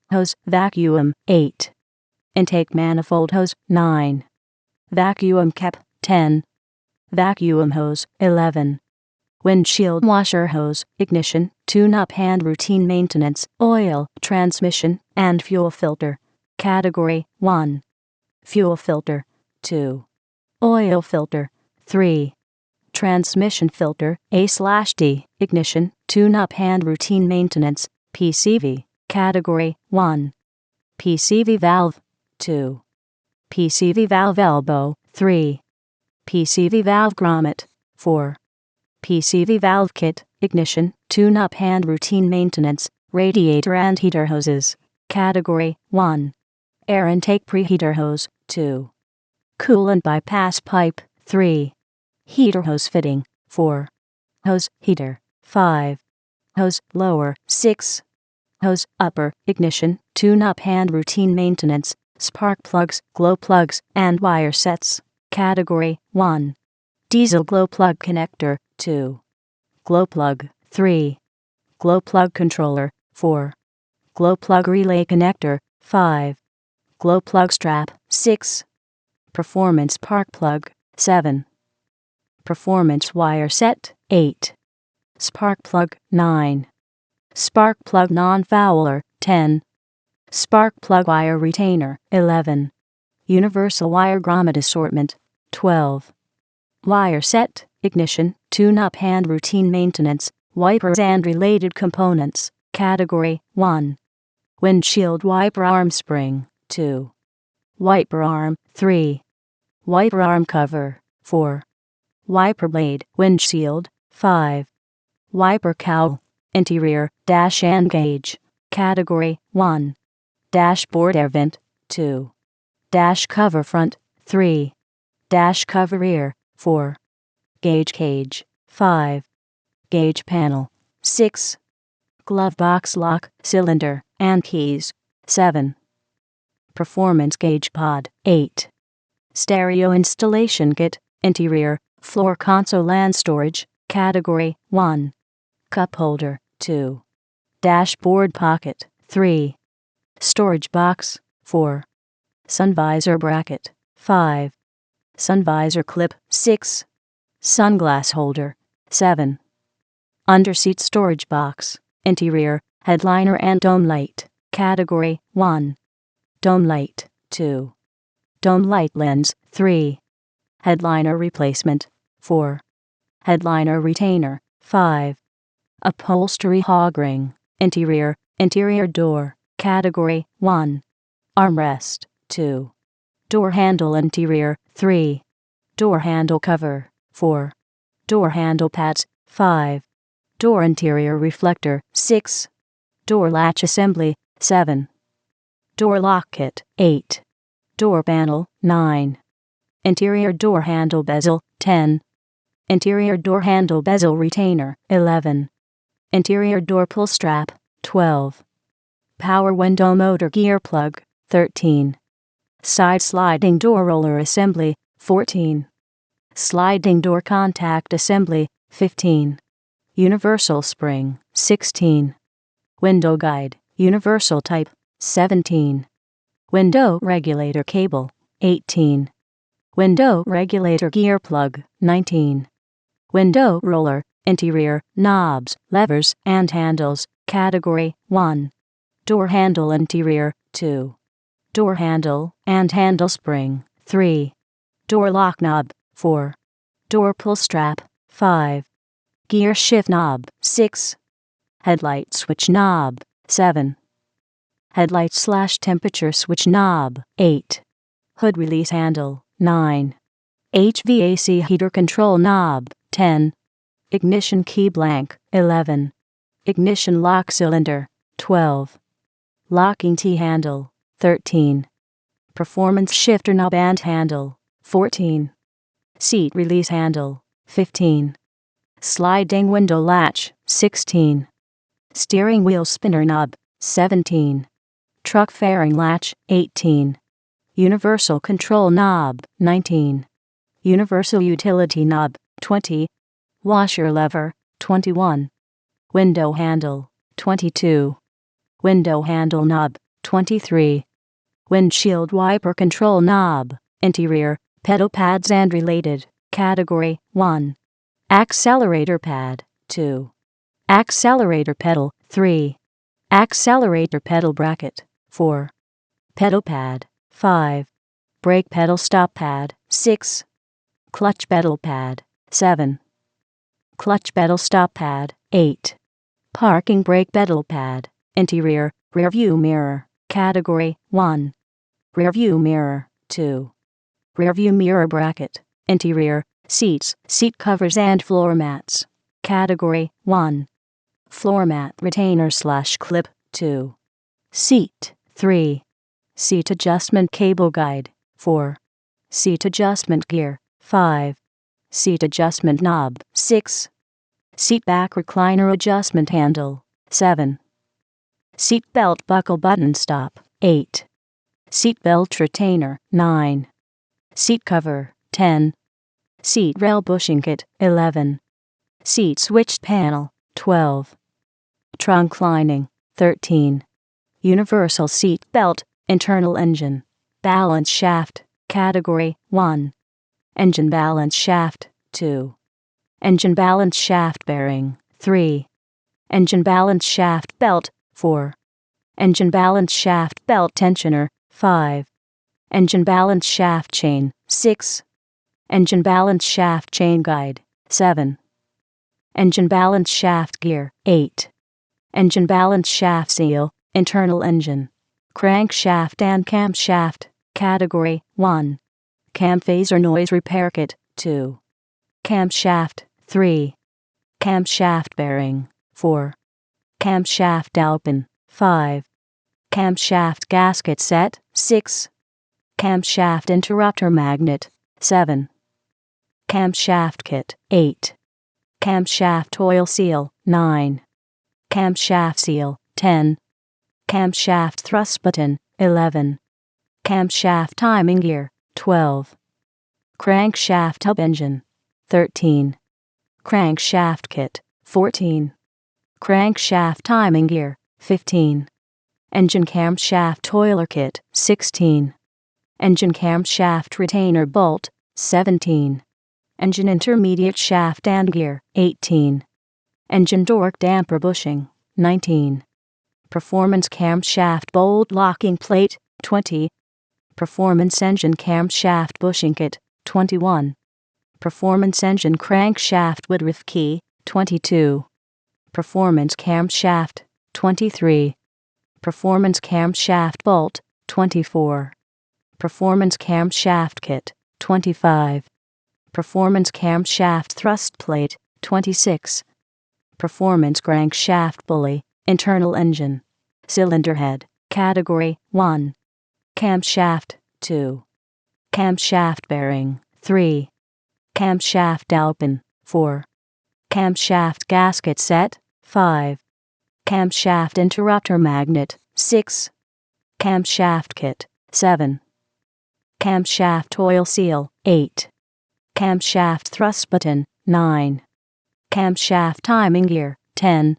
Hose vacuum, 8. Intake manifold hose, 9. Vacuum cap, 10. Vacuum hose, 11. Windshield washer hose, ignition, tune-up and routine maintenance, oil, transmission, and fuel filter. Category 1. Fuel filter, 2. Oil filter, 3. Transmission filter, A/D, ignition, tune-up and routine maintenance, PCV. Category 1. PCV valve, 2. PCV valve elbow, 3. PCV valve grommet, 4. PCV valve kit, ignition, tune-up and routine maintenance, radiator and heater hoses. Category 1. Air intake preheater hose, 2. Coolant bypass pipe, 3. Heater hose fitting, 4. Hose heater, 5. Hose lower, 6. Hose upper, ignition, tune-up and routine maintenance, spark plugs, glow plugs, and wire sets. Category 1. Diesel glow plug connector, 2. Glow plug, 3. Glow plug controller, 4. Glow plug relay connector, 5. Glow plug strap, 6. Performance spark plug, 7. Performance wire set, 8. Spark plug, 9. Spark plug non-fouler, 10. Spark plug wire retainer, 11. Universal wire grommet assortment, 12. Wire set, ignition, tune-up and routine maintenance, wipers and related components. Category 1. Windshield wiper arm spring, 2. Wiper arm, 3. Wiper arm cover, 4. Wiper blade, windshield, 5. Wiper cowl, interior, dash and gauge. Category 1. Dashboard air vent, 2. Dash cover front, 3. Dash cover rear, 4. Gauge cage, 5. Gauge panel, 6. Glove box lock, cylinder, and keys, 7. Performance gauge pod, 8. Stereo installation kit, interior, floor console and storage. Category 1. Cup holder, 2. Dashboard pocket, 3. Storage box, 4. Sun visor bracket 5. Sun visor clip 6. Sunglass holder 7. Underseat storage box, interior, headliner and dome light, category 1. Dome light 2. Dome light lens 3. Headliner replacement 4. Headliner retainer 5. Upholstery hog ring, interior door, category 1. Armrest 2. Door handle interior 3. Door handle cover 4. Door handle pads 5. Door interior reflector 6. Door latch assembly 7. Door lock kit 8. Door panel 9. Interior door handle bezel 10. Interior door handle bezel retainer 11. Interior door pull strap 12. Power window motor gear plug 13. Side sliding door roller assembly 14. Sliding door contact assembly 15. Universal spring 16. Window guide universal type 17. Window regulator cable 18. Window regulator gear plug 19. Window roller, interior, knobs, levers, and handles, category 1. Door handle interior 2. Door handle and handle spring 3. Door lock knob 4. Door pull strap 5. Gear shift knob 6. Headlight switch knob 7. Headlight/temperature switch knob 8. Hood release handle 9. HVAC heater control knob 10. Ignition key blank 11. Ignition lock cylinder 12. Locking T-handle 13. Performance shifter knob and handle 14. Seat release handle 15. Sliding window latch 16. Steering wheel spinner knob 17. Truck fairing latch 18. Universal control knob 19. Universal utility knob 20. Washer lever 21. Window handle 22. Window handle knob 23. Windshield wiper control knob, interior, pedal pads and related, category 1. Accelerator pad 2. Accelerator pedal 3. Accelerator pedal bracket 4. Pedal pad 5. Brake pedal stop pad 6. Clutch pedal pad 7. Clutch pedal stop pad 8. Parking brake pedal pad, interior, rear view mirror, category 1. Rear view mirror 2. Rear view mirror bracket, interior, seats, seat covers and floor mats, category 1. Floor mat retainer/clip 2. Seat 3. Seat adjustment cable guide 4. Seat adjustment gear 5. Seat adjustment knob 6. Seat back recliner adjustment handle 7. Seat belt buckle button stop 8. Seat belt retainer 9. Seat cover 10. Seat rail bushing kit 11. Seat switched panel 12. Trunk lining 13. Universal seat belt, internal engine, balance shaft, category 1. Engine balance shaft 2. Engine balance shaft bearing 3. Engine balance shaft belt 4. Engine balance shaft belt tensioner 5. Engine balance shaft chain 6. Engine balance shaft chain guide 7. Engine balance shaft gear 8. Engine balance shaft seal, internal engine, crankshaft and camshaft, category 1. Cam phaser noise repair kit 2. Camshaft 3. Camshaft bearing 4. Camshaft open 5. Camshaft gasket set 6. Camshaft interrupter magnet 7. Camshaft kit 8. Camshaft oil seal 9. Camshaft seal 10. Camshaft thrust button 11. Camshaft timing gear 12. Crankshaft hub engine 13. Crankshaft kit 14. Crankshaft timing gear 15. Engine camshaft oiler kit 16. Engine camshaft retainer bolt, 17. Engine intermediate shaft and gear, 18. Engine torque damper bushing, 19. Performance camshaft bolt locking plate, 20. Performance engine camshaft bushing kit, 21. Performance engine crankshaft woodruff key, 22. Performance camshaft, 23. Performance camshaft bolt, 24. Performance camshaft kit, 25. Performance camshaft thrust plate, 26. Performance crankshaft pulley, internal engine. Cylinder head, category 1. Camshaft, 2. Camshaft bearing, 3. Camshaft open, 4. Camshaft gasket set, 5. Camshaft interrupter magnet, 6. Camshaft kit, 7. Camshaft oil seal, 8. Camshaft thrust button, 9. Camshaft timing gear, 10.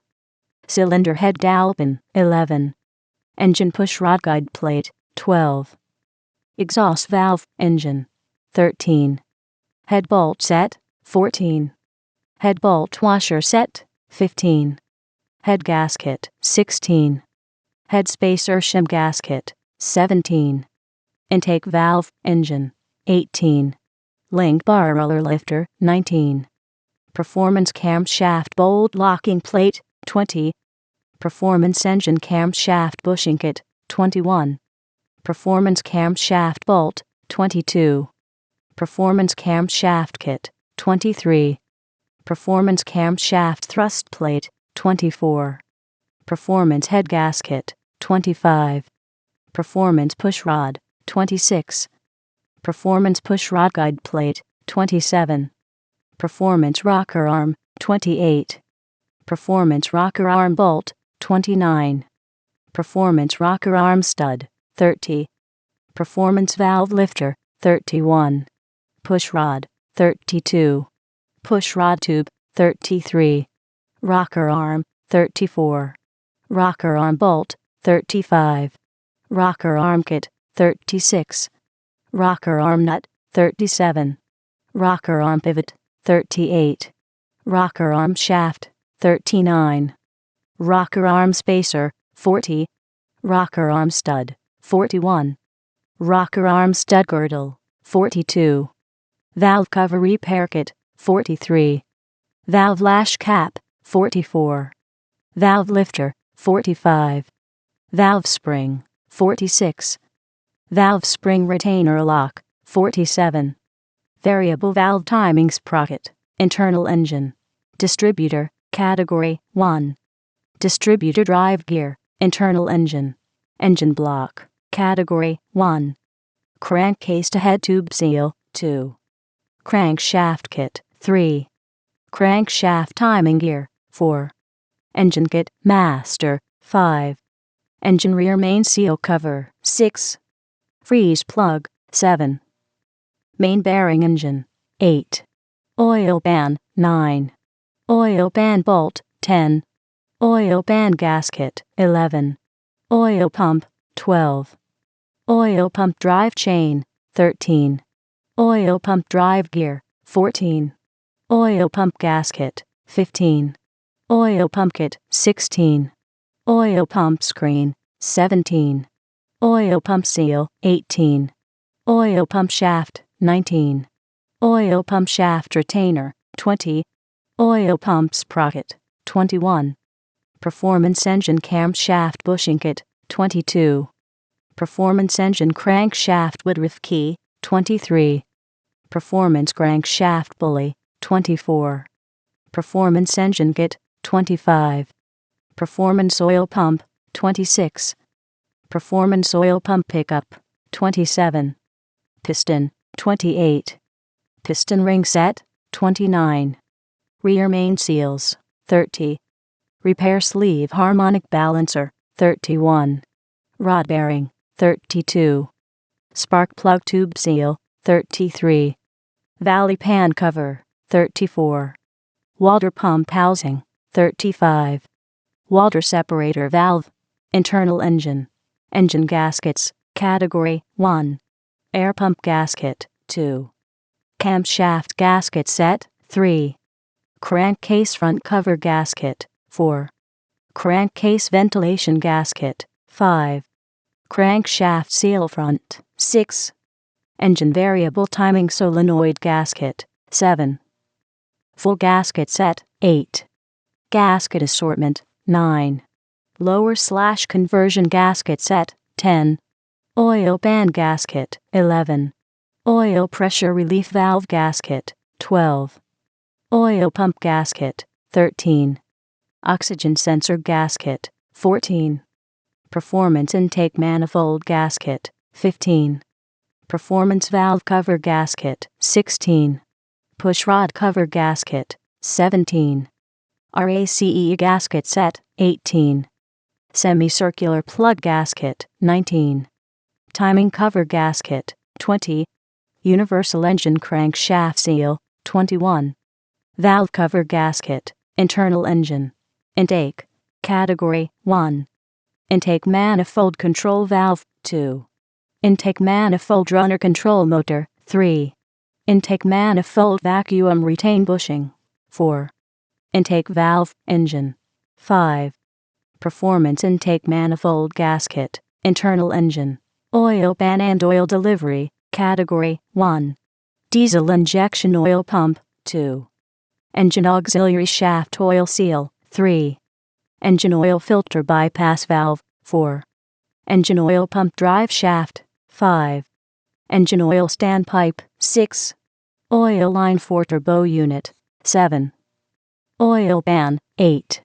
Cylinder head open, 11. Engine push rod guide plate, 12. Exhaust valve, engine, 13. Head bolt set, 14. Head bolt washer set, 15. Head gasket, 16. Head spacer shim gasket, 17. Intake valve, engine, 18. Link bar roller lifter, 19. Performance camshaft bolt locking plate, 20. Performance engine camshaft bushing kit, 21. Performance camshaft bolt, 22. Performance camshaft kit, 23. Performance camshaft thrust plate, 24. Performance head gasket, 25. Performance push rod, 26. Performance push rod guide plate, 27. Performance rocker arm, 28. Performance rocker arm bolt, 29. Performance rocker arm stud, 30. Performance valve lifter, 31. Push rod, 32. Push rod tube, 33. Rocker arm, 34. Rocker arm bolt, 35. Rocker arm kit, 36. Rocker arm nut, 37. Rocker arm pivot, 38. Rocker arm shaft, 39. Rocker arm spacer, 40. Rocker arm stud, 41. Rocker arm stud girdle, 42. Valve cover repair kit, 43. Valve lash cap, 44. Valve lifter, 45. Valve spring, 46. Valve spring retainer lock, 47. Variable valve timing sprocket, internal engine. Distributor, category 1. Distributor drive gear, internal engine. Engine block, category 1. Crankcase to head tube seal, 2. Crankshaft kit, 3. Crankshaft timing gear, 4. Engine kit, master, 5. Engine rear main seal cover, 6. Freeze plug, 7. Main bearing engine, 8. Oil pan, 9. Oil pan bolt, 10. Oil pan gasket, 11. Oil pump, 12. Oil pump drive chain, 13. Oil pump drive gear, 14. Oil pump gasket, 15. Oil pump kit, 16. Oil pump screen, 17. Oil pump seal, 18. Oil pump shaft, 19. Oil pump shaft retainer, 20. Oil pump sprocket, 21. Performance engine camshaft bushing kit, 22. Performance engine crankshaft woodruff key, 23. Performance crankshaft pulley, 24. Performance engine kit, 25. Performance oil pump, 26. Performance oil pump pickup, 27. Piston, 28. Piston ring set, 29. Rear main seals, 30. Repair sleeve harmonic balancer, 31. Rod bearing, 32. Spark plug tube seal, 33. Valley pan cover, 34. Water pump housing, 35. Water separator valve, internal engine. Engine gaskets, category 1. Air pump gasket, 2. Camshaft gasket set, 3. Crankcase front cover gasket, 4. Crankcase ventilation gasket, 5. Crankshaft seal front, 6. Engine variable timing solenoid gasket, 7. Full gasket set, 8. Gasket assortment, 9. Lower/conversion gasket set, 10. Oil pan gasket, 11. Oil pressure relief valve gasket, 12. Oil pump gasket, 13. Oxygen sensor gasket, 14. Performance intake manifold gasket, 15. Performance valve cover gasket, 16. Push rod cover gasket, 17. RACE gasket set, 18. Semicircular plug gasket, 19. Timing cover gasket, 20. Universal engine crankshaft seal, 21. Valve cover gasket, internal engine. Intake, category 1. Intake manifold control valve, 2. Intake manifold runner control motor, 3. Intake manifold vacuum retain bushing, 4. Intake valve, engine, 5. Performance intake manifold gasket, internal engine. Oil pan and oil delivery, category 1. Diesel injection oil pump, 2. Engine auxiliary shaft oil seal, 3. Engine oil filter bypass valve, 4. Engine oil pump drive shaft, 5. Engine oil standpipe, 6. Oil line for turbo unit, 7. Oil pan, 8.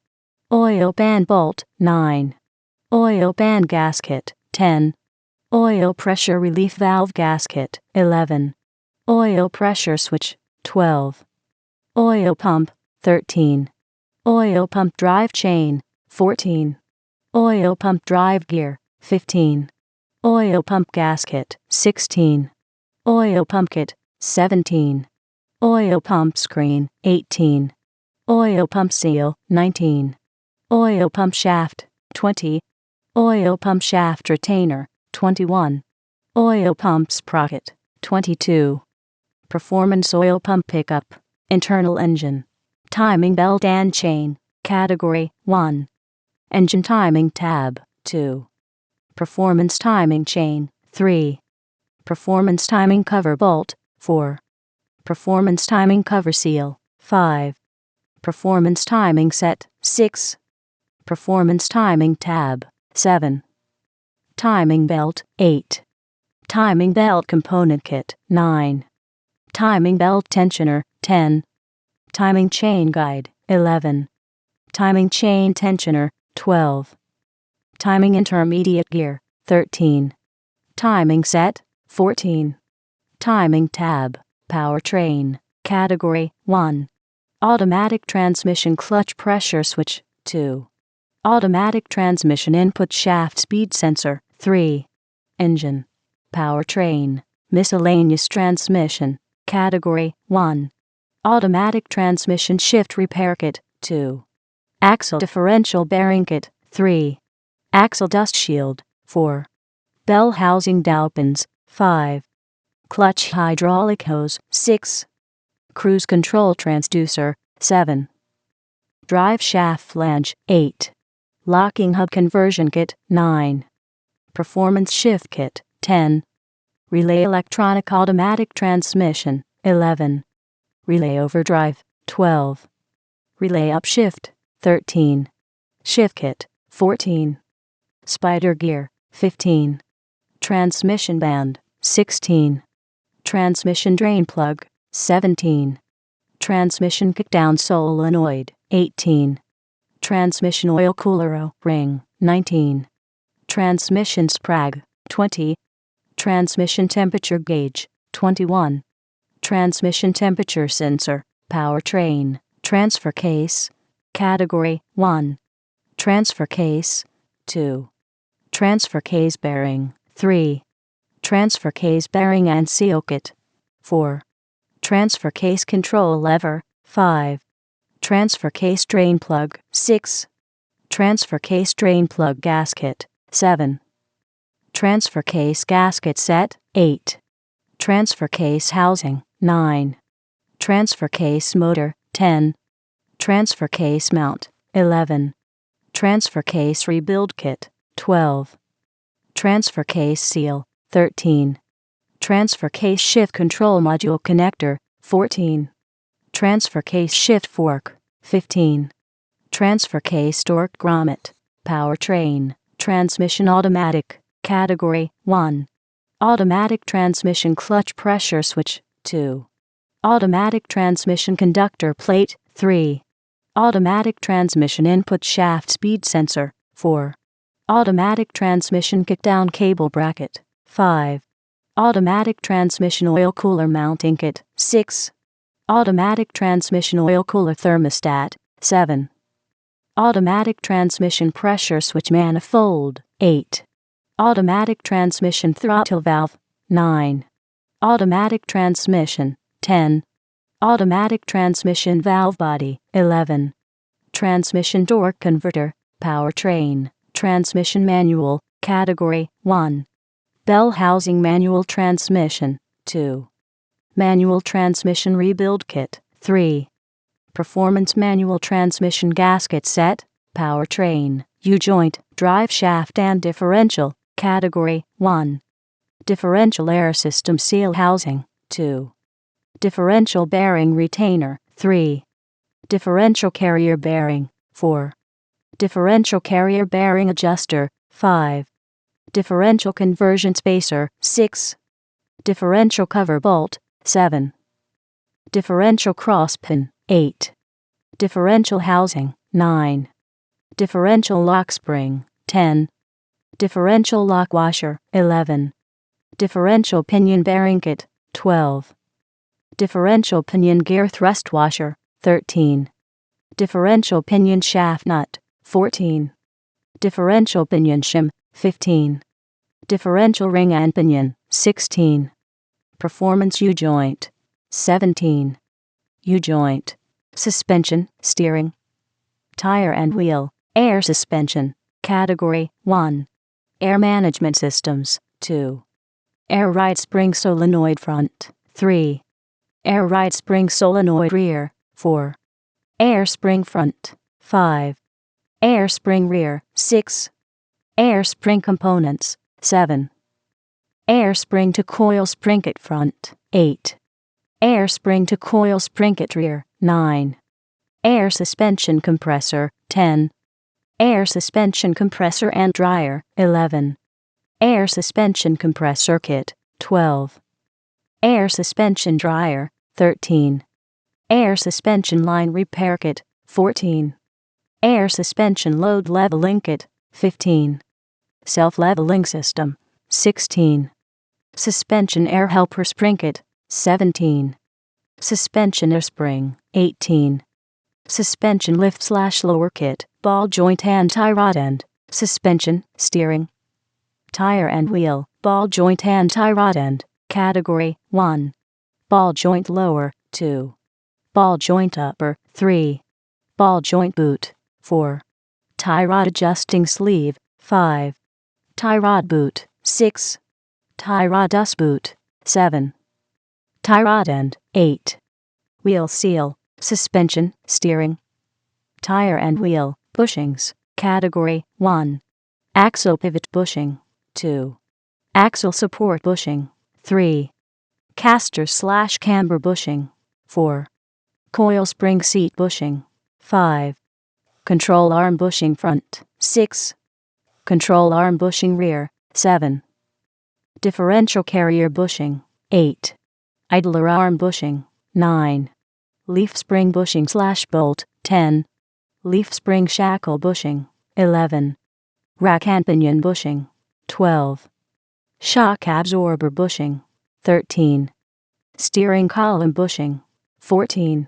Oil pan bolt, 9. Oil pan gasket, 10. Oil pressure relief valve gasket, 11. Oil pressure switch, 12. Oil pump, 13. Oil pump drive chain, 14. Oil pump drive gear, 15. Oil pump gasket, 16. Oil pump kit, 17. Oil pump screen, 18. Oil pump seal, 19. Oil pump shaft, 20. Oil pump shaft retainer, 21. Oil pump sprocket, 22. Performance oil pump pickup, internal engine. Timing belt and chain, category 1. Engine timing tab, 2. Performance timing chain, 3. Performance timing cover bolt, 4. Performance timing cover seal, 5. Performance timing set, 6. Performance timing tab, 7. Timing belt, 8. Timing belt component kit, 9. Timing belt tensioner, 10. Timing chain guide, 11. Timing chain tensioner, 12. Timing intermediate gear, 13. Timing set, 14. Timing tab, powertrain, category 1. Automatic transmission clutch pressure switch, 2. Automatic transmission input shaft speed sensor, 3. Engine, powertrain, miscellaneous transmission, category 1. Automatic transmission shift repair kit, 2. Axle differential bearing kit, 3. Axle dust shield, 4. Bell housing dowels, 5. Clutch hydraulic hose, 6. Cruise control transducer, 7. Drive shaft flange, 8. Locking hub conversion kit, 9. Performance shift kit, 10. Relay electronic automatic transmission, 11. Relay overdrive, 12. Relay upshift, 13. Shift kit, 14. Spider gear, 15. Transmission band, 16. Transmission drain plug, 17. Transmission kickdown solenoid, 18. Transmission oil cooler ring, 19. Transmission sprag, 20. Transmission temperature gauge, 21. Transmission temperature sensor, powertrain, transfer case, category 1. Transfer case, 2. Transfer case bearing, 3. Transfer case bearing and seal kit, 4. Transfer case control lever, 5. Transfer case drain plug, 6. Transfer case drain plug gasket, 7. Transfer case gasket set, 8. Transfer case housing, 9. Transfer case motor, 10. Transfer case mount, 11. Transfer case rebuild kit, 12. Transfer case seal, 13. Transfer case shift control module connector, 14. Transfer case shift fork, 15. Transfer case torque grommet, powertrain, transmission automatic, category 1. Automatic transmission clutch pressure switch, 2. Automatic transmission conductor plate, 3. Automatic transmission input shaft speed sensor, 4. Automatic transmission kickdown cable bracket, 5. Automatic transmission oil cooler mounting kit, 6. Automatic transmission oil cooler thermostat, 7. Automatic transmission pressure switch manifold, 8. Automatic transmission throttle valve, 9. Automatic transmission, 10. Automatic transmission valve body, 11. Transmission torque converter, powertrain, transmission manual, category 1. Bell housing manual transmission, 2. Manual transmission rebuild kit, 3. Performance manual transmission gasket set, powertrain, U-joint, drive shaft and differential, category 1. Differential air system seal housing, 2. Differential bearing retainer, 3. Differential carrier bearing, 4. Differential carrier bearing adjuster, 5. Differential conversion spacer, 6. Differential cover bolt, 7. Differential cross pin, 8. Differential housing, 9. Differential lock spring, 10. Differential lock washer, 11. Differential pinion bearing kit, 12. Differential pinion gear thrust washer, 13. Differential pinion shaft nut, 14. Differential pinion shim, 15. Differential ring and pinion, 16. Performance U-joint, 17. U-joint. Suspension, steering. Tire and wheel, air suspension, category 1. Air management systems, 2. Air ride spring solenoid front, 3. Air ride spring solenoid rear, 4. Air spring front, 5. Air spring rear, 6. Air spring components, 7. Air spring to coil springkit front, 8. Air spring to coil springkit rear, 9. Air suspension compressor, 10. Air suspension compressor and dryer, 11. Air suspension compressor kit, 12. Air suspension dryer, 13. Air suspension line repair kit, 14. Air suspension load leveling kit, 15. Self-leveling system, 16. Suspension air helper spring kit, 17. Suspension air spring, 18. Suspension lift/lower kit, ball joint and tie rod end, suspension, steering. Tire and wheel, ball joint and tie rod end, category 1. Ball joint lower, 2. Ball joint upper, 3. Ball joint boot, 4. Tie rod adjusting sleeve, 5. Tie rod boot, 6. Tie rod dust boot, 7. Tie rod end, 8. Wheel seal, suspension, steering. Tire and wheel, bushings, category 1. Axle pivot bushing, 2. Axle support bushing, 3. Caster/camber bushing, 4. Coil spring seat bushing, 5. Control arm bushing front, 6. Control arm bushing rear, 7. Differential carrier bushing, 8. Idler arm bushing, 9. Leaf spring bushing/bolt, 10. Leaf spring shackle bushing, 11. Rack and pinion bushing, 12. Shock absorber bushing, 13. Steering column bushing, 14.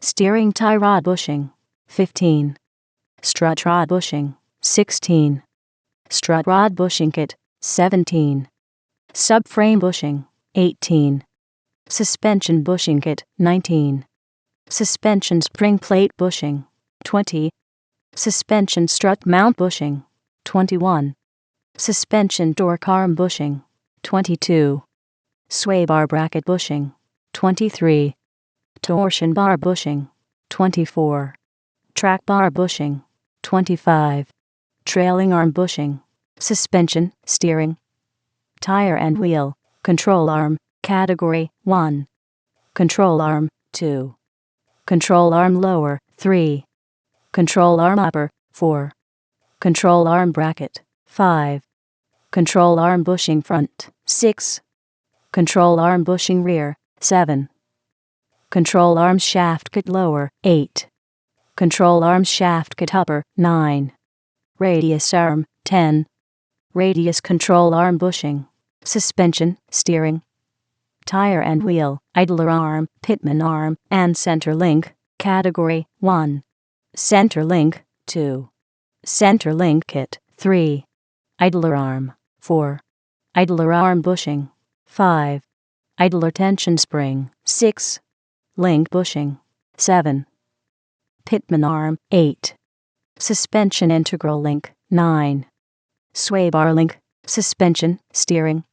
Steering tie rod bushing, 15. Strut rod bushing, 16. Strut rod bushing kit, 17. Subframe bushing, 18. Suspension bushing kit, 19. Suspension spring plate bushing, 20. Suspension strut mount bushing, 21. Suspension torque arm bushing, 22. Sway bar bracket bushing, 23. Torsion bar bushing, 24. Track bar bushing, 25. Trailing arm bushing, suspension, steering, tire and wheel, control arm, category 1. Control arm, 2. Control arm lower, 3. Control arm upper, 4. Control arm bracket, 5. Control arm bushing front, 6. Control arm bushing rear, 7. Control arm shaft kit lower, 8. Control arm shaft kit upper, 9. Radius arm, 10. Radius control arm bushing, suspension, steering, tire and wheel, idler arm, pitman arm, and center link, category 1. Center link, 2. Center link kit, 3. Idler arm, 4. Idler arm bushing, 5. Idler tension spring, 6. Link bushing, 7. Pitman arm, 8. Suspension integral link, 9. Sway bar link, suspension, steering,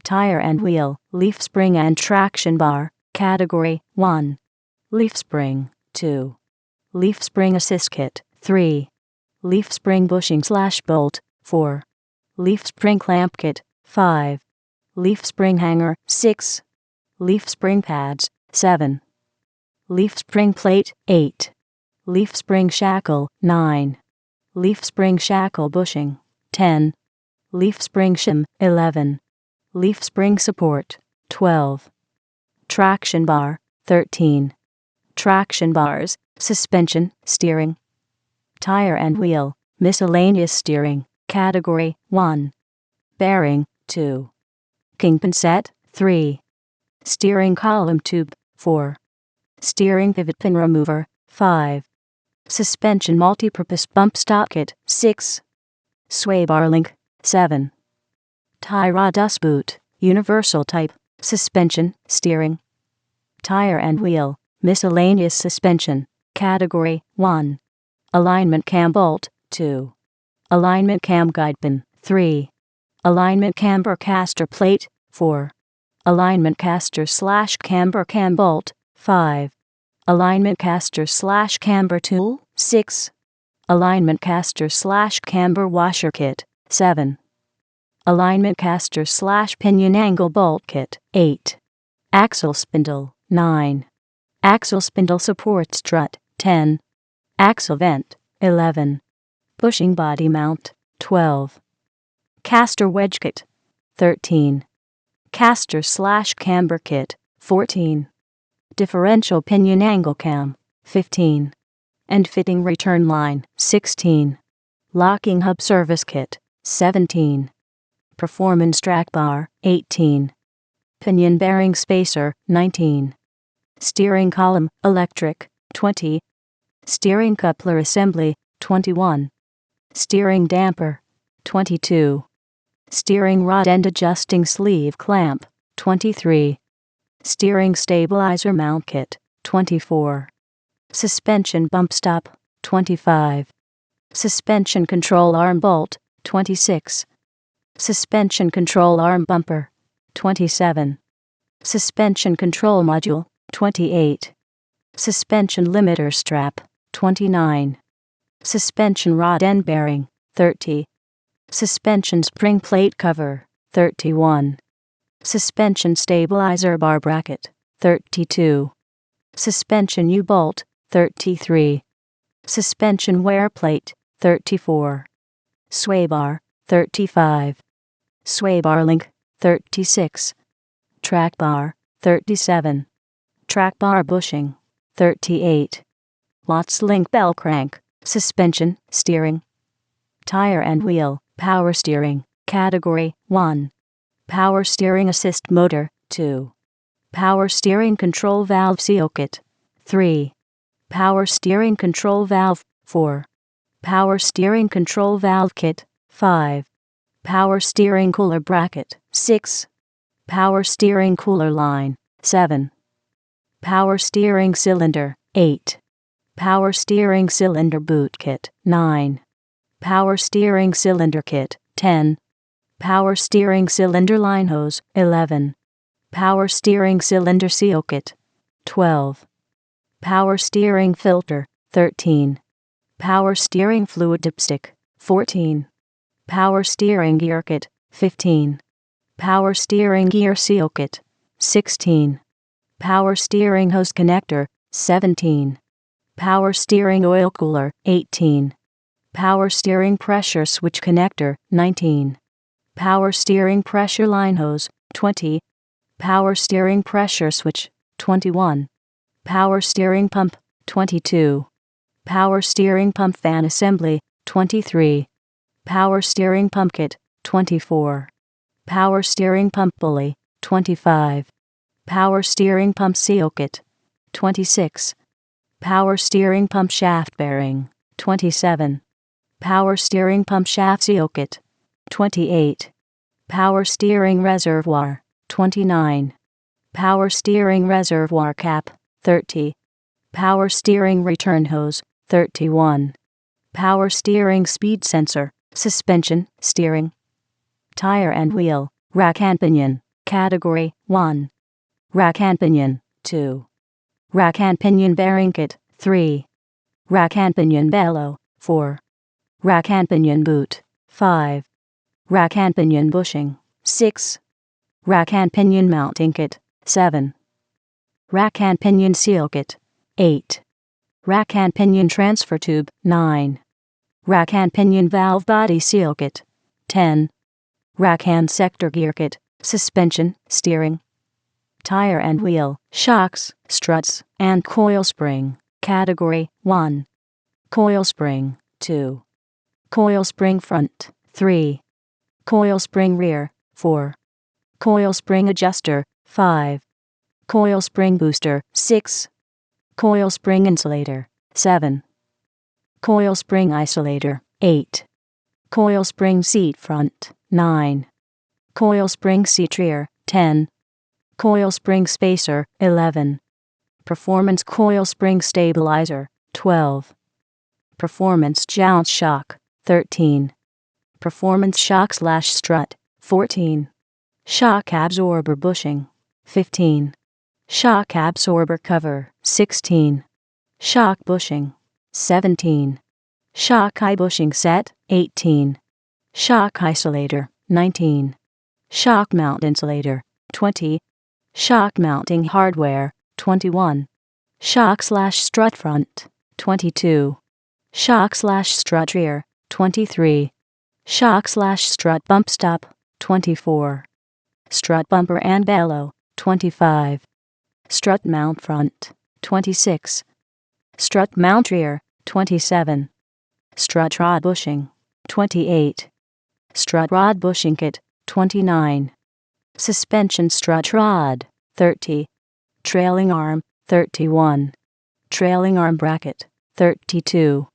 tire and wheel, leaf spring and traction bar, category 1. Leaf spring, 2. Leaf spring assist kit, 3. Leaf spring bushing / bolt, 4. Leaf spring clamp kit, 5. Leaf spring hanger, 6. Leaf spring pads, 7. Leaf spring plate, 8. Leaf spring shackle, 9. Leaf spring shackle bushing, 10. Leaf spring shim, 11. Leaf spring support, 12. Traction bar, 13. Traction bars, suspension, steering, tire and wheel, miscellaneous steering, category 1. Bearing, 2. Kingpin set, 3. Steering column tube, 4. Steering pivot pin remover, 5. Suspension multipurpose bump stop kit, 6. Sway bar link, 7. Tie rod dust boot, universal type, suspension, steering, tire and wheel, miscellaneous suspension, category 1. Alignment cam bolt, 2. Alignment cam guide pin, 3. Alignment camber caster plate, 4. Alignment caster / camber cam bolt, 5. Alignment caster / camber tool, 6. Alignment caster / camber washer kit, 7. Alignment caster / pinion angle bolt kit, 8. Axle spindle, 9. Axle spindle support strut, 10. Axle vent, 11. Bushing body mount, 12. Caster wedge kit, 13. Caster / camber kit, 14. Differential pinion angle cam, 15. And fitting return line, 16. Locking hub service kit, 17. Performance track bar, 18. Pinion bearing spacer, 19. Steering column, electric, 20. Steering coupler assembly, 21. Steering damper, 22. Steering rod and adjusting sleeve clamp, 23. Steering stabilizer mount kit, 24. Suspension bump stop, 25. Suspension control arm bolt, 26. Suspension control arm bumper, 27. Suspension control module, 28. Suspension limiter strap, 29. Suspension rod end bearing, 30. Suspension spring plate cover, 31. Suspension stabilizer bar bracket, 32. Suspension U-bolt, 33. Suspension wear plate, 34. Sway bar, 35. Sway bar link, 36. Track bar, 37. Track bar bushing, 38. Watts link bell crank, suspension, steering, tire and wheel, power steering, category 1. Power steering assist motor, 2. Power steering control valve seal kit, 3. Power steering control valve, 4. Power steering control valve kit, 5. Power steering cooler bracket, 6. Power steering cooler line, 7. Power steering cylinder, 8. Power steering cylinder boot kit, 9. Power steering cylinder kit, 10. Power steering cylinder line hose, 11. Power steering cylinder seal kit, 12. Power steering filter, 13. Power steering fluid dipstick, 14. Power steering gear kit, 15. Power steering gear seal kit, 16. Power steering hose connector, 17. Power steering oil cooler, 18. Power steering pressure switch connector, 19. Power steering pressure line hose, 20. Power steering pressure switch, 21. Power steering pump, 22. Power steering pump fan assembly, 23. Power steering pump kit, 24. Power steering pump pulley, 25. Power steering pump seal kit, 26. Power steering pump shaft bearing, 27. Power steering pump shaft seal kit, 28. Power steering reservoir, 29. Power steering reservoir cap, 30. Power steering return hose, 31. Power steering speed sensor, suspension, steering. Tire and wheel, rack and pinion, category 1. Rack and pinion, 2. Rack and pinion bearing kit, 3. Rack and pinion bellow, 4. Rack and pinion boot, 5. Rack and pinion bushing, 6. Rack and pinion mounting kit, 7. Rack and pinion seal kit, 8. Rack and pinion transfer tube, 9. Rack and pinion valve body seal kit, 10. Rack and sector gear kit, suspension, steering. Tire and wheel, shocks, struts, and coil spring, category 1. Coil spring, 2. Coil spring front, 3. Coil spring rear, 4. Coil spring adjuster, 5. Coil spring booster, 6. Coil spring insulator, 7. Coil spring isolator, 8. Coil spring seat front, 9. Coil spring seat rear, 10. Coil spring spacer, 11. Performance coil spring stabilizer, 12. Performance jounce shock, 13. Performance shock slash strut, 14. Shock absorber bushing, 15. Shock absorber cover, 16. Shock bushing, 17. Shock eye bushing set, 18. Shock isolator, 19. Shock mount insulator, 20. Shock mounting hardware, 21. Shock slash strut front, 22. Shock slash strut rear, 23. Shock slash strut bump stop, 24. Strut bumper and bellow, 25. Strut mount front, 26. Strut mount rear, 27. Strut rod bushing, 28. Strut rod bushing kit, 29. Suspension strut rod, 30. Trailing arm, 31. Trailing arm bracket, 32.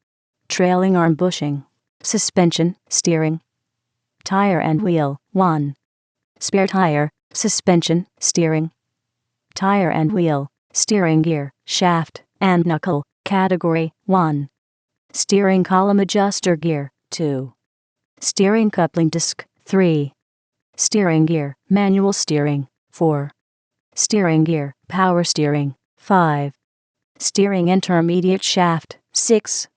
Trailing arm bushing. Suspension, steering. Tire and wheel, 1. Spare tire, suspension, steering. Tire and wheel, steering gear, shaft, and knuckle, category 1. Steering column adjuster gear, 2. Steering coupling disc, 3. Steering gear, manual steering, 4. Steering gear, power steering, 5. Steering intermediate shaft, 6.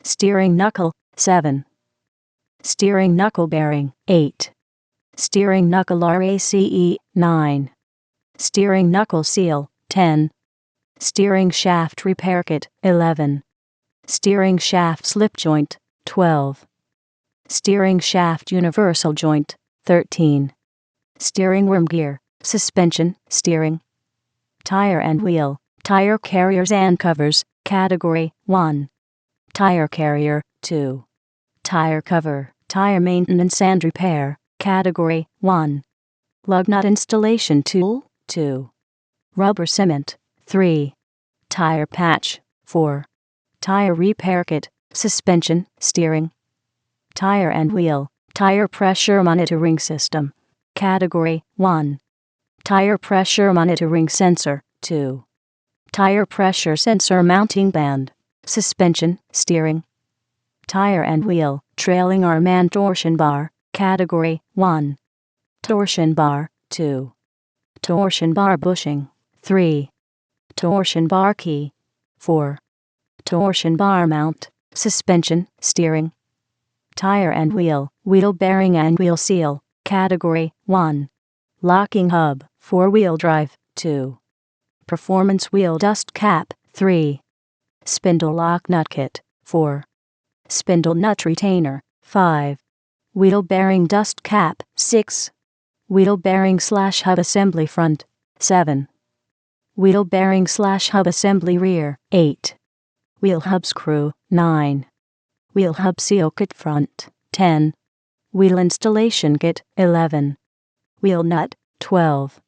Steering knuckle, 7. Steering knuckle bearing, 8. Steering knuckle RACE, 9. Steering knuckle seal, 10. Steering shaft repair kit, 11. Steering shaft slip joint, 12. Steering shaft universal joint, 13. Steering worm gear, suspension, steering. Tire and wheel, tire carriers and covers, category 1. Tire carrier, 2. Tire cover, tire maintenance and repair, category 1. Lug nut installation tool, 2. Rubber cement, 3. Tire patch, 4. Tire repair kit, suspension, steering. Tire and wheel, tire pressure monitoring system, category 1. Tire pressure monitoring sensor, 2. Tire pressure sensor mounting band, suspension, steering. Tire and wheel, trailing arm and torsion bar, category 1. Torsion bar, 2. Torsion bar bushing. 3. Torsion bar key. 4. Torsion bar mount, suspension, steering. Tire and wheel bearing and wheel seal, category 1. Locking hub, 4-wheel drive, 2. Performance wheel dust cap, 3. Spindle lock nut kit, 4. Spindle nut retainer, 5. Wheel bearing dust cap, 6. Wheel bearing / hub assembly front, 7. Wheel bearing / hub assembly rear, 8. Wheel hub screw, 9. Wheel hub seal kit front, 10. Wheel installation kit, 11. Wheel nut, 12.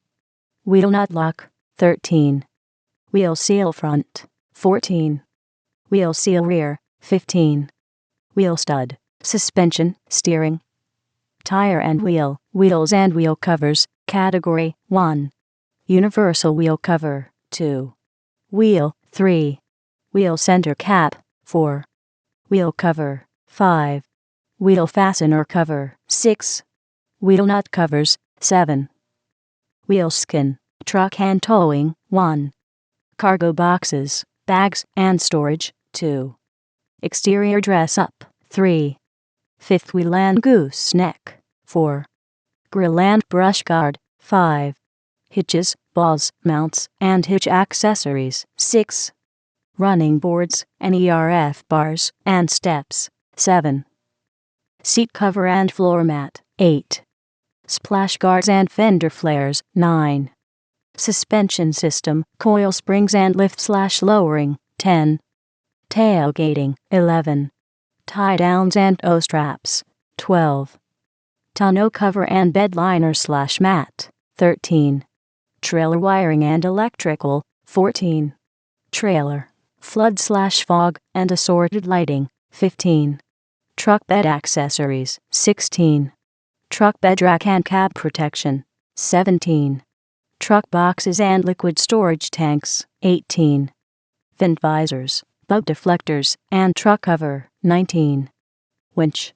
Wheel nut lock, 13. Wheel seal front, 14. Wheel seal rear, 15. Wheel stud, suspension, steering. Tire and wheel, wheels and wheel covers, category 1. Universal wheel cover, 2. Wheel, 3. Wheel center cap, 4. Wheel cover, 5. Wheel fastener cover, 6. Wheel nut covers, 7. Wheel skin, truck hand towing, 1. Cargo boxes, bags, and storage, 2. Exterior dress up, 3. Fifth wheel and gooseneck, 4. Grill and brush guard, 5. Hitches, balls, mounts, and hitch accessories, 6. Running boards, NERF bars, and steps, 7. Seat cover and floor mat, 8. Splash guards and fender flares, 9. Suspension system, coil springs and lift / lowering, 10. Tailgating, 11. Tie downs and O-straps, 12. Tonneau cover and bed liner / mat, 13. Trailer wiring and electrical, 14. Trailer, flood / fog, and assorted lighting, 15. Truck bed accessories, 16. Truck bed rack and cab protection, 17. Truck boxes and liquid storage tanks, 18. Vent visors, bug deflectors, and truck cover, 19. Winch,